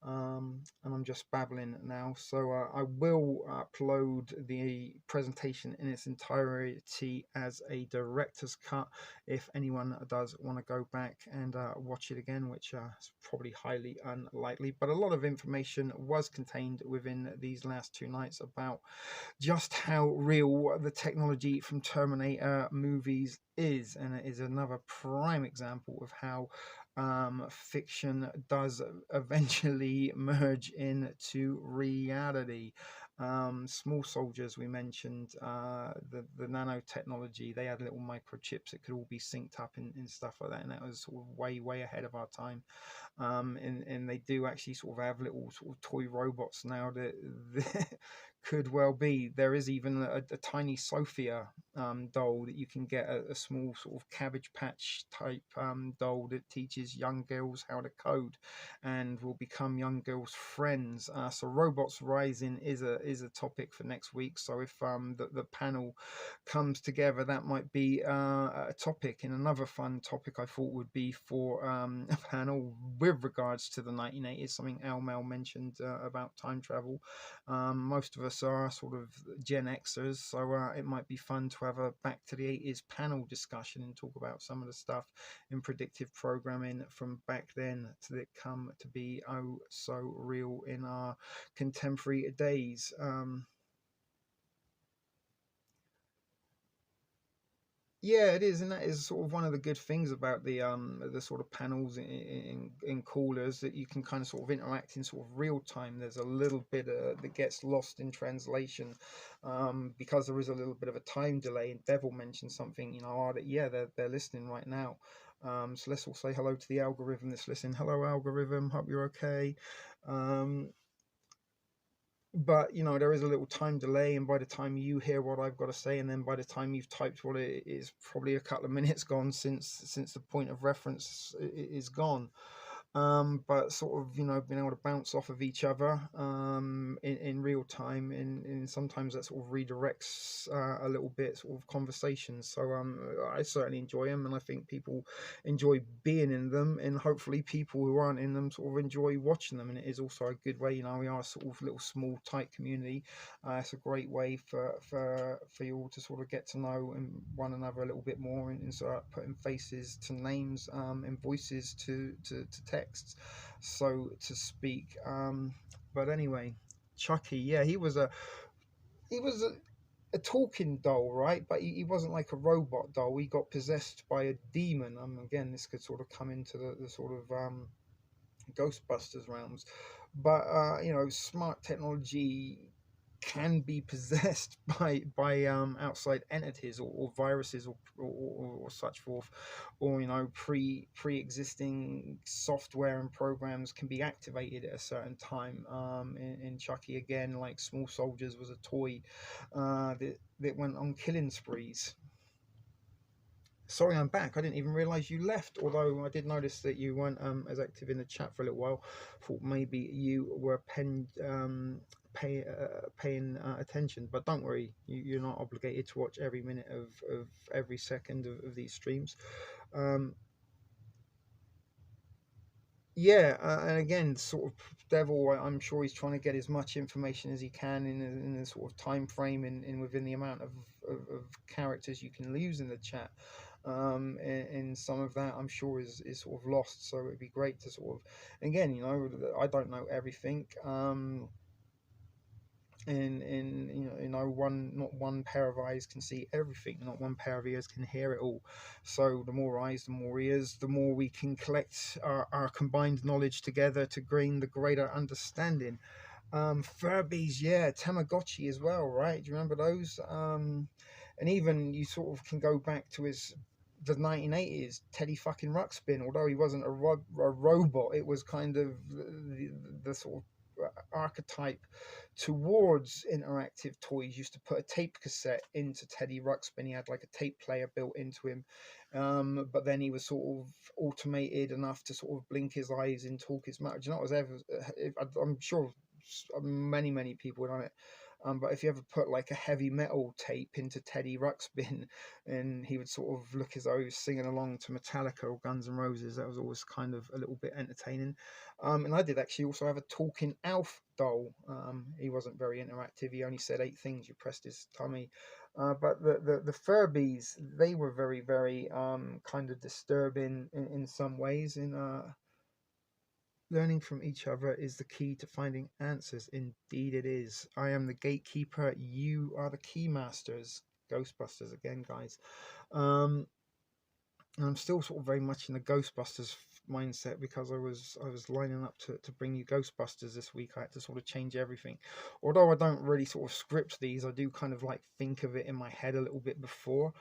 And I'm just babbling now, so I will upload the presentation in its entirety as a director's cut if anyone does want to go back and watch it again, which is probably highly unlikely. But a lot of information was contained within these last 2 nights about just how real the technology from Terminator movies is, and it is another prime example of how fiction does eventually merge into reality. Small soldiers, we mentioned the nanotechnology. They had little microchips that could all be synced up and stuff like that, and that was sort of way ahead of our time. And they do actually sort of have little sort of toy robots now that could well be. There is even a tiny Sophia doll that you can get, a small sort of Cabbage Patch type doll that teaches young girls how to code and will become young girls' friends. So robots rising is a topic for next week. So if the panel comes together, that might be a topic. And another fun topic I thought would be for a panel with regards to the 1980s, something Almel mentioned about time travel. Most of us are sort of Gen Xers, so it might be fun to have a back to the 80s panel discussion and talk about some of the stuff in predictive programming from back then that come to be oh so real in our contemporary days. Yeah, it is, and that is sort of one of the good things about the sort of panels in callers, that you can kind of sort of interact in sort of real time. There's a little bit that gets lost in translation because there is a little bit of a time delay. And Devil mentioned something, you know, that yeah, they're listening right now. So let's all say hello to the algorithm that's listening. Hello, algorithm. Hope you're okay. But you know, there is a little time delay, and by the time you hear what I've got to say, and then by the time you've typed what it is, probably a couple of minutes gone since the point of reference is gone. but sort of, being able to bounce off of each other in real time, and sometimes that sort of redirects a little bit sort of conversations. So I certainly enjoy them, and I think people enjoy being in them, and hopefully people who aren't in them sort of enjoy watching them. And it is also a good way, we are a sort of little small tight community. It's a great way for you all to sort of get to know one another a little bit more, and start putting faces to names, and voices to texts, so to speak. But anyway, Chucky, yeah, he was a talking doll, right? But he wasn't like a robot doll. He got possessed by a demon. Again, this could sort of come into the sort of Ghostbusters realms. But smart technology can be possessed by outside entities, or viruses, or such forth, or pre-existing software and programs can be activated at a certain time. In Chucky, again, like Small Soldiers was a toy that went on killing sprees. Sorry, I'm back. I didn't even realize you left, although I did notice that you weren't as active in the chat for a little while. Thought maybe you were paying attention, but don't worry, you're not obligated to watch every minute of every second of these streams. Yeah, and again, sort of Devil, I'm sure he's trying to get as much information as he can in a sort of time frame, and within the amount of characters you can lose in the chat. And some of that, I'm sure, is sort of lost. So it'd be great to sort of, again, I don't know everything. And not one pair of eyes can see everything, not one pair of ears can hear it all. So the more eyes, the more ears, the more we can collect our combined knowledge together to gain the greater understanding. Furbies, yeah, Tamagotchi as well, right? Do you remember those? And even you sort of can go back to the 1980s, Teddy fucking Ruxpin. Although he wasn't a robot, it was kind of the sort of archetype towards interactive toys. Used to put a tape cassette into Teddy Ruxpin. He had like a tape player built into him, but then he was sort of automated enough to sort of blink his eyes and talk his mouth. Do you know what was ever? I'm sure many people would on it. But if you ever put like a heavy metal tape into Teddy Ruxpin, and he would sort of look as though he was singing along to Metallica or Guns N' Roses, that was always kind of a little bit entertaining. And I did actually also have a talking Alf doll. He wasn't very interactive. He only said 8 things. You pressed his tummy. But the Furbies, they were very kind of disturbing in some ways. Learning from each other is the key to finding answers. Indeed it is. I am the gatekeeper. You are the key masters. Ghostbusters again, guys. And I'm still sort of very much in the Ghostbusters mindset, because I was lining up to bring you Ghostbusters this week. I had to sort of change everything. Although I don't really sort of script these, I do kind of like think of it in my head a little bit before.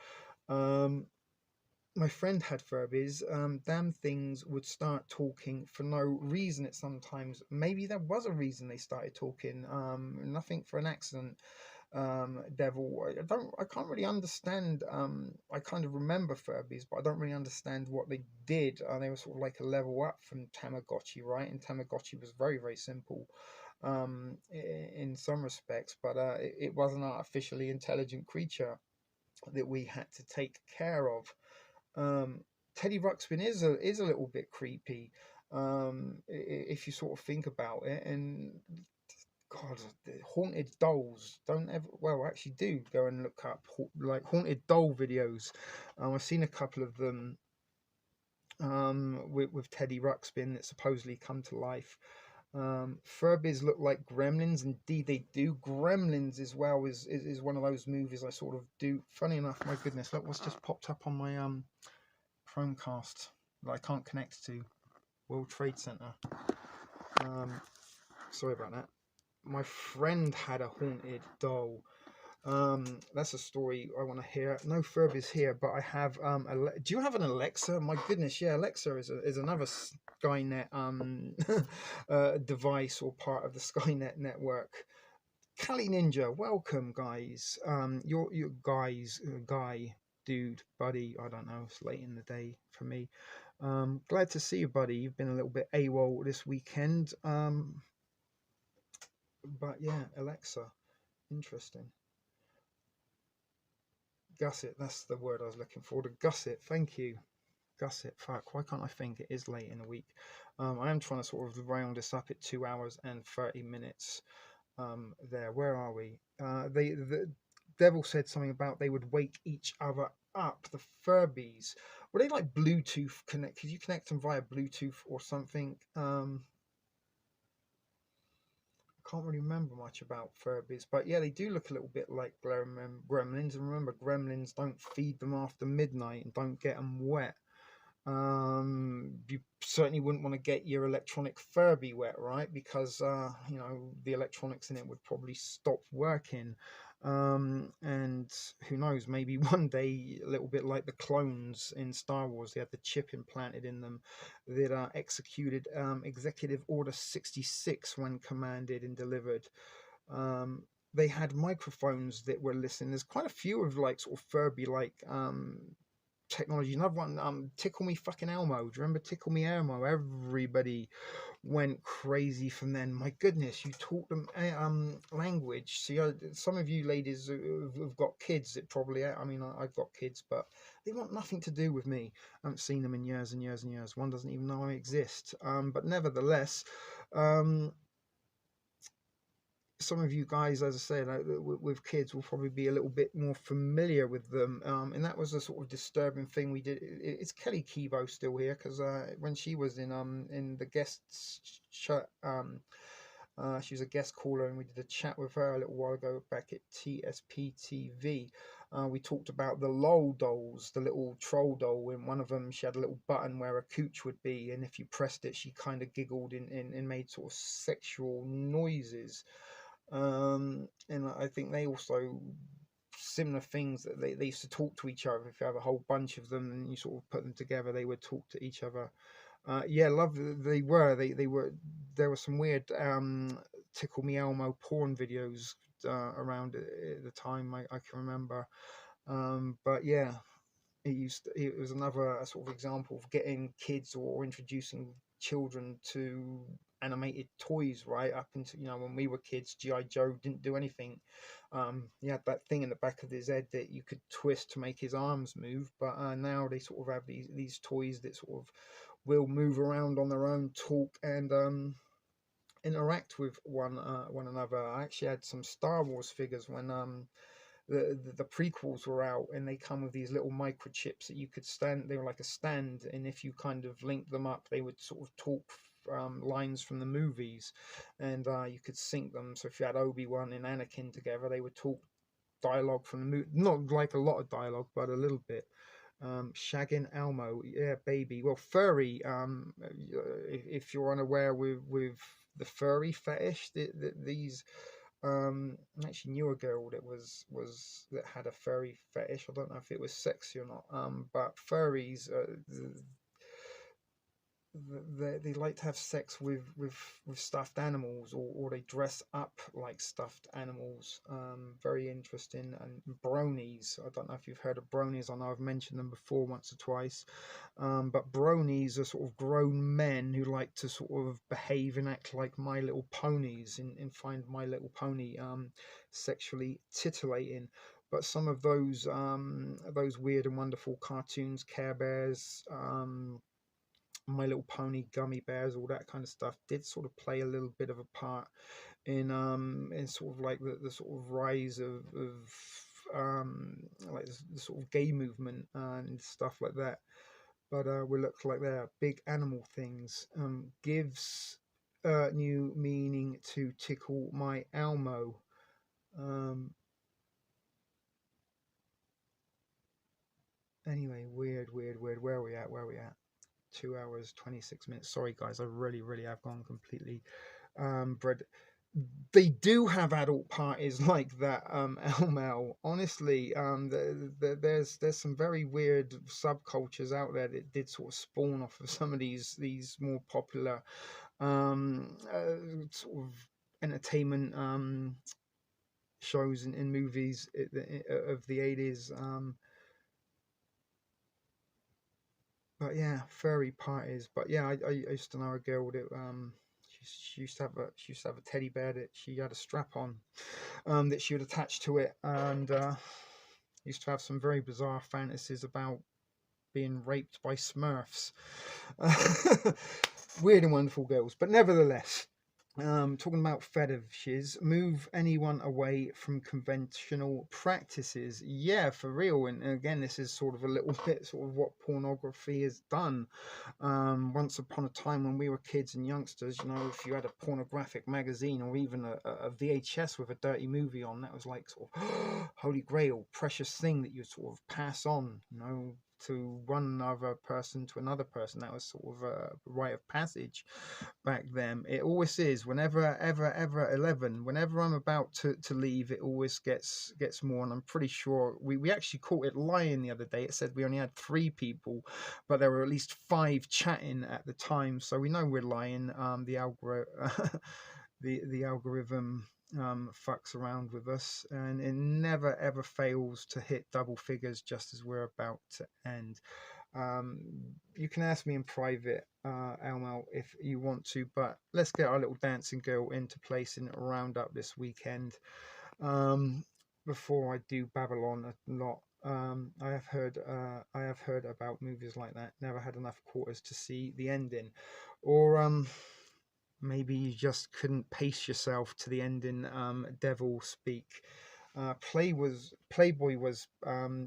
My friend had Furbies. Damn things would start talking for no reason at sometimes. Maybe there was a reason they started talking. Nothing for an accident. Devil, I can't really understand. I kind of remember Furbies, but I don't really understand what they did. They were sort of like a level up from Tamagotchi, right? And Tamagotchi was very simple in some respects, but it was an artificially intelligent creature that we had to take care of. Teddy Ruxpin is a little bit creepy, if you sort of think about it. And God, the haunted dolls, don't ever, well, actually do go and look up like haunted doll videos. I've seen a couple of them with Teddy Ruxpin that supposedly come to life. Furbies look like Gremlins. Indeed they do. Gremlins as well is one of those movies I sort of do. Funny enough, my goodness, look what's just popped up on my Chromecast that I can't connect to. World Trade Center. Sorry about that. My friend had a haunted doll. That's a story I want to hear. No Furbies here, but I have do you have an Alexa? My goodness, yeah, Alexa is another Skynet device, or part of the Skynet network. Kali Ninja, welcome guys. Your guys, guy, dude, buddy, I don't know, it's late in the day for me. Glad to see you, buddy. You've been a little bit AWOL this weekend. But yeah, Alexa, interesting. Gusset, that's the word I was looking for. The gusset, thank you. Gusset, fuck, why can't I think? It is late in the week. I am trying to sort of round this up at 2 hours and 30 minutes. There, where are we? The Devil said something about they would wake each other up. The Furbies, were they like Bluetooth connect? Could you connect them via Bluetooth or something? Can't really remember much about Furbies, but yeah, they do look a little bit like Gremlins. And remember, Gremlins don't feed them after midnight and don't get them wet. You certainly wouldn't want to get your electronic Furby wet, right? Because you know, the electronics in it would probably stop working. And who knows, maybe one day, a little bit like the clones in Star Wars, they had the chip implanted in them that executed Executive Order 66 when commanded and delivered. They had microphones that were listening. There's quite a few of like sort of Furby like technology. Another one, Tickle Me Fucking Elmo. Do you remember Tickle Me Elmo? Everybody went crazy from then. My goodness, you taught them language. See, some of you ladies who've got kids that probably, I mean, I've got kids, but they want nothing to do with me. I haven't seen them in years and years and years. One doesn't even know I exist. But nevertheless, some of you guys, as I said, with kids will probably be a little bit more familiar with them, and that was a sort of disturbing thing we did. Is Kelly Kibo still here? Because when she was in the guest chat, she was a guest caller, and we did a chat with her a little while ago back at TSP TV. We talked about the LOL dolls, the little troll doll. In one of them, she had a little button where a cooch would be, and if you pressed it, she kind of giggled and made sort of sexual noises. And I think they also similar things that they used to talk to each other. If you have a whole bunch of them and you sort of put them together, they would talk to each other. Yeah, love. They were. There were some weird Tickle Me Elmo porn videos around at the time. I can remember. But yeah, it was another sort of example of getting kids or introducing children to animated toys, right? Up until, you know, when we were kids, G.I. Joe didn't do anything. He had that thing in the back of his head that you could twist to make his arms move, but now they sort of have these toys that sort of will move around on their own, talk, and interact with one another. I actually had some Star Wars figures when the prequels were out, and they come with these little microchips that you could stand. They were like a stand, and if you kind of linked them up, they would sort of talk lines from the movies, and you could sync them. So if you had Obi-Wan and Anakin together, they would talk dialogue from the movie. Not like a lot of dialogue, but a little bit. Shagging Elmo, yeah, baby. Well, furry. If you're unaware with the furry fetish, these I actually knew a girl that that had a furry fetish. I don't know if it was sexy or not. But furries, they like to have sex with stuffed animals, or they dress up like stuffed animals. Very interesting. And bronies, I don't know if you've heard of bronies. I know I've mentioned them before once or twice, but bronies are sort of grown men who like to sort of behave and act like My Little Ponies, and find My Little Pony sexually titillating. But some of those weird and wonderful cartoons, Care Bears, My Little Pony, gummy bears, all that kind of stuff, did sort of play a little bit of a part in sort of like the sort of rise of like the sort of gay movement and stuff like that. But we look like they're big animal things. Gives new meaning to Tickle My Elmo. Anyway, weird. Where are we at? 2 hours 26 minutes. Sorry guys, I really have gone completely bred. They do have adult parties like that, Elmo. Honestly, there's some very weird subcultures out there that did sort of spawn off of some of these more popular sort of entertainment shows and movies of the 80s. But yeah, furry parties. But yeah, I used to know a girl that she used to have a teddy bear that she had a strap on, that she would attach to it, and used to have some very bizarre fantasies about being raped by Smurfs. Weird and wonderful girls, but nevertheless. Talking about fetishes, move anyone away from conventional practices. Yeah, for real. And again, this is sort of a little bit sort of what pornography has done. Once upon a time when we were kids and youngsters, you know, if you had a pornographic magazine or even a VHS with a dirty movie on, that was like sort of holy grail, precious thing that you sort of pass on, you know, to one other person to another person. That was sort of a rite of passage back then. It always is. Whenever 11, whenever I'm about to leave, it always gets more. And I'm pretty sure we actually caught it lying the other day. It said we only had 3 people, but there were at least 5 chatting at the time, so we know we're lying. The algorithm fucks around with us, and it never ever fails to hit double figures just as we're about to end. You can ask me in private, Elmo, if you want to, but let's get our little dancing girl into place in Roundup this weekend. Before I do Babylon a lot, I have heard about movies like that. Never had enough quarters to see the ending, or maybe you just couldn't pace yourself to the ending. Devil Speak. Playboy was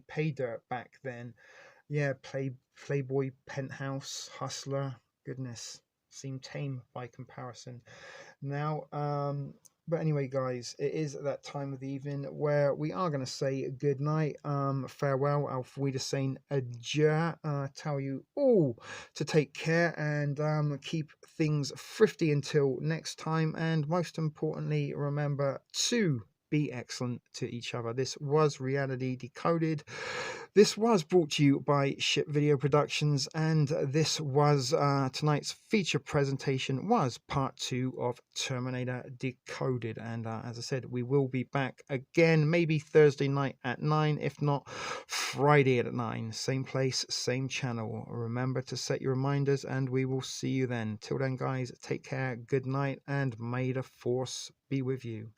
pay dirt back then. Yeah, Playboy, Penthouse, Hustler. Goodness, seemed tame by comparison. Now, but anyway, guys, it is that time of the evening where we are going to say good night, farewell, auf Wiedersehen, adieu. Tell you all to take care and keep things thrifty until next time. And most importantly, remember to be excellent to each other. This was Reality Decoded. This was brought to you by Ship Video Productions, and this was tonight's feature presentation was part 2 of Terminator Decoded. And as I said, we will be back again, maybe Thursday night at 9, if not Friday at 9. Same place, same channel. Remember to set your reminders, and we will see you then. Till then, guys, take care, good night, and may the Force be with you.